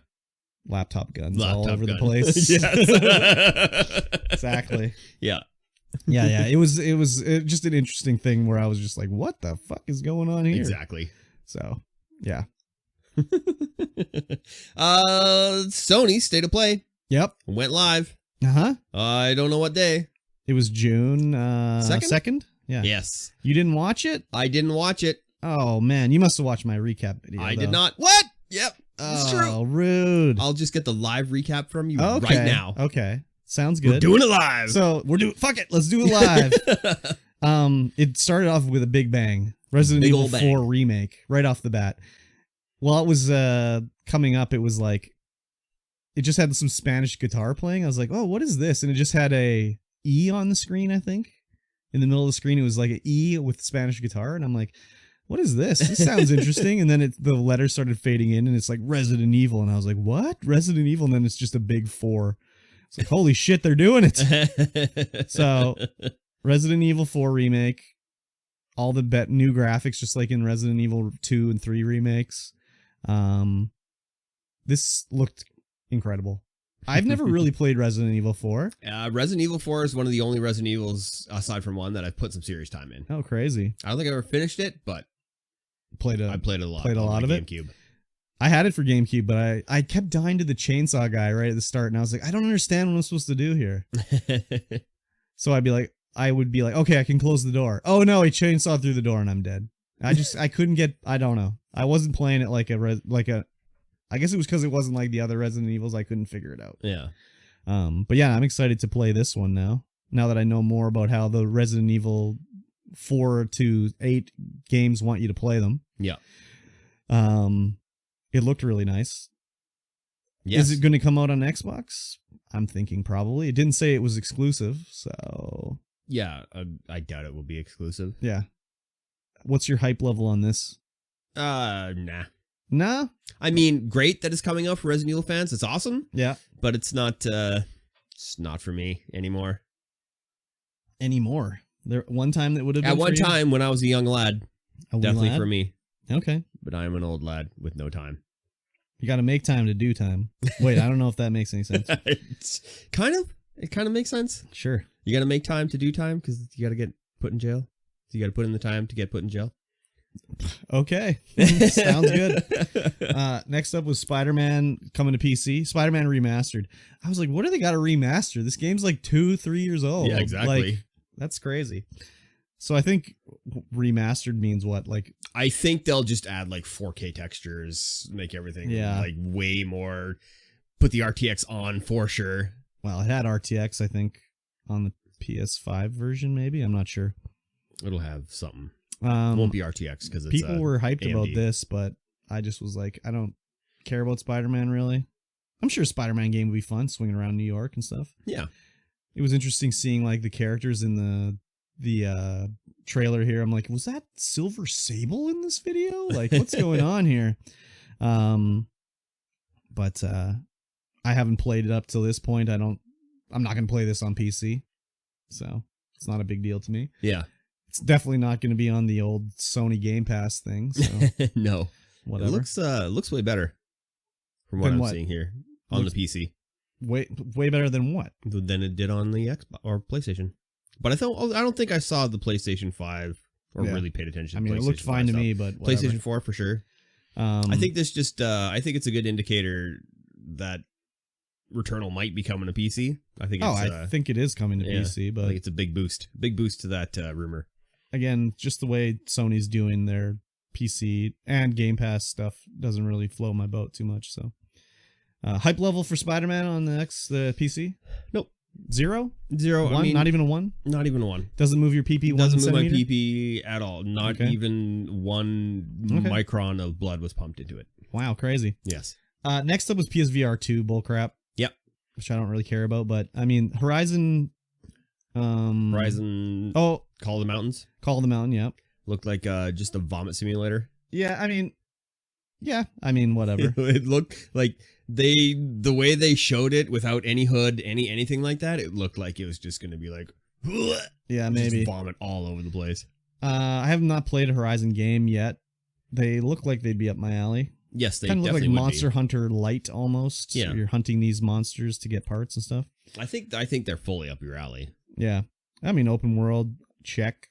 Laptop guns all Laptop over gun. the place. Yes. Exactly. Yeah. Yeah. It was just an interesting thing where I was just like, what the fuck is going on here? Exactly. So, yeah. Sony State of Play Yep. went live. Uh-huh. I don't know what day. It was June 2nd? 2nd? Yeah. Yes. You didn't watch it? I didn't watch it. Oh, man. You must have watched my recap video. I though. did not. What? Yep. It's true. Oh, rude. I'll just get the live recap from you Okay. right now. Okay. Sounds good. We're doing it live. So we're doing fuck it. Let's do it live. It started off with a big bang. Resident Big Evil ol' 4 bang. remake right off the bat. While it was coming up, it was like it just had some Spanish guitar playing. I was like, oh, what is this? And it just had a E on the screen, I think. In the middle of the screen, it was like an E with Spanish guitar, and I'm like, what is this? This sounds interesting. And then the letters started fading in, and it's like Resident Evil, and I was like, what? Resident Evil? And then it's just a big 4. It's like, holy shit, they're doing it. So, Resident Evil 4 remake, all the new graphics, just like in Resident Evil 2 and 3 remakes. This looked incredible. I've never really played Resident Evil 4. Resident Evil 4 is one of the only Resident Evils, aside from one, that I've put some serious time in. Oh, crazy. I don't think I ever finished it, but I played a lot. Played a on lot my of it? GameCube. I had it for GameCube, but I kept dying to the chainsaw guy right at the start, and I was like, I don't understand what I'm supposed to do here. So I would be like, okay, I can close the door. Oh no, he chainsawed through the door and I'm dead. I couldn't get, I don't know. I wasn't playing it like I guess it was because it wasn't like the other Resident Evils. I couldn't figure it out. Yeah. But yeah, I'm excited to play this one now that I know more about how the Resident Evil 4 to 8 games want you to play them. Yeah. It looked really nice. Yes. Is it going to come out on Xbox? I'm thinking probably. It didn't say it was exclusive, so Yeah, I doubt it will be exclusive. yeah. What's your hype level on this? Nah. Nah? I mean, great that it's coming out for Resident Evil fans. It's awesome, Yeah. but it's not for me anymore. Anymore. There one time that would have been At one for you? time when I was a young lad, A wee definitely lad? for me. Okay. But I am an old lad with no time. You got to make time to do time. Wait, I don't know if that makes any sense. It kind of makes sense. Sure. You got to make time to do time because you got to get put in jail. So you got to put in the time to get put in jail. Okay. Sounds good. Next up was Spider-Man coming to PC. Spider-Man Remastered. I was like, what do they got to remaster? This game's like 2-3 years old. Yeah, exactly. Like, that's crazy. So I think remastered means what? Like, I think they'll just add like 4K textures, make everything like way more, put the RTX on for sure. well, it had RTX, I think, on the PS5 version, maybe. I'm not sure. It'll have something. It won't be RTX because it's people were hyped AMD. about this, but I just was like, I don't care about Spider-Man really. I'm sure a Spider-Man game would be fun, swinging around New York and stuff. Yeah. It was interesting seeing like the characters in the trailer here. I'm like, was that Silver Sable in this video? Like, what's going on here? But I haven't played it up till this point. I'm not gonna play this on PC, so it's not a big deal to me. Yeah. It's definitely not going to be on the old Sony Game Pass thing. So No. whatever. It looks way better from what I'm seeing here on the PC. Way better than what? Than it did on the Xbox or PlayStation. But I don't think I saw the PlayStation 5 or really paid attention. I mean, it looked fine to me, but whatever. PlayStation 4 for sure. I think this just I think it's a good indicator that Returnal might be coming to PC. I think I think it is coming to PC, but I think it's a big boost to that rumor. Again, just the way Sony's doing their PC and Game Pass stuff doesn't really flow my boat too much. So, hype level for Spider-Man on the PC? Nope. Zero. One? I mean, not even a 1. Not even a 1. Doesn't move your PP. Doesn't move my centimeter? PP at all. Not even 1 micron of blood was pumped into it. Wow, crazy. Yes. Next up was PSVR 2 bullcrap. Yep. Which I don't really care about, but I mean, Horizon. Oh, Call of the Mountains. Call of the Mountain. Yep. Looked like just a vomit simulator. Yeah, I mean, whatever. It looked like the way they showed it without any hood, anything like that. It looked like it was just going to be like, yeah, maybe just vomit all over the place. I have not played a Horizon game yet. They look like they'd be up my alley. Yes, they kind of look like would Monster be. Hunter Light almost. Yeah, you're hunting these monsters to get parts and stuff. I think they're fully up your alley. Yeah, I mean, open world, check.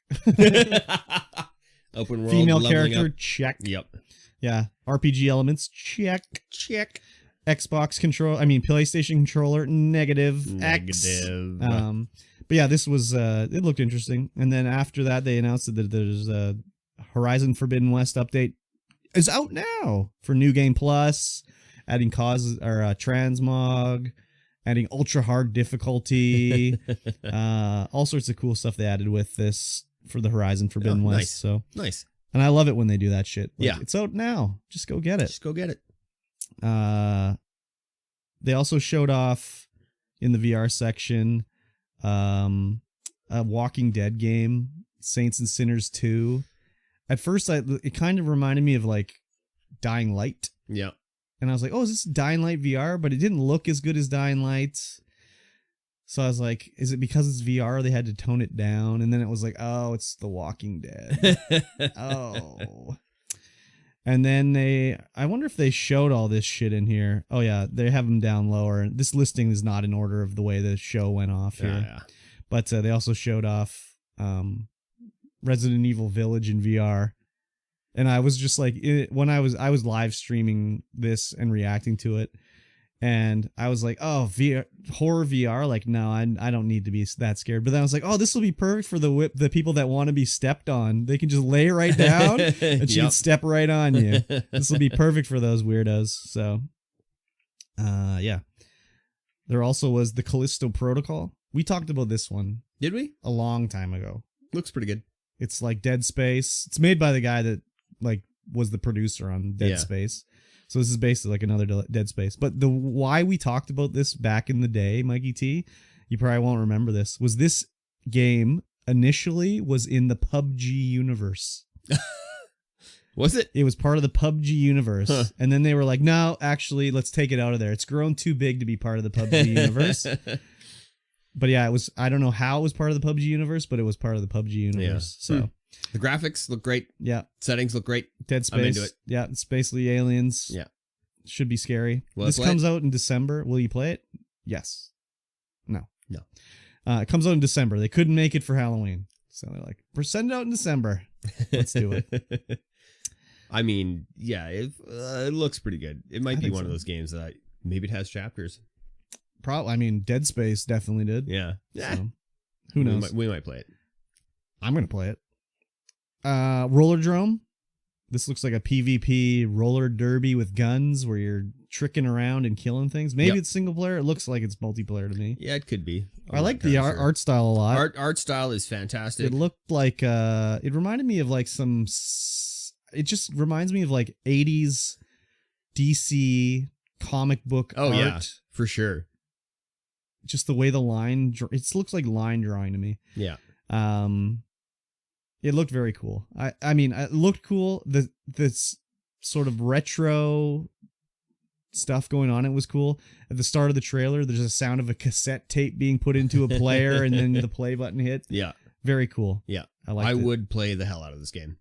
Open world, female character, up. check. Yep. Yeah, RPG elements, check. Xbox PlayStation controller, negative. X. But yeah, this was it looked interesting. And then after that, they announced that there's a Horizon Forbidden West update is out now for New Game Plus, adding transmog, adding ultra hard difficulty, all sorts of cool stuff they added with this for the Horizon Forbidden West. Nice. So nice. And I love it when they do that shit. Like, yeah, it's out now. Just go get it. Just go get it. They also showed off in the VR section a Walking Dead game, Saints and Sinners 2. At first, it kind of reminded me of like Dying Light. Yeah. And I was like, oh, is this Dying Light VR? But it didn't look as good as Dying Light. So I was like, is it because it's VR they had to tone it down? And then it was like, oh, it's The Walking Dead. Oh. And then I wonder if they showed all this shit in here. Oh, yeah, they have them down lower. This listing is not in order of the way the show went off here. Yeah. But they also showed off Resident Evil Village in VR. And I was just like, when I was live streaming this and reacting to it, and I was like, oh, horror VR, like, no, I don't need to be that scared. But then I was like, oh, this will be perfect for the people that want to be stepped on. They can just lay right down and she can step right on you. This will be perfect for those weirdos. So, yeah. There also was the Callisto Protocol. We talked about this one. Did we? A long time ago. Looks pretty good. It's like Dead Space. It's made by the guy that like was the producer on Dead Space. So this is basically like another Dead Space. But why we talked about this back in the day, Mikey T, you probably won't remember this, was this game initially was in the PUBG universe. Was it? It was part of the PUBG universe. Huh. And then they were like, no, actually, let's take it out of there. It's grown too big to be part of the PUBG universe. But yeah, it was. I don't know how it was part of the PUBG universe, but it was part of the PUBG universe. Yeah. So the graphics look great. Yeah. Settings look great. Dead Space. I'm into it. Yeah, it's basically aliens. Yeah. Should be scary. Will This I play comes out in December. Will you play it? Yes. No. No. It comes out in December. They couldn't make it for Halloween. So they're like, we're sending it out in December. Let's do it. I mean, yeah, it looks pretty good. It might I be think one of so. those games that maybe it has chapters. Probably. I mean, Dead Space definitely did. Yeah. So, who knows? We might play it. I'm going to play it. Rollerdrome. This looks like a PvP roller derby with guns where you're tricking around and killing things. Maybe it's single player. It looks like it's multiplayer to me. Yeah, it could be. I like the art style a lot. Art style is fantastic. It looked like it reminded me of like it just reminds me of like 80s DC comic book art. Yeah, for sure. Just the way the line it looks like line drawing to me. Yeah. It looked very cool. I mean, it looked cool. This sort of retro stuff going on, it was cool. At the start of the trailer, there's a sound of a cassette tape being put into a player and then the play button hit. Yeah. Very cool. Yeah. I would play the hell out of this game.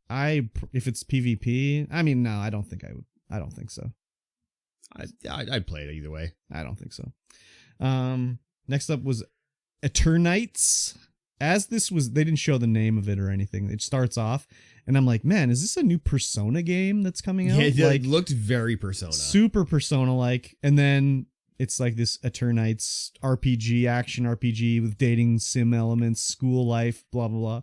If it's PvP, I mean, no, I don't think I would. I don't think so. I'd play it either way. I don't think so. Next up was Eternites. As this was, they didn't show the name of it or anything. It starts off, and I'm like, man, is this a new Persona game that's coming out? Yeah, like, it looked very Persona. Super Persona-like. And then it's like this Eternites RPG, action RPG with dating sim elements, school life, blah, blah, blah.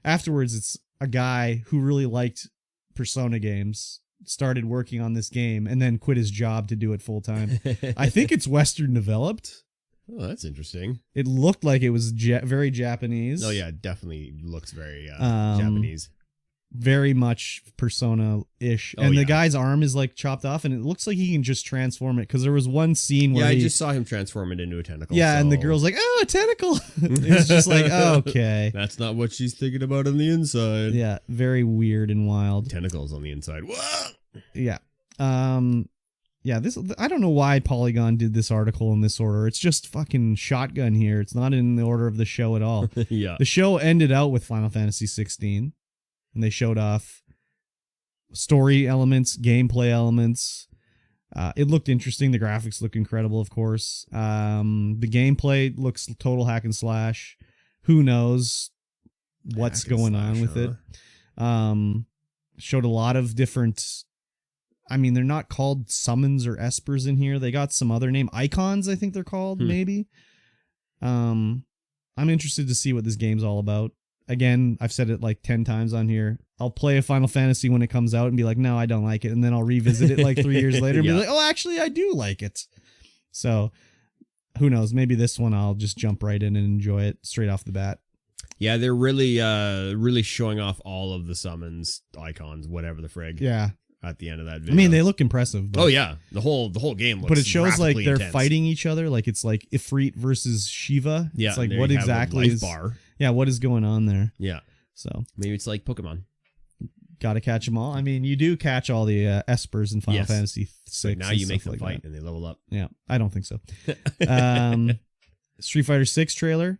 Afterwards, it's a guy who really liked Persona games, started working on this game, and then quit his job to do it full time. I think it's Western developed. Oh, that's interesting. It looked like it was very Japanese. Oh, yeah, definitely looks very Japanese. Very much Persona-ish. And the guy's arm is like chopped off, and it looks like he can just transform it, because there was one scene where I just saw him transform it into a tentacle. Yeah, and the girl's like, oh, a tentacle! It's just like, oh, okay. That's not what she's thinking about on the inside. Yeah, very weird and wild. Tentacles on the inside. Whoa! Yeah. Yeah, I don't know why Polygon did this article in this order. It's just fucking shotgun here. It's not in the order of the show at all. Yeah. The show ended out with Final Fantasy 16, and they showed off story elements, gameplay elements. It looked interesting. The graphics look incredible, of course. The gameplay looks total hack and slash. Who knows what's going on with it? Showed a lot of different... I mean, they're not called summons or espers in here. They got some other name. Icons, I think they're called, maybe. I'm interested to see what this game's all about. Again, I've said it like 10 times on here. I'll play a Final Fantasy when it comes out and be like, no, I don't like it. And then I'll revisit it like 3 years later and be like, oh, actually, I do like it. So, who knows? Maybe this one I'll just jump right in and enjoy it straight off the bat. Yeah, they're really showing off all of the summons, icons, whatever the frig. Yeah. At the end of that video. I mean, they look impressive. Oh yeah, the whole game looks. But it shows like they're intense. fighting each other, like it's like Ifrit versus Shiva. Yeah, it's like what exactly is bar. Yeah, what is going on there? Yeah, so maybe it's like Pokemon. Got to catch them all. I mean, you do catch all the espers in Final Fantasy 6. Now you make them like fight that. and they level up. Yeah, I don't think so. Street Fighter 6 trailer.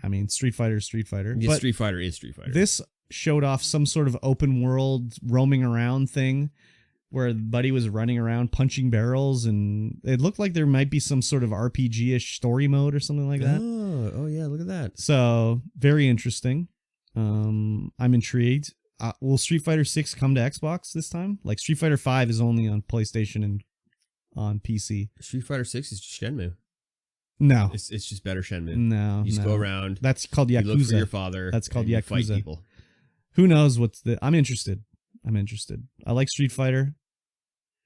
I mean, Street Fighter. Yeah, but Street Fighter is Street Fighter. This showed off some sort of open world roaming around thing, where Buddy was running around punching barrels, and it looked like there might be some sort of RPG-ish story mode or something like that. Oh yeah, look at that. So, very interesting. I'm intrigued. Will Street Fighter 6 come to Xbox this time? Like, Street Fighter 5 is only on PlayStation and on PC. Street Fighter 6 is just Shenmue. No. It's just better Shenmue. No. You just go around. That's called Yakuza. You look for your father. That's called and Yakuza. Fight people. Who knows I'm interested. I like Street Fighter.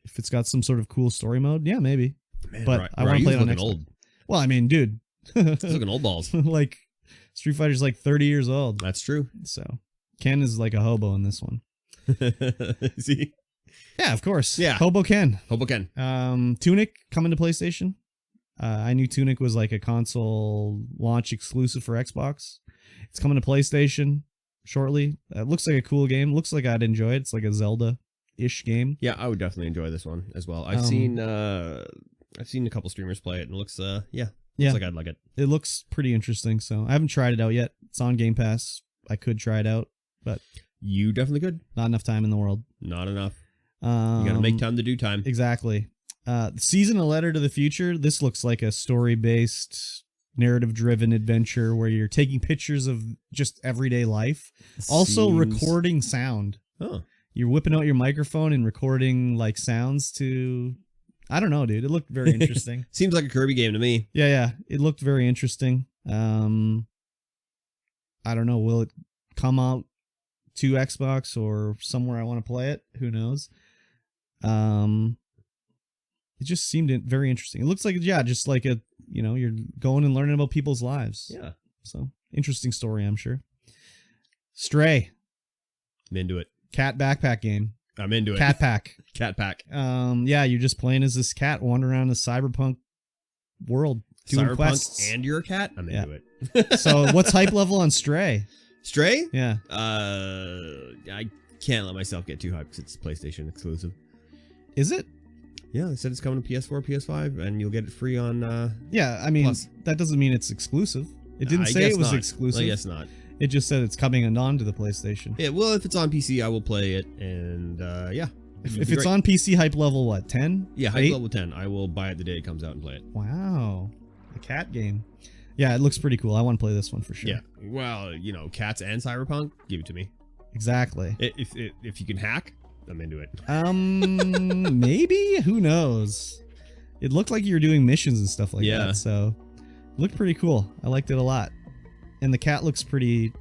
If it's got some sort of cool story mode, yeah, maybe. Man, but I want to play it on Xbox. Old. Well, I mean, dude. It's looking old balls. Like, Street Fighter's like 30 years old. That's true. So, Ken is like a hobo in this one. Is he? Yeah, of course. Yeah. Hobo Ken. Hobo Ken. Tunic coming to PlayStation. I knew Tunic was like a console launch exclusive for Xbox. It's coming to PlayStation shortly. It looks like a cool game. Looks like I'd enjoy it. It's like a Zelda-ish game. Yeah, I would definitely enjoy this one as well. I've seen a couple streamers play it, and it looks looks like I'd like it. It looks pretty interesting. So I haven't tried it out yet. It's on Game Pass. I could try it out, but you definitely could. Not enough time in the world. Not enough. You gotta make time to do time. Exactly. Season A Letter to the Future. This looks like a story-based, narrative-driven adventure where you're taking pictures of just everyday life. Also recording sound. Oh. You're whipping out your microphone and recording like sounds to... I don't know, dude. It looked very interesting. Seems like a Kirby game to me. Yeah. It looked very interesting. I don't know. Will it come out to Xbox or somewhere I want to play it? Who knows? It just seemed very interesting. It looks like, just like you're going and learning about people's lives. Yeah. So, interesting story, I'm sure. Stray. I'm into it. Cat backpack game. I'm into it. Cat pack. Cat pack. You're just playing as this cat wandering around the cyberpunk world. Doing Cyberpunk quests. and you're a cat? I'm into it. So, what's hype level on Stray? Stray? Yeah. I can't let myself get too hyped because it's PlayStation exclusive. Is it? Yeah, they said it's coming to PS4, PS5, and you'll get it free on Plus. That doesn't mean it's exclusive. It didn't say it was exclusive. I guess not. It just said it's coming on to the PlayStation. Yeah, well, if it's on PC, I will play it, and yeah. If it's on PC, hype level, what, 10? Yeah, hype 8? level 10. I will buy it the day it comes out and play it. Wow. The cat game. Yeah, it looks pretty cool. I want to play this one for sure. Yeah. Well, cats and Cyberpunk, give it to me. Exactly. If you can hack, I'm into it. Maybe? Who knows? It looked like you were doing missions and stuff like that, so it looked pretty cool. I liked it a lot. And the cat looks pretty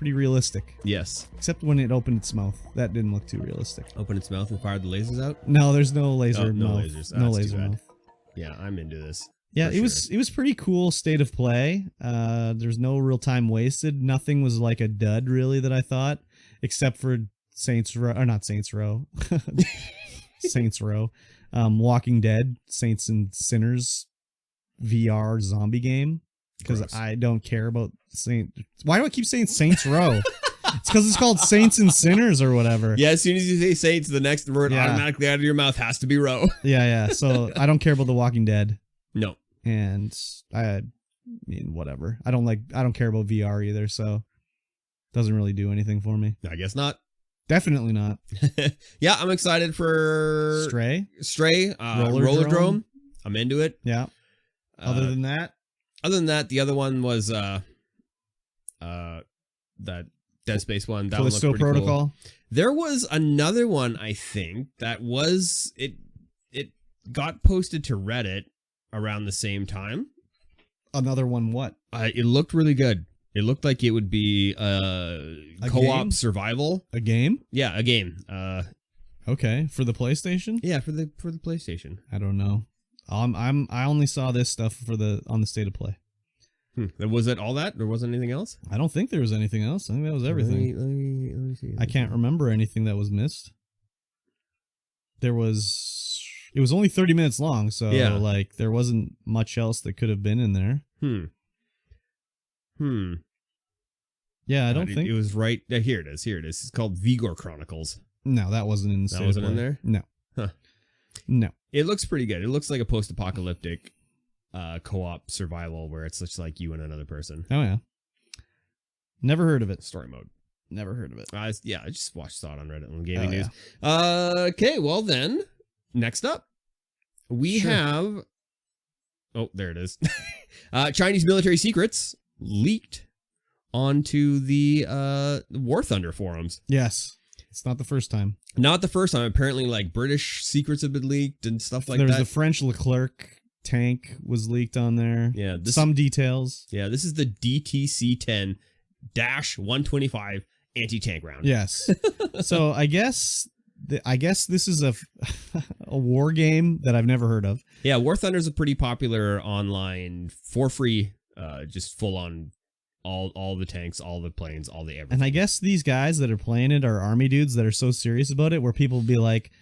realistic. Yes. Except when it opened its mouth. That didn't look too realistic. Open its mouth and fire the lasers out? No, there's no laser no mouth. lasers. No That's laser too bad. mouth. Yeah, I'm into this. Yeah, it was pretty cool state of play. There's no real time wasted. Nothing was like a dud really that I thought, except for Saints Row, or not Saints Row. Saints Row. Walking Dead, Saints and Sinners VR zombie game. Because I don't care about Why do I keep saying Saints Row? It's because it's called Saints and Sinners or whatever. Yeah, as soon as you say Saints, the next word automatically out of your mouth has to be Row. Yeah. So I don't care about The Walking Dead. No. And I mean, whatever. I don't care about VR either, so it doesn't really do anything for me. I guess not. Definitely not. Yeah, I'm excited for Stray, Rollerdrome. I'm into it. Yeah. Other than that, the other one was that Dead Space one. That one looked pretty Protocol. Cool. There was another one, I think, that was it got posted to Reddit around the same time. Another one, what? It looked really good. It looked like it would be a co-op game? survival. A game? Yeah, a game. Okay, for the PlayStation? Yeah, for the PlayStation. I don't know. I only saw this stuff on the state of play. Was it all that? There wasn't anything else? I don't think there was anything else. I think that was everything. Let me see. I can't remember anything that was missed. It was only 30 minutes long, so there wasn't much else that could have been in there. Yeah, I don't think it was right. Here it is. It's called Vigor Chronicles. No, that wasn't in the state. That wasn't in there? No. Huh. No. It looks pretty good. It looks like a post-apocalyptic co-op survival where it's just like you and another person. Oh, yeah. Never heard of it. Story mode. Never heard of it. I just saw it on Reddit on gaming news. Yeah. Okay, well then, next up, we have... Oh, there it is. Chinese military secrets leaked onto the War Thunder forums. Yes. It's not the first time. Not the first time. Apparently, like, British secrets have been leaked and stuff like that. There's the French Leclerc tank was leaked on there. Yeah. Some details. Yeah, this is the DTC-10-125 anti-tank round. Yes. So I guess this is a war game that I've never heard of. Yeah, War Thunder is a pretty popular online for free, just full on all the tanks, all the planes, all the everything. And I guess these guys that are playing it are army dudes that are so serious about it, where people will be like,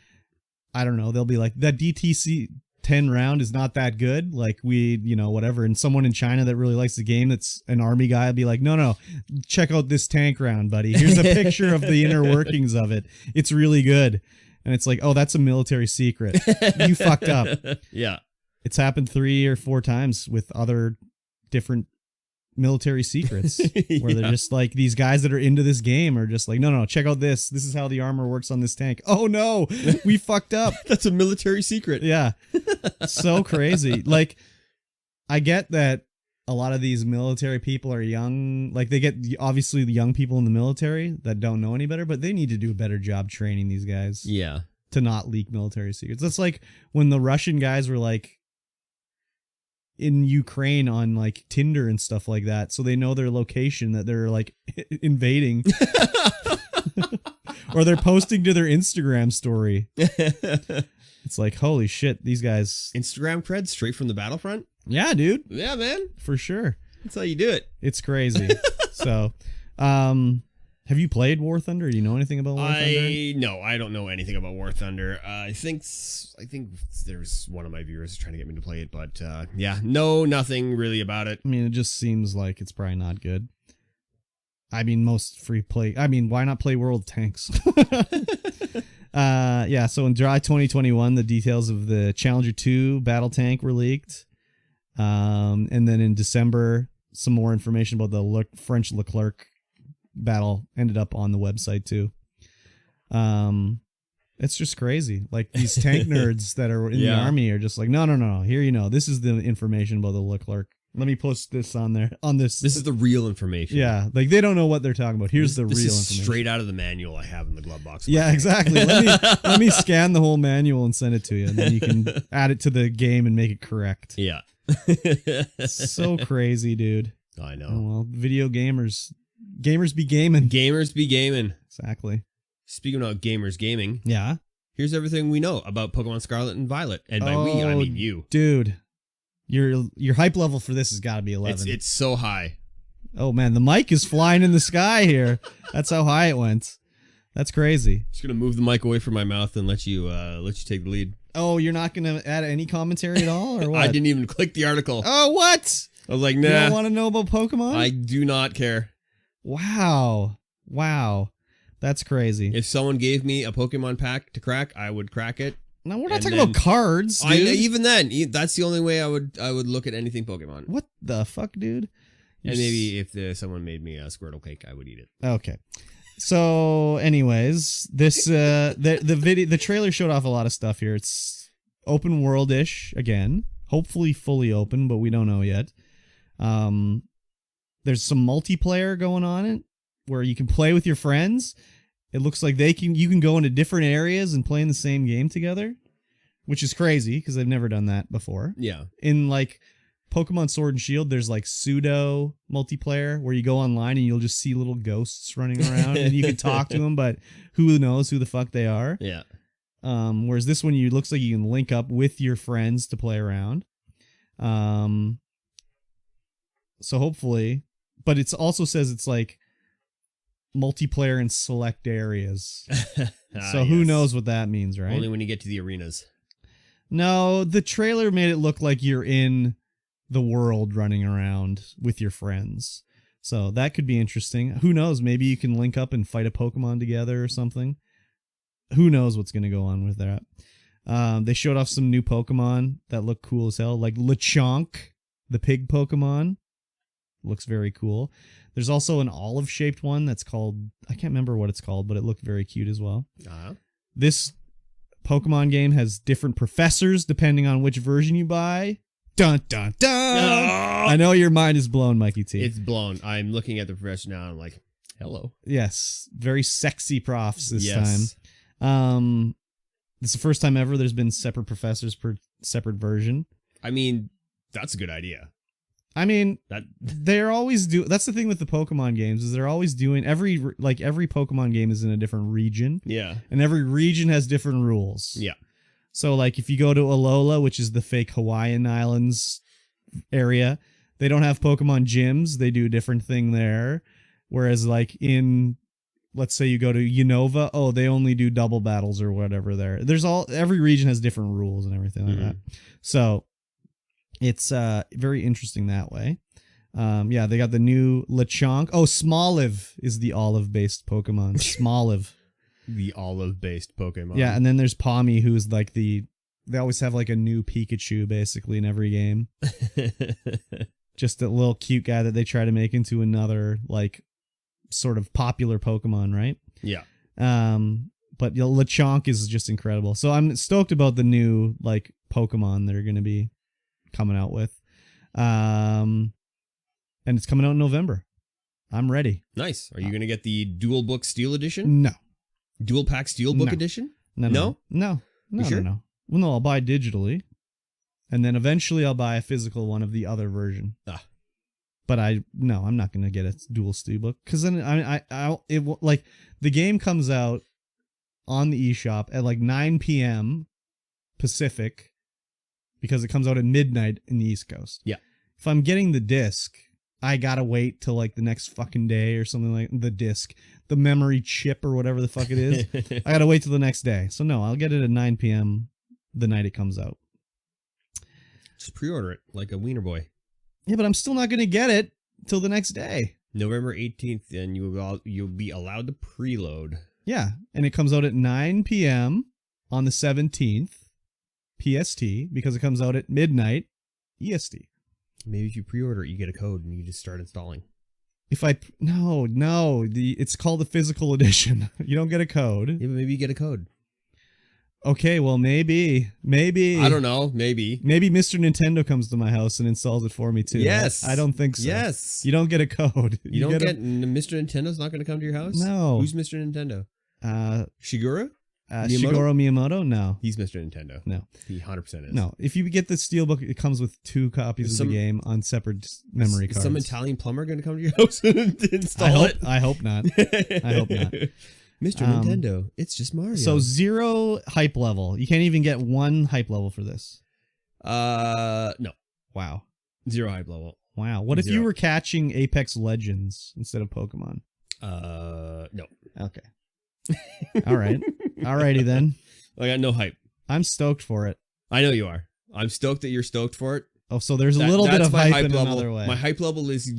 I don't know, they'll be like, that DTC 10 round is not that good, like whatever, and someone in China that really likes the game that's an army guy will be like, no, check out this tank round, buddy, here's a picture of the inner workings of it, it's really good. And it's like, oh, that's a military secret, you fucked up. Yeah, it's happened 3 or 4 times with other different military secrets where they're just like these guys that are into this game are just like, no, check out this. This is how the armor works on this tank. Oh no, we fucked up. That's a military secret. Yeah. So crazy. Like, I get that a lot of these military people are young. Like, they get, obviously, the young people in the military that don't know any better, but they need to do a better job training these guys. Yeah. To not leak military secrets. That's like when the Russian guys were like in Ukraine on like Tinder and stuff like that. So they know their location that they're like invading. Or they're posting to their Instagram story. It's like, holy shit, these guys. Instagram cred straight from the battlefront? Yeah, dude. Yeah, man. For sure. That's how you do it. It's crazy. So, have you played War Thunder? Do you know anything about War Thunder? No, I don't know anything about War Thunder. I think there's one of my viewers trying to get me to play it, but yeah, no, nothing really about it. I mean, it just seems like it's probably not good. I mean, most free play. I mean, why not play World Tanks? Yeah, so in July 2021, the details of the Challenger 2 battle tank were leaked. And then in December, some more information about the French Leclerc battle ended up on the website too. It's just crazy. Like, these tank nerds that are in the army are just like, no. Here, this is the information about the Leclerc. Let me post this on there. This is the real information. Yeah, like, they don't know what they're talking about. Here's the real information. Straight out of the manual I have in the glove box. Yeah, exactly. Let me scan the whole manual and send it to you, and then you can add it to the game and make it correct. Yeah. So crazy, dude. I know. Oh, well, video gamers be gaming. Gamers be gaming. Exactly. Speaking of gamers gaming, yeah. Here's everything we know about Pokemon Scarlet and Violet, and by we I mean you, dude. Your hype level for this has got to be 11. It's so high. Oh man, the mic is flying in the sky here. That's how high it went. That's crazy. Just gonna move the mic away from my mouth and let you take the lead. Oh, you're not gonna add any commentary at all, or what? I didn't even click the article. Oh, what? I was like, nah. You don't want to know about Pokemon? I do not care. Wow. That's crazy. If someone gave me a Pokemon pack to crack, I would crack it. No, we're not talking about cards, dude. Even then, that's the only way I would look at anything Pokemon. What the fuck, dude? And maybe if someone made me a Squirtle cake, I would eat it. Okay. So, anyways, this the trailer showed off a lot of stuff here. It's open world-ish again, hopefully fully open, but we don't know yet. There's some multiplayer going on it where you can play with your friends. It looks like you can go into different areas and play in the same game together, which is crazy because I've never done that before. Yeah. In like Pokemon Sword and Shield, there's like pseudo multiplayer where you go online and you'll just see little ghosts running around and you can talk to them, but who knows who the fuck they are. Yeah. Whereas this one, looks like you can link up with your friends to play around. So hopefully, but it also says it's like multiplayer in select areas. So who knows what that means, right? Only when you get to the arenas. No, the trailer made it look like you're in the world running around with your friends. So that could be interesting. Who knows? Maybe you can link up and fight a Pokemon together or something. Who knows what's going to go on with that. They showed off some new Pokemon that look cool as hell, like Lechonk, the pig Pokemon. Looks very cool. There's also an olive-shaped one that's called, I can't remember what it's called, but it looked very cute as well. This Pokemon game has different professors depending on which version you buy. Dun, dun, dun! Oh! I know your mind is blown, Mikey T. It's blown. I'm looking at the professor now and I'm like, hello. Yes. Very sexy profs this time. This is the first time ever there's been separate professors per separate version. I mean, that's a good idea. I mean, they're always that's the thing with the Pokemon games, is they're always doing every Pokemon game is in a different region. Yeah. And every region has different rules. Yeah. So like if you go to Alola, which is the fake Hawaiian Islands area, they don't have Pokemon gyms. They do a different thing there. Whereas like in, let's say you go to Unova, they only do double battles or whatever there. Every region has different rules and everything like that. So it's very interesting that way. Yeah, they got the new Lechonk. Oh, Smoliv is the olive-based Pokemon. Smoliv. The olive-based Pokemon. Yeah, and then there's Palmy, who's like they always have like a new Pikachu basically in every game. Just a little cute guy that they try to make into another like sort of popular Pokemon, right? Yeah. But Lechonk is just incredible. So I'm stoked about the new like Pokemon they're going to be coming out with. And it's coming out in November. I'm ready. Nice. Are you going to get the Dual Book Steel Edition? No. Dual Pack Steel Book No. Edition? No. Sure? No. Well, no, I'll buy digitally. And then eventually I'll buy a physical one of the other version. But I'm not going to get a dual steelbook because then like the game comes out on the eShop at like 9 p.m. Pacific because it comes out at midnight in the East Coast. Yeah. If I'm getting the disc, I got to wait till like the next fucking day or something like the disc, the memory chip or whatever the fuck it is. I got to wait till the next day. So no, I'll get it at 9 p.m. the night it comes out. Just pre-order it like a Wiener Boy. Yeah, but I'm still not going to get it till the next day. November 18th, and you'll be allowed to preload. Yeah, and it comes out at 9 p.m. on the 17th PST because it comes out at midnight EST. Maybe if you pre-order it, you get a code and you just start installing. It's called the physical edition. You don't get a code. Yeah, but maybe you get a code. Okay, well, maybe. I don't know, maybe. Maybe Mr. Nintendo comes to my house and installs it for me, too. Yes. I don't think so. Yes. You don't get a code. You don't get Mr. Nintendo's not going to come to your house? No. Who's Mr. Nintendo? Shigeru? Shigeru Miyamoto? No. He's Mr. Nintendo. No. He 100% is. No. If you get the Steelbook, it comes with 2 copies of the game on separate memory cards. Is some Italian plumber going to come to your house and install it? I hope not. I hope not. Mr. Nintendo, it's just Mario. So 0 hype level. You can't even get 1 hype level for this. No. Wow. 0 hype level. Wow. What if you were catching Apex Legends instead of Pokemon? No. Okay. All right. Alrighty then. I got no hype. I'm stoked for it. I know you are. I'm stoked that you're stoked for it. Oh, so there's a little bit of hype in level. another way. My hype level is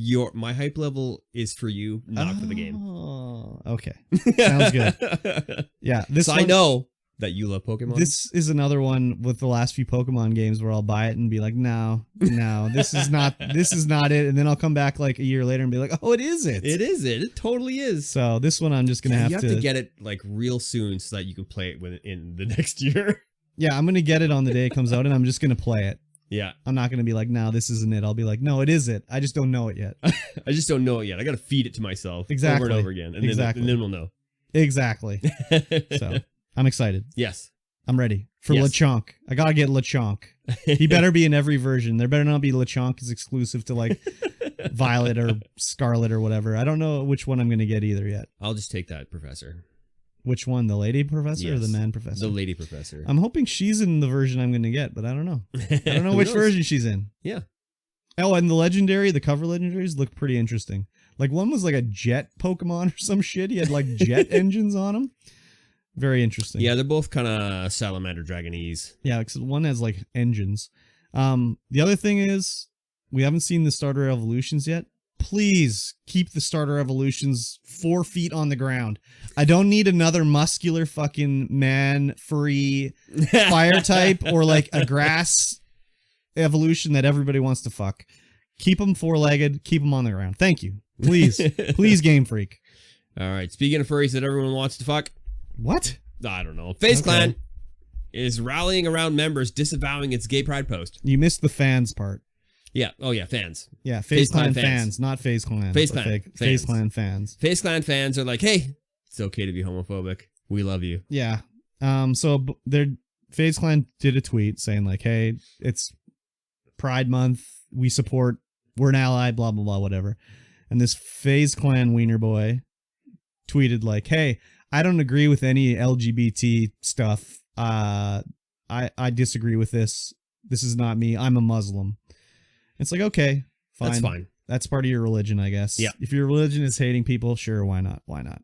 for you, not for the game. Oh, okay. Sounds good. Yeah, I know that you love Pokemon. This is another one with the last few Pokemon games where I'll buy it and be like, no, this is not it, and then I'll come back like a year later and be like, oh, it is it. It is it. It totally is. So this one I'm just gonna have to get it like real soon so that you can play it in the next year. Yeah, I'm gonna get it on the day it comes out, and I'm just gonna play it. Yeah. I'm not going to be like, no, this isn't it. I'll be like, no, it is it. I just don't know it yet. I just don't know it yet. I got to feed it to myself exactly. over and over again. And then we'll know. Exactly. So I'm excited. Yes. I'm ready for Lechonk. I got to get Lechonk. He better be in every version. There better not be Lechonk is exclusive to like Violet or Scarlet or whatever. I don't know which one I'm going to get either yet. I'll just take that professor. Which one? The lady professor or the man professor? The lady professor. I'm hoping she's in the version I'm going to get, but I don't know. I don't know which version she's in. Yeah. Oh, and the cover legendaries look pretty interesting. Like one was like a jet Pokemon or some shit. He had like jet engines on him. Very interesting. Yeah, they're both kind of salamander dragonese. Yeah, because one has like engines. The other thing is we haven't seen the starter evolutions yet. Please keep the starter evolutions 4 feet on the ground. I don't need another muscular fucking man furry fire type or like a grass evolution that everybody wants to fuck. Keep them 4-legged. Keep them on the ground. Thank you. Please. Please, Game Freak. All right. Speaking of furries that everyone wants to fuck. What? I don't know. FaZe Clan is rallying around members disavowing its gay pride post. You missed the fans part. Yeah. Oh, yeah. Fans. Yeah. FaZe Clan fans, not FaZe Clan. FaZe Clan. FaZe Clan fans. FaZe Clan fans are like, hey, it's okay to be homophobic. We love you. Yeah. So FaZe Clan did a tweet saying like, hey, it's Pride Month. We support. We're an ally. Blah blah blah. Whatever. And this FaZe Clan wiener boy tweeted like, hey, I don't agree with any LGBT stuff. I disagree with this. This is not me. I'm a Muslim. It's like, okay, fine. That's fine. That's part of your religion, I guess. Yeah. If your religion is hating people, sure, why not? Why not?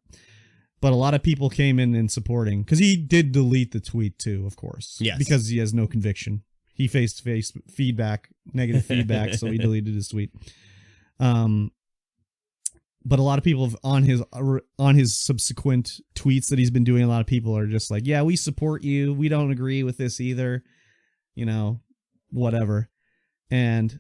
But a lot of people came in and supporting, because he did delete the tweet too, of course. Yes. Because he has no conviction. He faced feedback, negative feedback, so he deleted his tweet. But a lot of people on his subsequent tweets that he's been doing, a lot of people are just like, yeah, we support you. We don't agree with this either. You know, whatever. And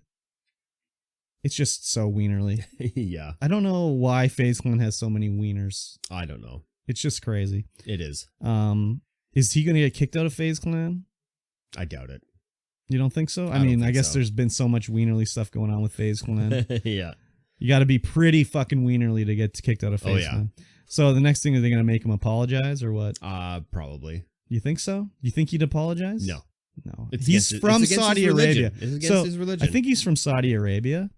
It's just so wienerly. Yeah. I don't know why FaZe Clan has so many wieners. I don't know. It's just crazy. It is. Is he going to get kicked out of FaZe Clan? I doubt it. You don't think so? I guess so. there's been so much wienerly stuff going on with FaZe Clan. Yeah. You got to be pretty fucking wienerly to get kicked out of FaZe Clan. So the next thing, are they going to make him apologize or what? Probably. You think so? You think he'd apologize? No. He's from Saudi Arabia. It's against his religion. I think he's from Saudi Arabia,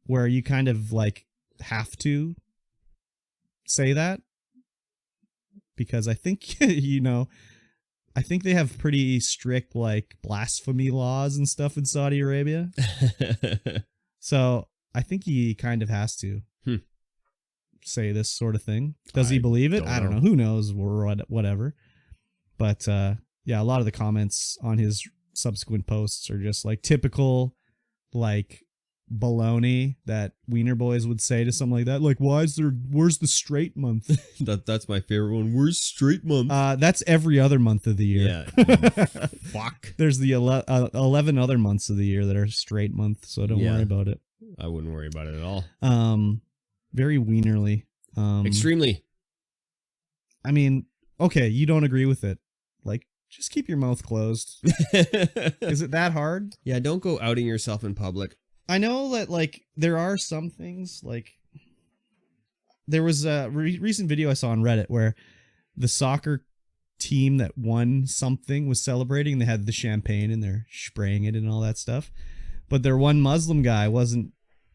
where you kind of like have to say that, because I think I think they have pretty strict like blasphemy laws and stuff in Saudi Arabia. So I think he kind of has to say this sort of thing. Does he believe it? I don't know. Who knows or whatever. But yeah, a lot of the comments on his subsequent posts are just like typical like baloney that Wiener Boys would say to something like that. Like, where's the straight month? That's my favorite one. Where's straight month? That's every other month of the year. Yeah. Fuck. There's the 11 other months of the year that are straight month, so don't worry about it. I wouldn't worry about it at all. Very wienerly. Extremely. I mean, okay, you don't agree with it. Like, just keep your mouth closed. Is it that hard? Yeah, don't go outing yourself in public. I know that, like, there are some things, like, there was a recent video I saw on Reddit where the soccer team that won something was celebrating. They had the champagne and they're spraying it and all that stuff. But their one Muslim guy wasn't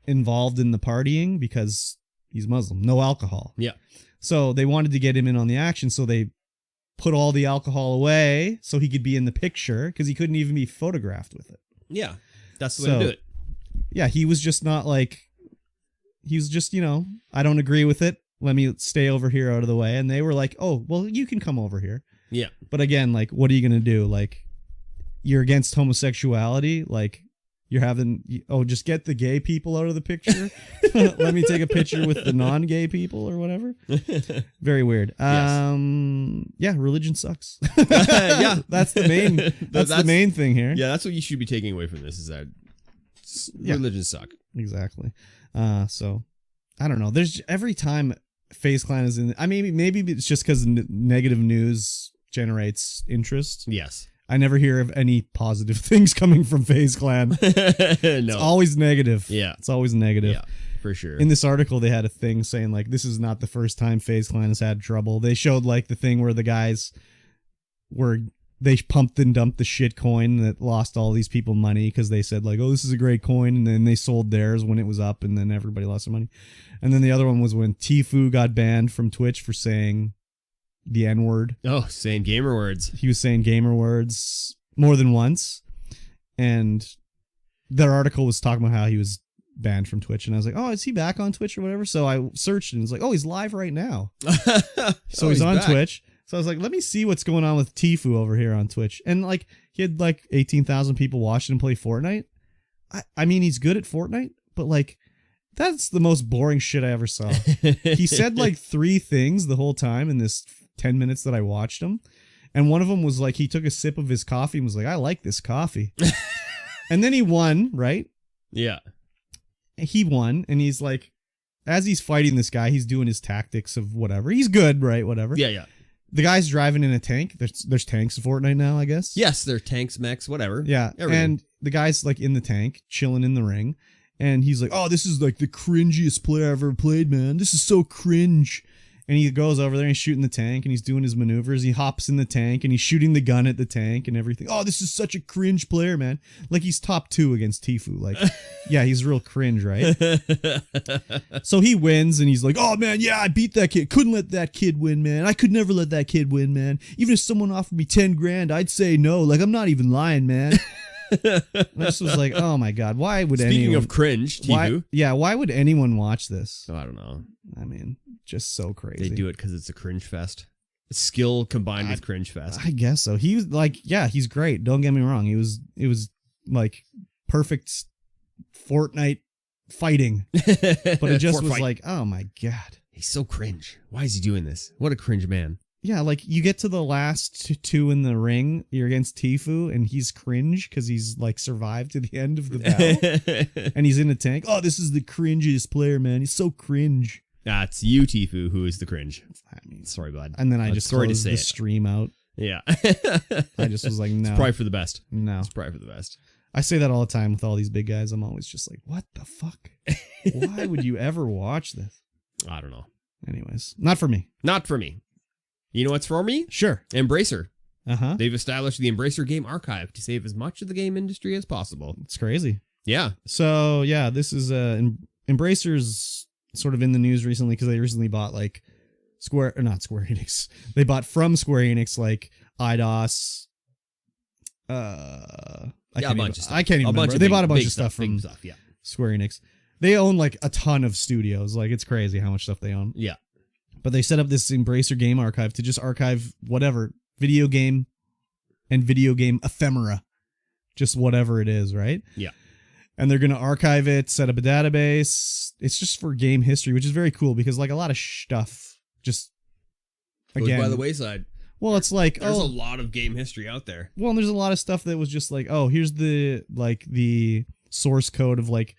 involved in the partying because he's Muslim. No alcohol. Yeah. So they wanted to get him in on the action, so they put all the alcohol away so he could be in the picture because he couldn't even be photographed with it. Yeah, that's the way to do it. Yeah, he was just not like, he was just, I don't agree with it. Let me stay over here out of the way. And they were like, oh, well, you can come over here. Yeah. But again, like, what are you going to do? Like, you're against homosexuality? Like, you're having, just get the gay people out of the picture. Let me take a picture with the non-gay people or whatever. Very weird. Yes. Yeah, religion sucks. Yeah. That's the main thing here. Yeah, that's what you should be taking away from this, is that religions suck. Exactly. So I don't know. There's every time FaZe Clan is in, maybe it's just because negative news generates interest. Yes. I never hear of any positive things coming from FaZe Clan. No. It's always negative. Yeah. It's always negative. Yeah, for sure. In this article, they had a thing saying, like, this is not the first time FaZe Clan has had trouble. They showed, like, the thing where the guys they pumped and dumped the shit coin that lost all these people money because they said, like, oh, this is a great coin. And then they sold theirs when it was up and then everybody lost their money. And then the other one was when Tfue got banned from Twitch for saying the N-word. Oh, saying gamer words. He was saying gamer words more than once. And their article was talking about how he was banned from Twitch. And I was like, oh, is he back on Twitch or whatever? So I searched and it's like, oh, he's live right now. So he's on back. Twitch. So I was like, let me see what's going on with Tfue over here on Twitch. And like, he had like 18,000 people watching him play Fortnite. I mean, he's good at Fortnite, but like, that's the most boring shit I ever saw. He said like 3 things the whole time in this 10 minutes that I watched him. And one of them was like, he took a sip of his coffee and was like, I like this coffee. And then he won, right? Yeah. He won. And he's like, as he's fighting this guy, he's doing his tactics of whatever. He's good, right? Whatever. Yeah, yeah. The guy's driving in a tank. There's tanks in Fortnite now, I guess. Yes, they're tanks, mechs, whatever. Yeah. Everything. And the guy's like in the tank, chilling in the ring. And he's like, oh, this is like the cringiest player I've ever played, man. This is so cringe. And he goes over there and he's shooting the tank and he's doing his maneuvers. He hops in the tank and he's shooting the gun at the tank and everything. Oh, this is such a cringe player, man. Like, he's top 2 against Tfue. Like, yeah, he's real cringe, right? So he wins and he's like, oh, man, yeah, I beat that kid. Couldn't let that kid win, man. I could never let that kid win, man. Even if someone offered me 10 grand, I'd say no. Like, I'm not even lying, man. And this was like, oh my God, why would anyone... Speaking of cringe, Tfue. Why would anyone watch this? Oh, I don't know. I mean, just so crazy. They do it because it's a cringe fest. Skill combined with cringe fest. I guess so. He was like, yeah, he's great. Don't get me wrong. It was like perfect Fortnite fighting. But it just was like, oh my God. He's so cringe. Why is he doing this? What a cringe man. Yeah, like you get to the last two in the ring, you're against Tfue, and he's cringe because he's like survived to the end of the battle, and he's in a tank. Oh, this is the cringiest player, man. He's so cringe. That's you, Tfue, who is the cringe. I mean, sorry, bud. And then I just closed the stream out. Yeah. I just was like, no. It's probably for the best. No. It's probably for the best. I say that all the time with all these big guys. I'm always just like, what the fuck? Why would you ever watch this? I don't know. Anyways, not for me. Not for me. You know what's for me? Sure. Embracer. Uh-huh. They've established the Embracer Game Archive to save as much of the game industry as possible. It's crazy. Yeah. So, yeah, this is Embracer's sort of in the news recently because they recently bought like Square Enix. They bought from Square Enix like IDOS. A bunch of stuff. I can't even remember. They bought a bunch of stuff from yeah. Square Enix. They own like a ton of studios. Like it's crazy how much stuff they own. Yeah. But they set up this Embracer Game Archive to just archive whatever video game and video game ephemera, just whatever it is, right? Yeah. And they're going to archive it, set up a database. It's just for game history, which is very cool because like a lot of stuff just goes by the wayside. Well, it's like there's a lot of game history out there. Well, and there's a lot of stuff that was just like, oh, here's the source code of like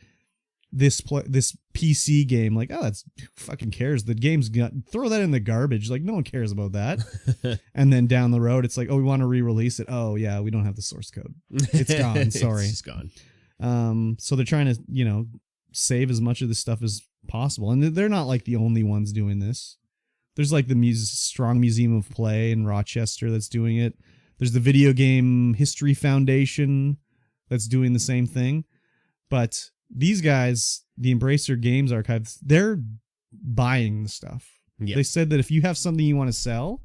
this PC game. Like, oh, that's who fucking cares? The game's throw that in the garbage. Like, no one cares about that. And then down the road, it's like, oh, we want to re-release it. Oh, yeah, we don't have the source code. It's gone. Sorry, it's gone. So they're trying to save as much of this stuff as possible, and they're not like the only ones doing this. There's like the Strong Museum of Play in Rochester that's doing it. There's the Video Game History Foundation that's doing the same thing. But these guys, the Embracer Games Archive, they're buying the stuff. Yeah. They said that if you have something you want to sell,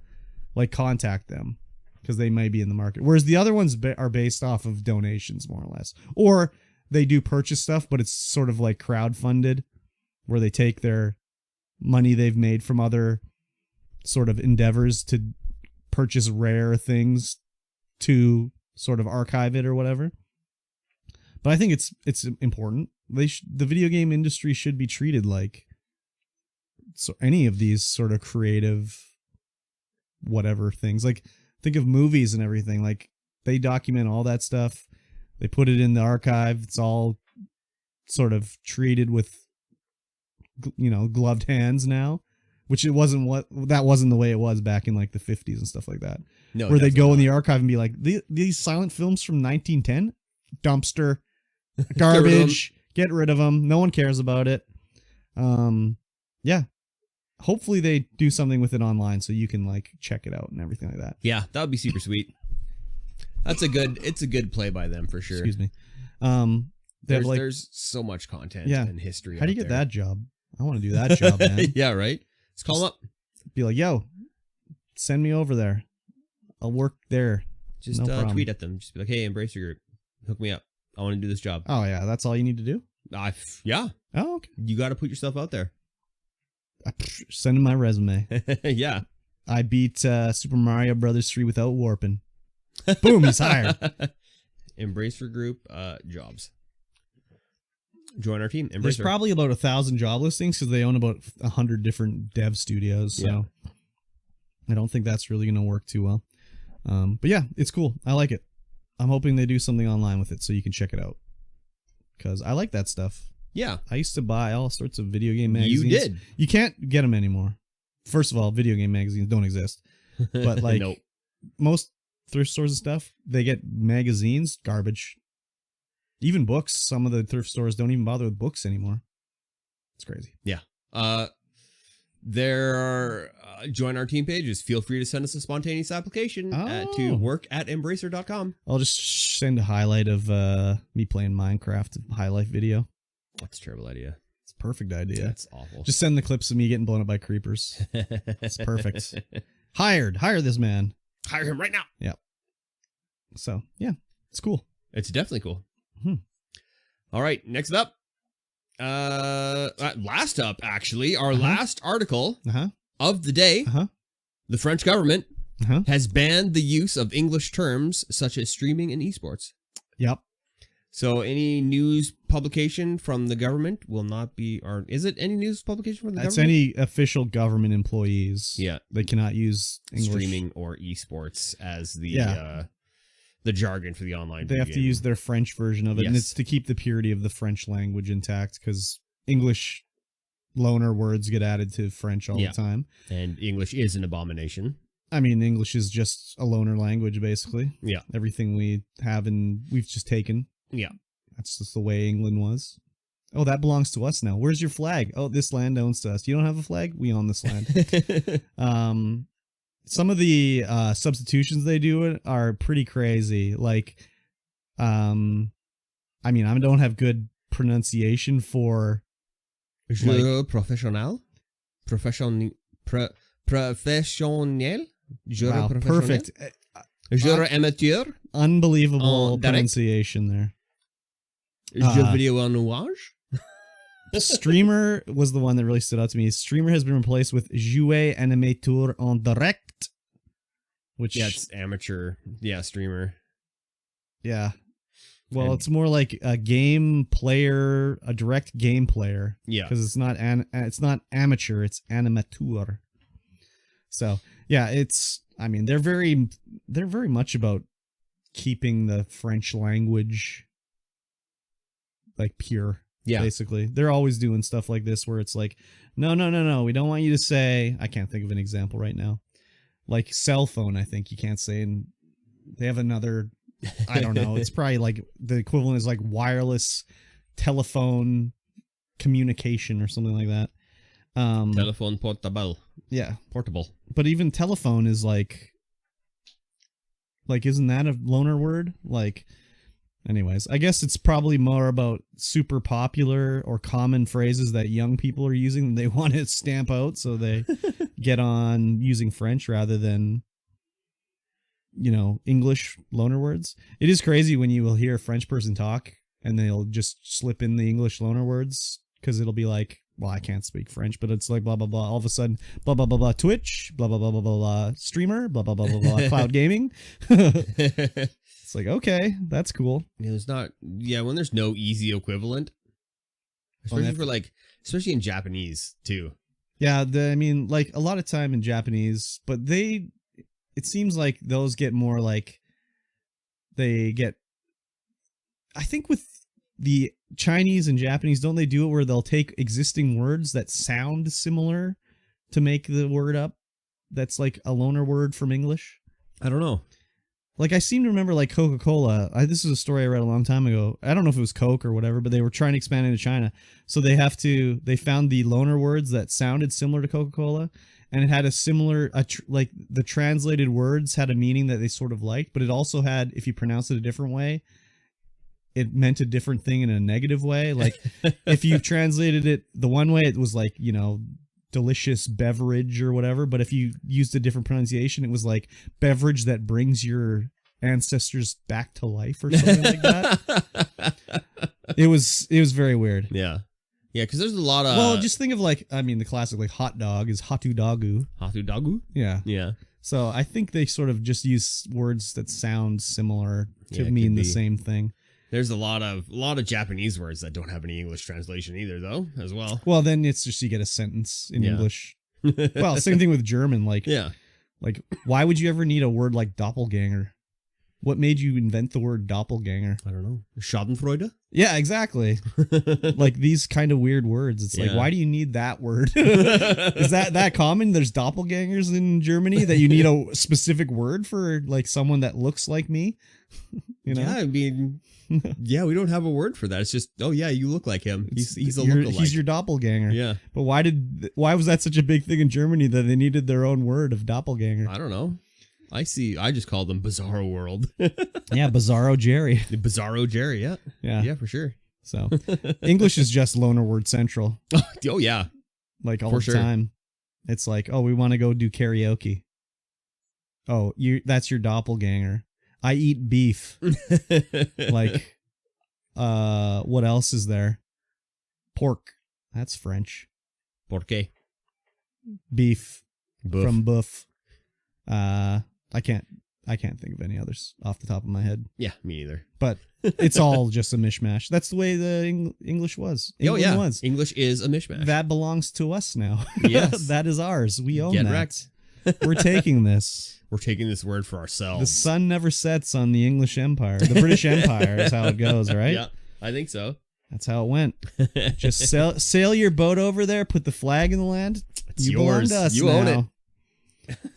like contact them because they might be in the market. Whereas the other ones are based off of donations, more or less. Or they do purchase stuff, but it's sort of like crowdfunded, where they take their money they've made from other sort of endeavors to purchase rare things to sort of archive it or whatever. But I think it's important. The video game industry should be treated like any of these sort of creative whatever things. Like think of movies and everything. Like they document all that stuff. They put it in the archive. It's all sort of treated with gloved hands now, which wasn't the way it was back in like the 50s and stuff like that. No, where they go in the archive and be like, these silent films from 1910, dumpster, garbage, get rid of them. No one cares about it. Yeah. Hopefully they do something with it online so you can like check it out and everything like that. Yeah, that would be super sweet. It's a good play by them for sure. Excuse me. There's so much content and history. How do you get that job? I want to do that job, man. Yeah, right. Let's call them up. Be like, yo, send me over there. I'll work there. Just tweet at them. Just be like, hey, Embracer Group, hook me up. I want to do this job. Oh yeah, that's all you need to do. Yeah. Oh, okay. You got to put yourself out there. Send in my resume. Yeah. I beat Super Mario Brothers 3 without warping. Boom, he's hired. Embracer Group jobs. Join our team. Embracer. There's probably about 1,000 job listings because they own about 100 different dev studios. So I don't think that's really going to work too well. But yeah, it's cool. I like it. I'm hoping they do something online with it so you can check it out. Because I like that stuff. Yeah. I used to buy all sorts of video game magazines. You did. You can't get them anymore. First of all, video game magazines don't exist. But like nope. Most thrift stores and stuff, they get magazines, garbage. Even books. Some of the thrift stores don't even bother with books anymore. It's crazy. Yeah. There are join our team pages. Feel free to send us a spontaneous application to work@embracer.com. I'll just send a highlight of me playing Minecraft highlight video. That's a terrible idea. It's a perfect idea. That's awful. Just send the clips of me getting blown up by creepers. It's perfect. Hire this man. Hire him right now. Yep. So yeah, it's cool. It's definitely cool. All right, next up. Last up, actually, our last article of the day. The French government has banned the use of English terms such as streaming and esports. Yep. So any news publication from the government will not be, or is it any news publication from the It's government? any official government employees. Yeah. They cannot use English. Streaming or esports as the jargon for the online They video have to game. use their French version of it, and Yes. it's to keep the purity of the French language intact, because English loaner words get added to French all the time. And English is an abomination. I mean, English is just a loaner language, basically. Yeah. Everything we have and we've just taken. Yeah. That's just the way England was. Oh, that belongs to us now. Where's your flag? Oh, this land owns to us. You don't have a flag? We own this land. Some of the substitutions they do are pretty crazy. Like, I mean, I don't have good pronunciation for Je professionnel? Professionnel? Je wow, professionnel? perfect. Je amateur? Unbelievable direct? pronunciation there. Je vidéo en nuage? Streamer was the one that really stood out to me. Streamer has been replaced with jouer animateur en direct, which It's amateur. Yeah, streamer. yeah. Well, And- it's more like a game player, a direct game player, Yeah. because it's not amateur, it's animateur. So yeah, I mean, they're very much about keeping the French language like pure. Yeah. Basically, they're always doing stuff like this where it's like, no, we don't want you to say. I can't think of an example right now. Like cell phone, I think you can't say, and they have another. I don't know. It's probably like the equivalent is like wireless telephone communication or something like that. Telephone portable. Yeah, Portable. but even telephone is like isn't that a loaner word? Like, anyways, I guess it's probably more about super popular or common phrases that young people are using that they want to stamp out, so they get on using French rather than, English loaner words. It is crazy when you will hear a French person talk and they'll just slip in the English loaner words, because it'll be like, well, I can't speak French, but it's like blah, blah, blah. All of a sudden, blah, blah, blah, blah, Twitch, blah, blah, blah, blah, blah, blah, streamer, blah, blah, blah, blah, blah, cloud gaming. It's like, okay, that's cool. It's not, when there's no easy equivalent, especially in Japanese too. Yeah, I mean, like a lot of time in Japanese, but it seems like those get more like, I think with the Chinese and Japanese, don't they do it where they'll take existing words that sound similar to make the word up? That's like a loaner word from English. I don't know. Like, I seem to remember, like, Coca-Cola. This is a story I read a long time ago. I don't know if it was Coke or whatever, but they were trying to expand into China. So they found the loaner words that sounded similar to Coca-Cola, and it had a similar, like, the translated words had a meaning that they sort of liked, but it also had, if you pronounce it a different way, it meant a different thing in a negative way. Like, if you translated it the one way, it was like, delicious beverage or whatever, but if you used a different pronunciation, it was like beverage that brings your ancestors back to life or something like that. It was very weird. Yeah, because there's a lot of Well, just think of the classic like hot dog is hatu dagu. hatu dagu. Yeah. So I think they sort of just use words that sound similar to Yeah, it mean could the be. same thing. There's a lot of Japanese words that don't have any English translation either, though, as well. Well, then it's just you get a sentence in Yeah. English. Well, same thing with German. Like, Yeah. like why would you ever need a word like doppelganger? What made you invent the word doppelganger? I don't know. Schadenfreude? Yeah, exactly. Like these kind of weird words. It's like, Yeah. why do you need that word? Is that common? There's doppelgangers in Germany that you need a specific word for, like someone that looks like me. Yeah, I mean, we don't have a word for that. It's just, oh yeah, you look like him. He's a You're- lookalike. He's your doppelganger. Yeah, But why was that such a big thing in Germany that they needed their own word of doppelganger? I don't know. I just call them Bizarro World. Yeah, Bizarro Jerry. Bizarro Jerry, yeah. Yeah. Yeah, for sure. So English is just loaner word central, Oh yeah. like all For the sure. time. It's like, oh, we want to go do karaoke. Oh, that's your doppelganger. I eat beef. Like, what else is there? Pork. That's French. Por qué? Beef Boof. from buff. I can't. I can't think of any others off the top of my head. Yeah, me neither. But it's all just a mishmash. That's the way the English was. England was. English is a mishmash. That belongs to us now. Yes. That is ours. We own Get that. wrecked. We're taking this. We're taking this word for ourselves. The sun never sets on the English Empire. The British Empire is how it goes, right? Yeah, I think so. That's how it went. Just sail your boat over there, put the flag in the land. It's you belong yours. to us You now. own it.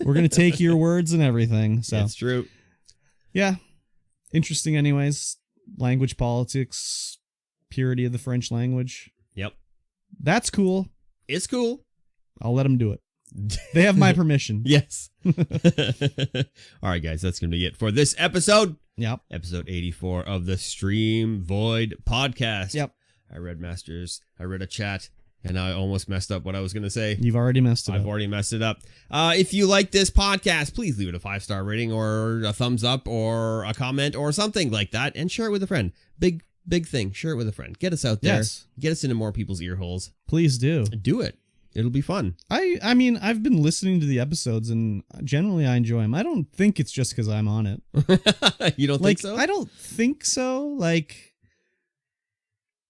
We're going to take your words and everything. So That's true. yeah, interesting anyways. Language politics, purity of the French language. Yep. That's cool. It's cool. I'll let them do it. They have my permission. Yes. All right, guys, that's going to be it for this episode. Yep. Episode 84 of the StreamVoid podcast. Yep. I read Masters. I read a chat. And I almost messed up what I was going to say. You've already messed it up. I've already messed it up. If you like this podcast, please leave it a 5-star rating or a thumbs up or a comment or something like that. And share it with a friend. Big thing. Share it with a friend. Get us out there. Yes. Get us into more people's ear holes. Please do. Do it. It'll be fun. I mean, I've been listening to the episodes and generally I enjoy them. I don't think it's just because I'm on it. You don't think so? I don't think so. Like,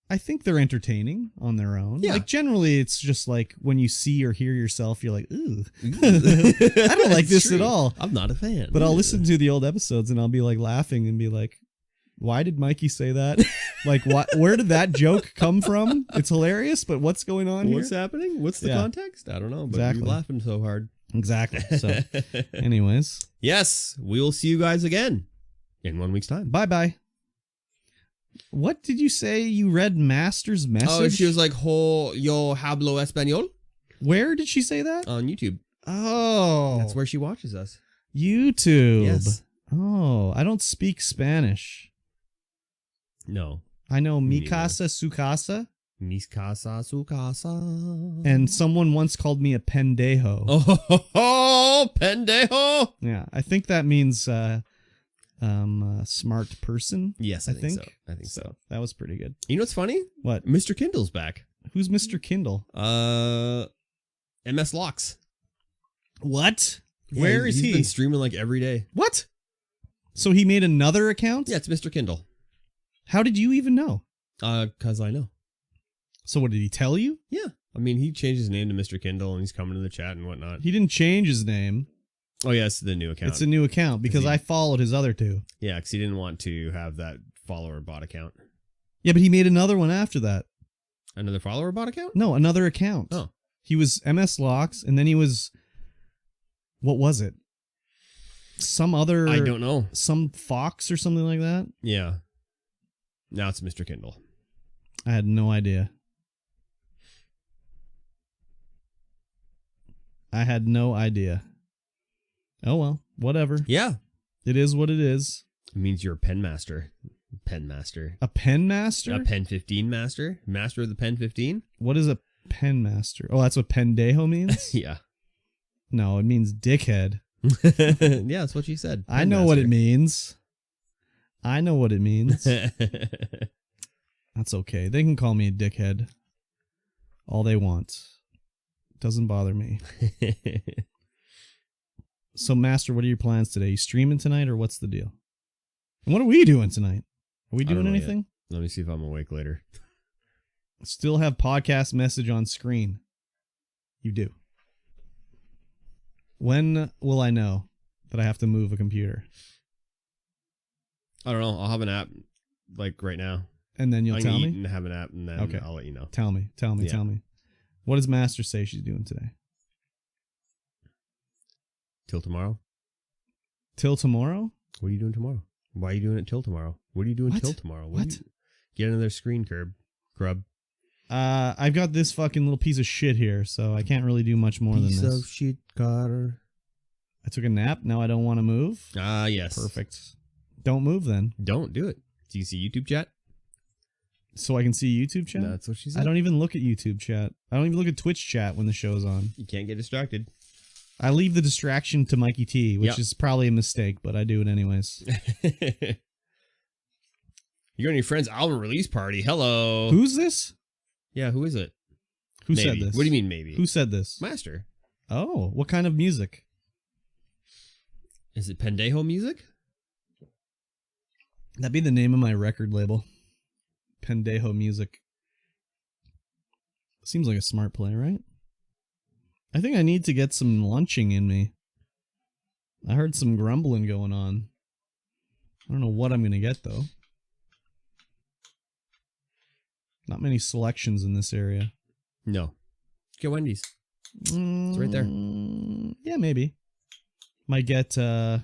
I think they're entertaining on their own. Yeah. Like, generally, it's just like when you see or hear yourself, you're like, ooh, I don't like this at all. I'm not a fan. But I'll listen to the old episodes and I'll be like laughing and be like, why did Mikey say that? Like, where did that joke come from? It's hilarious, but what's going on here? What's happening? What's the context? I don't know, but Exactly. you're laughing so hard. Exactly. So, anyways. Yes, we will see you guys again in 1 week's time. Bye-bye. What did you say? You read Master's message? Oh, she was like, yo hablo español? Where did she say that? On YouTube. Oh. That's where she watches us. YouTube. Yes. Oh, I don't speak Spanish. No. I know Me mi casa, su casa. Mis casa, su casa. And someone once called me a pendejo. Oh, pendejo. Yeah, I think that means a smart person. Yes, I think so. I think so. That was pretty good. You know what's funny? What? Mr. Kindle's back. Who's Mr. Kindle? MS Locks. What? Yeah, Where is he's he? been streaming like every day. What? So he made another account? Yeah, it's Mr. Kindle. How did you even know? 'Cause I know. So what, did he tell you? Yeah. I mean, he changed his name to Mr. Kindle and he's coming to the chat and whatnot. He didn't change his name. Oh, yeah, it's the new account. It's a new account because I followed his other two. Yeah, because he didn't want to have that follower bot account. Yeah, but he made another one after that. Another follower bot account? No, another account. Oh. He was MS Locks, and then he was... What was it? Some other... I don't know. Some Fox or something like that? Yeah. Now it's Mr. Kindle. I had no idea. Oh well, whatever. Yeah. It is what it is. It means you're a pen master. Pen master. A pen master? A pen 15 master? Master of the pen 15? What is a pen master? Oh, that's what pendejo means? Yeah. No, it means dickhead. Yeah, that's what she said. I know what it means. I know what it means. That's okay. They can call me a dickhead all they want. Doesn't bother me. So, Master, what are your plans today? You streaming tonight, or what's the deal? And what are we doing tonight? Are we I don't doing know anything? yet. Let me see if I'm awake later. Still have podcast message on screen. You do. When will I know that I have to move a computer? I don't know. I'll have an app like right now. And then you'll I'm tell gonna eat me? and have an app, and then Okay. I'll let you know. Tell me. Yeah. What does Master say she's doing today? Till tomorrow. Till tomorrow? What are you doing tomorrow? Why are you doing it till tomorrow? What are you doing What? till tomorrow? What? Get another screen grub. I've got this fucking little piece of shit here, so I can't really do much more Piece than of this. shit, Carter. I took a nap. Now I don't want to move. Ah, yes. Perfect. Don't move then. Don't do it. Do you see YouTube chat? So I can see YouTube chat? That's what she said. I don't even look at YouTube chat. I don't even look at Twitch chat when the show's on. You can't get distracted. I leave the distraction to Mikey T, which Yep. is probably a mistake, but I do it anyways. You're on your friend's album release party. Hello. Who's this? Yeah, who is it? Who Maybe. said this? What do you mean maybe? Who said this? Master. Oh, what kind of music? Is it Pendejo Music? That'd be the name of my record label. Pendejo Music. Seems like a smart play, right? I think I need to get some lunching in me. I heard some grumbling going on. I don't know what I'm going to get, though. Not many selections in this area. No. Get Wendy's. It's right there. Yeah, maybe. Might get the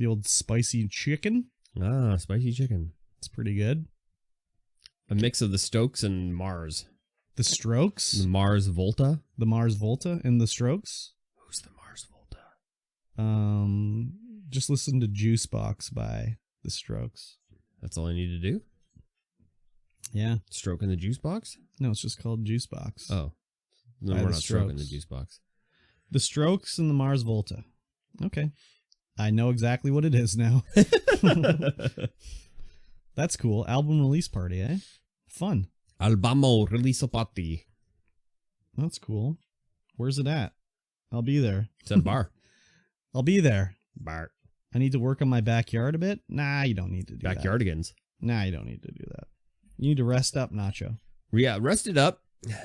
old spicy chicken. Ah, spicy chicken. It's pretty good. A mix of the Stokes and Mars. The Strokes? The Mars Volta. The Mars Volta and the Strokes? Who's the Mars Volta? Just listen to Juice Box by the Strokes. That's all I need to do? Yeah. Stroking the juice box? No, it's just called Juice Box. Oh. No, By we're the not stroking the Strokes. juice box. The Strokes and the Mars Volta. Okay. I know exactly what it is now. That's cool. Album release party, eh? Fun. Albamo release party. That's cool. Where's it at? I'll be there. It's at a bar. I'll be there. Bar. I need to work on my backyard a bit? Nah, you don't need to do that. Backyardigans. Nah, you don't need to do that. You need to rest up, Nacho. Yeah, rest it up.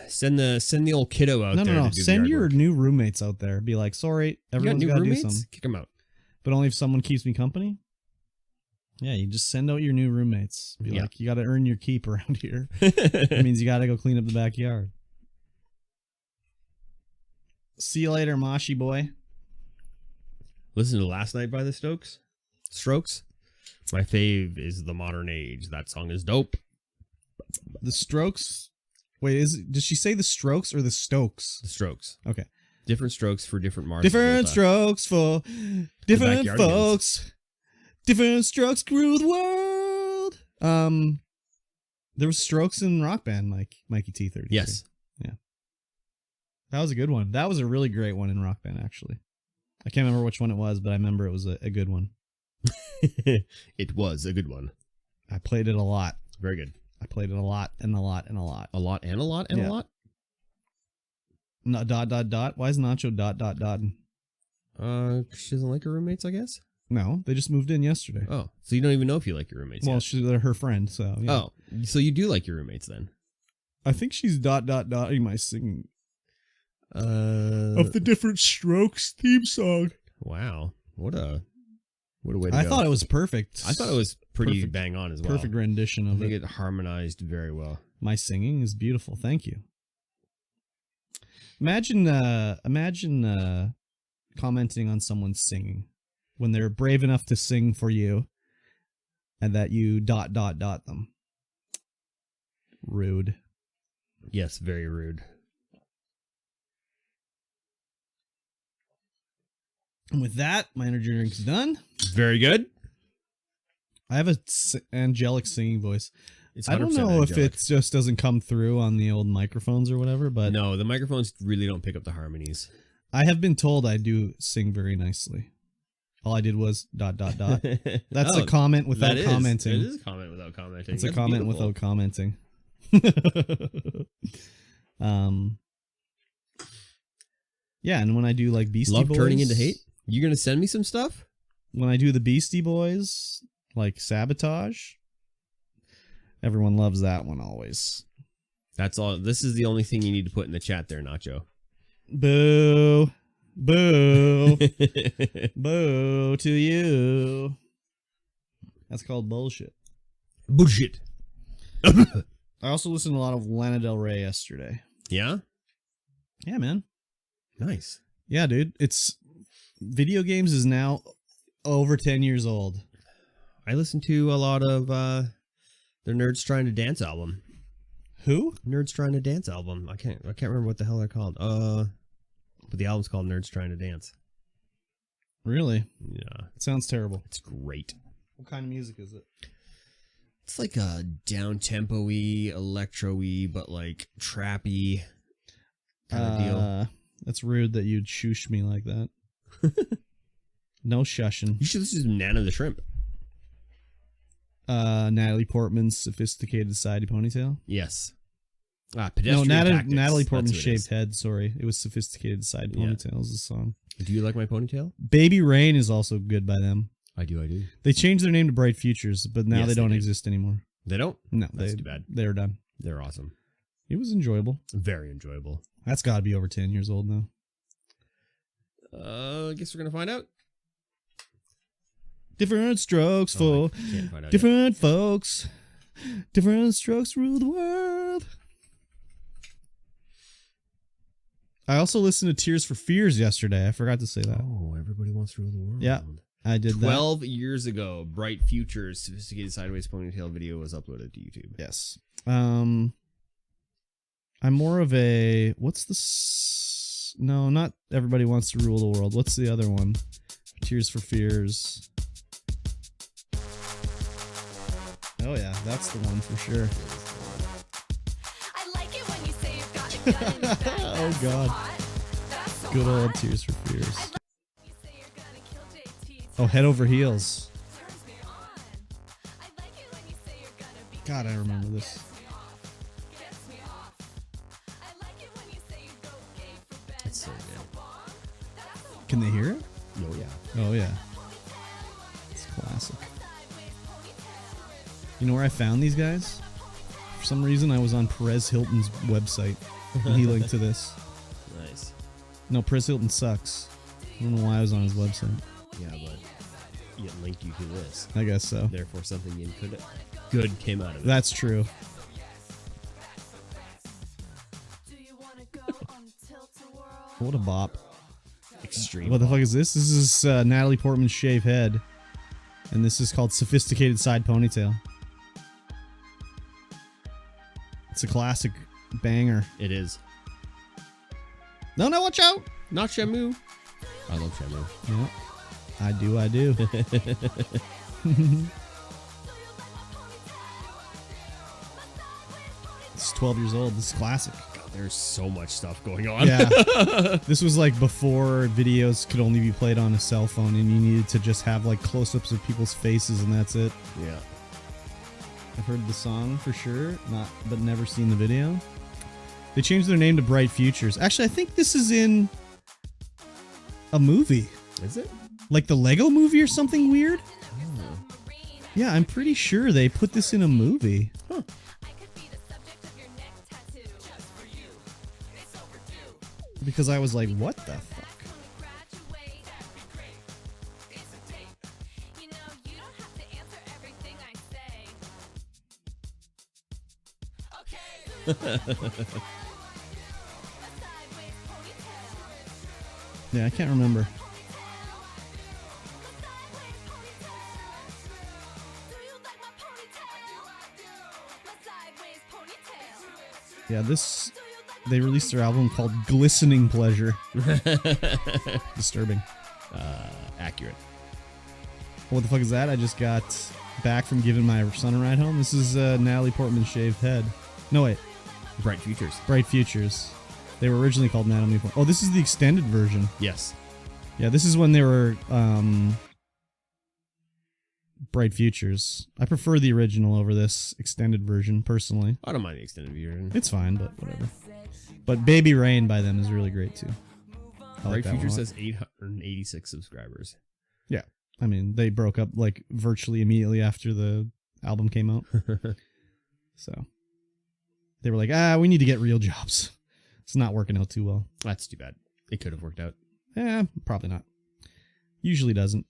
Send the old kiddo out there. No. To do Send the yard your work. new roommates out there. Be like, sorry, You got everyone's new got to do roommates? something. Kick them out. But only if someone keeps me company? Yeah, you just send out your new roommates. Be Yeah. like, you got to earn your keep around here. That means you got to go clean up the backyard. See you later, Moshi boy. Listen to Last Night by the Strokes. My fave is The Modern Age. That song is dope. The Strokes. Wait, did she say the Strokes or the Stokes? The Strokes. Okay. Different strokes for different Mars. Different Volta. strokes for different Backyardigans. folks. Different strokes rule the world. There was Strokes in Rock Band, MikeyT33. Yes. Yeah. That was a good one. That was a really great one in Rock Band, actually. I can't remember which one it was, but I remember it was a good one. It was a good one. I played it a lot. Very good. I played it a lot and a lot and a lot. A lot and a lot and Yeah. a lot? No, ... Why is Nacho ... She doesn't like her roommates, I guess? No, they just moved in yesterday. Oh, so you don't even know if you like your roommates Well, yet. they're her friend, so yeah. Oh, so you do like your roommates then? I think she's ... in my singing Of of the Different Strokes theme song. Wow. What a way to I go. thought it was perfect. I thought it was pretty Perfect- bang on as well. Perfect rendition I of think it. it harmonized very well. My singing is beautiful. Thank you. Imagine commenting on someone's singing when they're brave enough to sing for you and that you ... them. Rude. Yes, very rude. And with that, my energy drink's done. Very good. I have a angelic singing voice. It's I don't 100% know if angelic. it just doesn't come through on the old microphones or whatever, but No, the microphones really don't pick up the harmonies. I have been told I do sing very nicely. All I did was ... That's Oh, a comment without that is. commenting. It is a comment without commenting. It's a That's comment beautiful. without commenting. Yeah, and when I do like Beastie Love Boys, turning into hate? You gonna send me some stuff? When I do the Beastie Boys, like Sabotage, everyone loves that one always. That's all. This is the only thing you need to put in the chat there, Nacho. Boo. Boo. Boo to you. That's called bullshit. Bullshit. I also listened to a lot of Lana Del Rey yesterday. Yeah? Yeah, man. Nice. Yeah, dude. Video games is now over 10 years old. I listened to a lot of their Nerds Trying to Dance album. Who? Nerds Trying to Dance album. I can't remember what the hell they're called. But the album's called Nerds Trying to Dance. Really? Yeah. It sounds terrible. It's great. What kind of music is it? It's like a down-tempo-y, electro-y, but like trappy kind of deal. That's rude that you'd shush me like that. No shushing. You should listen to Nana the Shrimp. Natalie Portman's Sophisticated Society Ponytail? Yes. No, Pedestrian Tactics. Natalie That's Portman's who it Shaved is. Head, sorry. It was Sophisticated Side Yeah. Ponytails, the song. Do you like my ponytail? Baby Rain is also good by them. I do. They changed their name to Bright Futures, but now Yes, they don't did. exist anymore. They don't? No, That's too bad. They're done. They're awesome. It was enjoyable. Very enjoyable. That's got to be over 10 years old now. I guess we're going to find out. Different strokes for Can't find out different folks. Different strokes rule the world. I also listened to Tears for Fears yesterday. I forgot to say that. Oh, everybody wants to rule the world. Yeah, I did 12 years ago, Bright Futures Sophisticated Sideways Ponytail video was uploaded to YouTube. Yes. I'm more of a... What's the... No, not Everybody Wants to Rule the World. What's the other one? Tears for Fears. Oh yeah, that's the one for sure. I like it when you say you've got a gun in the back. Oh god. Good old Tears for Fears. You say you're gonna kill JT. Oh, Head Over Heels. Turns me on. I like it when you say you're gonna be God, I remember this. gets me off. I like it when you say you go gay for bed. It's so good. Can they hear it? Oh, yeah. Oh yeah. It's classic. You know where I found these guys? For some reason, I was on Perez Hilton's website, and he linked to this. Nice. No, Perez Hilton sucks. I don't know why I was on his website. Yeah, but it linked you to this. I guess so. Therefore, something good came out of it. That's true. Do you wanna go on tilt-a-whirl? What a bop. Extreme. What the fuck is this? This is Natalie Portman's Shave Head. And this is called Sophisticated Side Ponytail. It's a classic banger. It is. No, watch out! Not Shamu. I love Shamu. Yeah. I do. It's 12 years old. This is classic. God, there's so much stuff going on. Yeah. This was like before videos could only be played on a cell phone and you needed to just have like close-ups of people's faces and that's it. Yeah. I've heard the song for sure, but never seen the video. They changed their name to Bright Futures. Actually, I think this is in a movie. Is it? Like the Lego movie or something weird? Oh. Yeah, I'm pretty sure they put this in a movie. Huh. I could be the subject of your next tattoo. Just for you. It's overdue. Because I was like, what the fuck? Graduate. That'd be great. It's a date. You know, you don't have to answer everything I say. Okay. A sideways ponytail. Yeah, I can't remember. Do you like my ponytail? My sideways ponytail. Yeah, they released their album called Glistening Pleasure. Disturbing. Accurate. What the fuck is that? I just got back from giving my son a ride home. This is Natalie Portman's Shaved Head. No, wait. Bright Futures. Bright Futures. They were originally called Natalie Portman. Oh, this is the extended version. Yes. Yeah, this is when they were Bright Futures. I prefer the original over this extended version, personally. I don't mind the extended version. It's fine, but whatever. But Baby Rain by them is really great, too. I like Bright that one a Futures lot. has 886 subscribers. Yeah. I mean, they broke up, like, virtually immediately after the album came out. So, they were like, we need to get real jobs. It's not working out too well. That's too bad. It could have worked out. Probably not. Usually doesn't.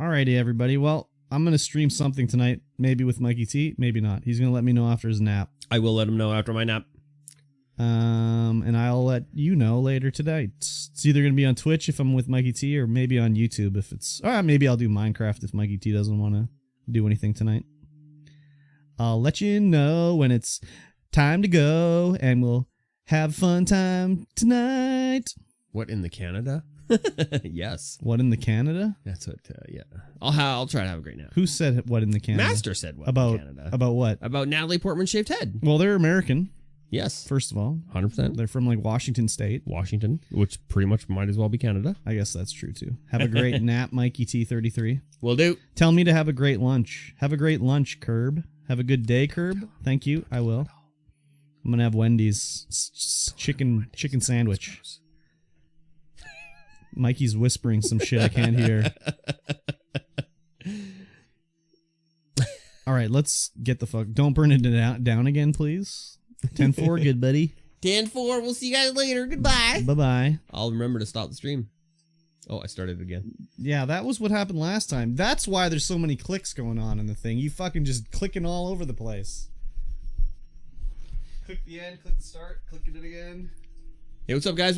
Alrighty, everybody. Well, I'm going to stream something tonight. Maybe with Mikey T, maybe not. He's going to let me know after his nap. I will let him know after my nap. And I'll let you know later today. It's either going to be on Twitch if I'm with Mikey T, or maybe on YouTube if it's... maybe I'll do Minecraft if Mikey T doesn't want to do anything tonight. I'll let you know when it's time to go, and we'll have fun time tonight. What, in the Canada? Yes. What in the Canada? That's what, yeah. I'll try to have a great nap. Who said what in the Canada? Master said what About in Canada. About what? About Natalie Portman's shaved head. Well, they're American, Yes. first of all. 100%. They're from, like, Washington State. Washington, which pretty much might as well be Canada. I guess that's true, too. Have a great nap, MikeyT33. Will do. Tell me to have a great lunch. Have a great lunch, Curb. Have a good day, Curb. Thank you. I will. I'm gonna have Wendy's chicken sandwich. Mikey's whispering some shit I can't hear. All right, let's get the fuck. Don't burn it down again, please. 10-4, good buddy. 10-4. We'll see you guys later. Goodbye. Bye-bye. I'll remember to stop the stream. Oh, I started again. Yeah, that was what happened last time. That's why there's so many clicks going on in the thing. You fucking just clicking all over the place. Click the end, click the start, click it again. Hey, what's up, guys?